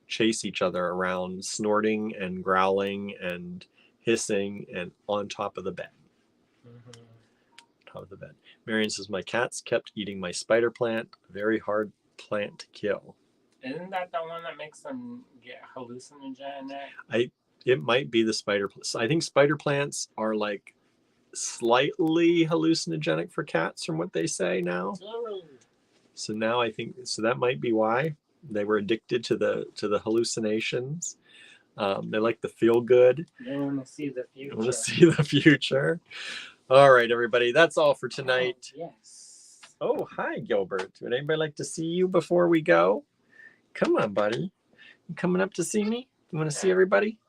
chase each other around, snorting and growling and hissing and on top of the bed. Top of the bed. Marion says, my cats kept eating my spider plant. Very hard plant to kill. Isn't that the one that makes them get hallucinogenic? It might be the spider. I think spider plants are like slightly hallucinogenic for cats from what they say now. So now I think, so that might be why they were addicted to the hallucinations. They like the feel good. They want to see the future. Want to see the future. All right, everybody. That's all for tonight. Yes. Oh, hi, Gilbert. Would anybody like to see you before we go? Come on, buddy. You coming up to see me? You want to see everybody?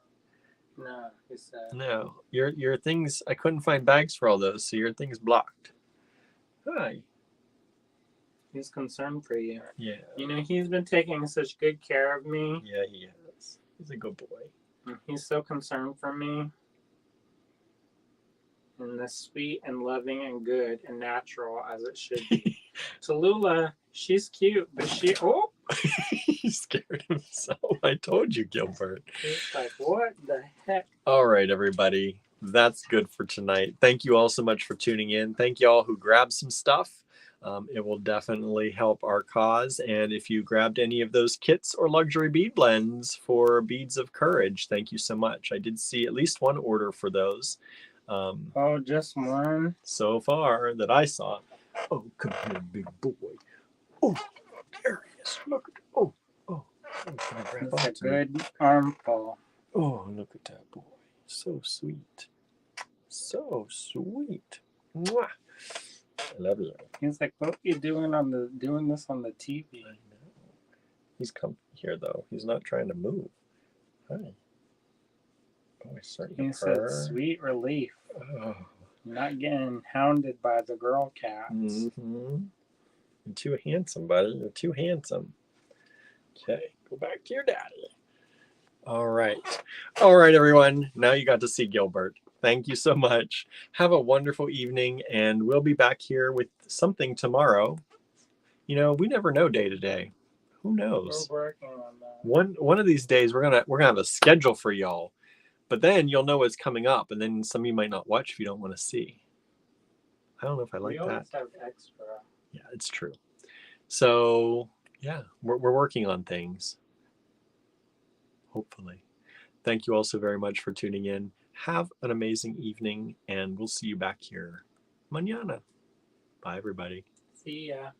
No, he said. No. Your things, I couldn't find bags for all those, so your thing's blocked. Hi. He's concerned for you. Yeah. You know, he's been taking such good care of me. Yeah, he is. He's a good boy. He's so concerned for me. And this sweet and loving and good and natural as it should be. Tallulah, she's cute, but oh! He scared himself. I told you, Gilbert. He's like, what the heck? All right, everybody. That's good for tonight. Thank you all so much for tuning in. Thank you all who grabbed some stuff. It will definitely help our cause. And if you grabbed any of those kits or luxury bead blends for Beads of Courage, thank you so much. I did see at least one order for those. Oh, just one? So far that I saw. Oh, come here, big boy. Oh, there he is. Look. Oh. It's a good armful. Oh, look at that boy. So sweet. So sweet. Mwah. I love you. He's like, what are you doing this on the TV? I know. He's come here though. He's not trying to move. Hi. Oh, he's starting to He purr. said, sweet relief. Oh. Not getting hounded by the girl cats. Mm-hmm. You're too handsome, buddy. You're too handsome. Okay, go back to your daddy. All right, everyone. Now you got to see Gilbert. Thank you so much. Have a wonderful evening, and we'll be back here with something tomorrow. You know, we never know day to day. Who knows? We're working on that. One of these days, we're gonna have a schedule for y'all, but then you'll know what's coming up, and then some of you might not watch if you don't want to see. I don't know if I like we that. always have extra. Yeah, it's true. So yeah, we're working on things. Hopefully. Thank you all so very much for tuning in. Have an amazing evening, and we'll see you back here mañana. Bye, everybody. See ya.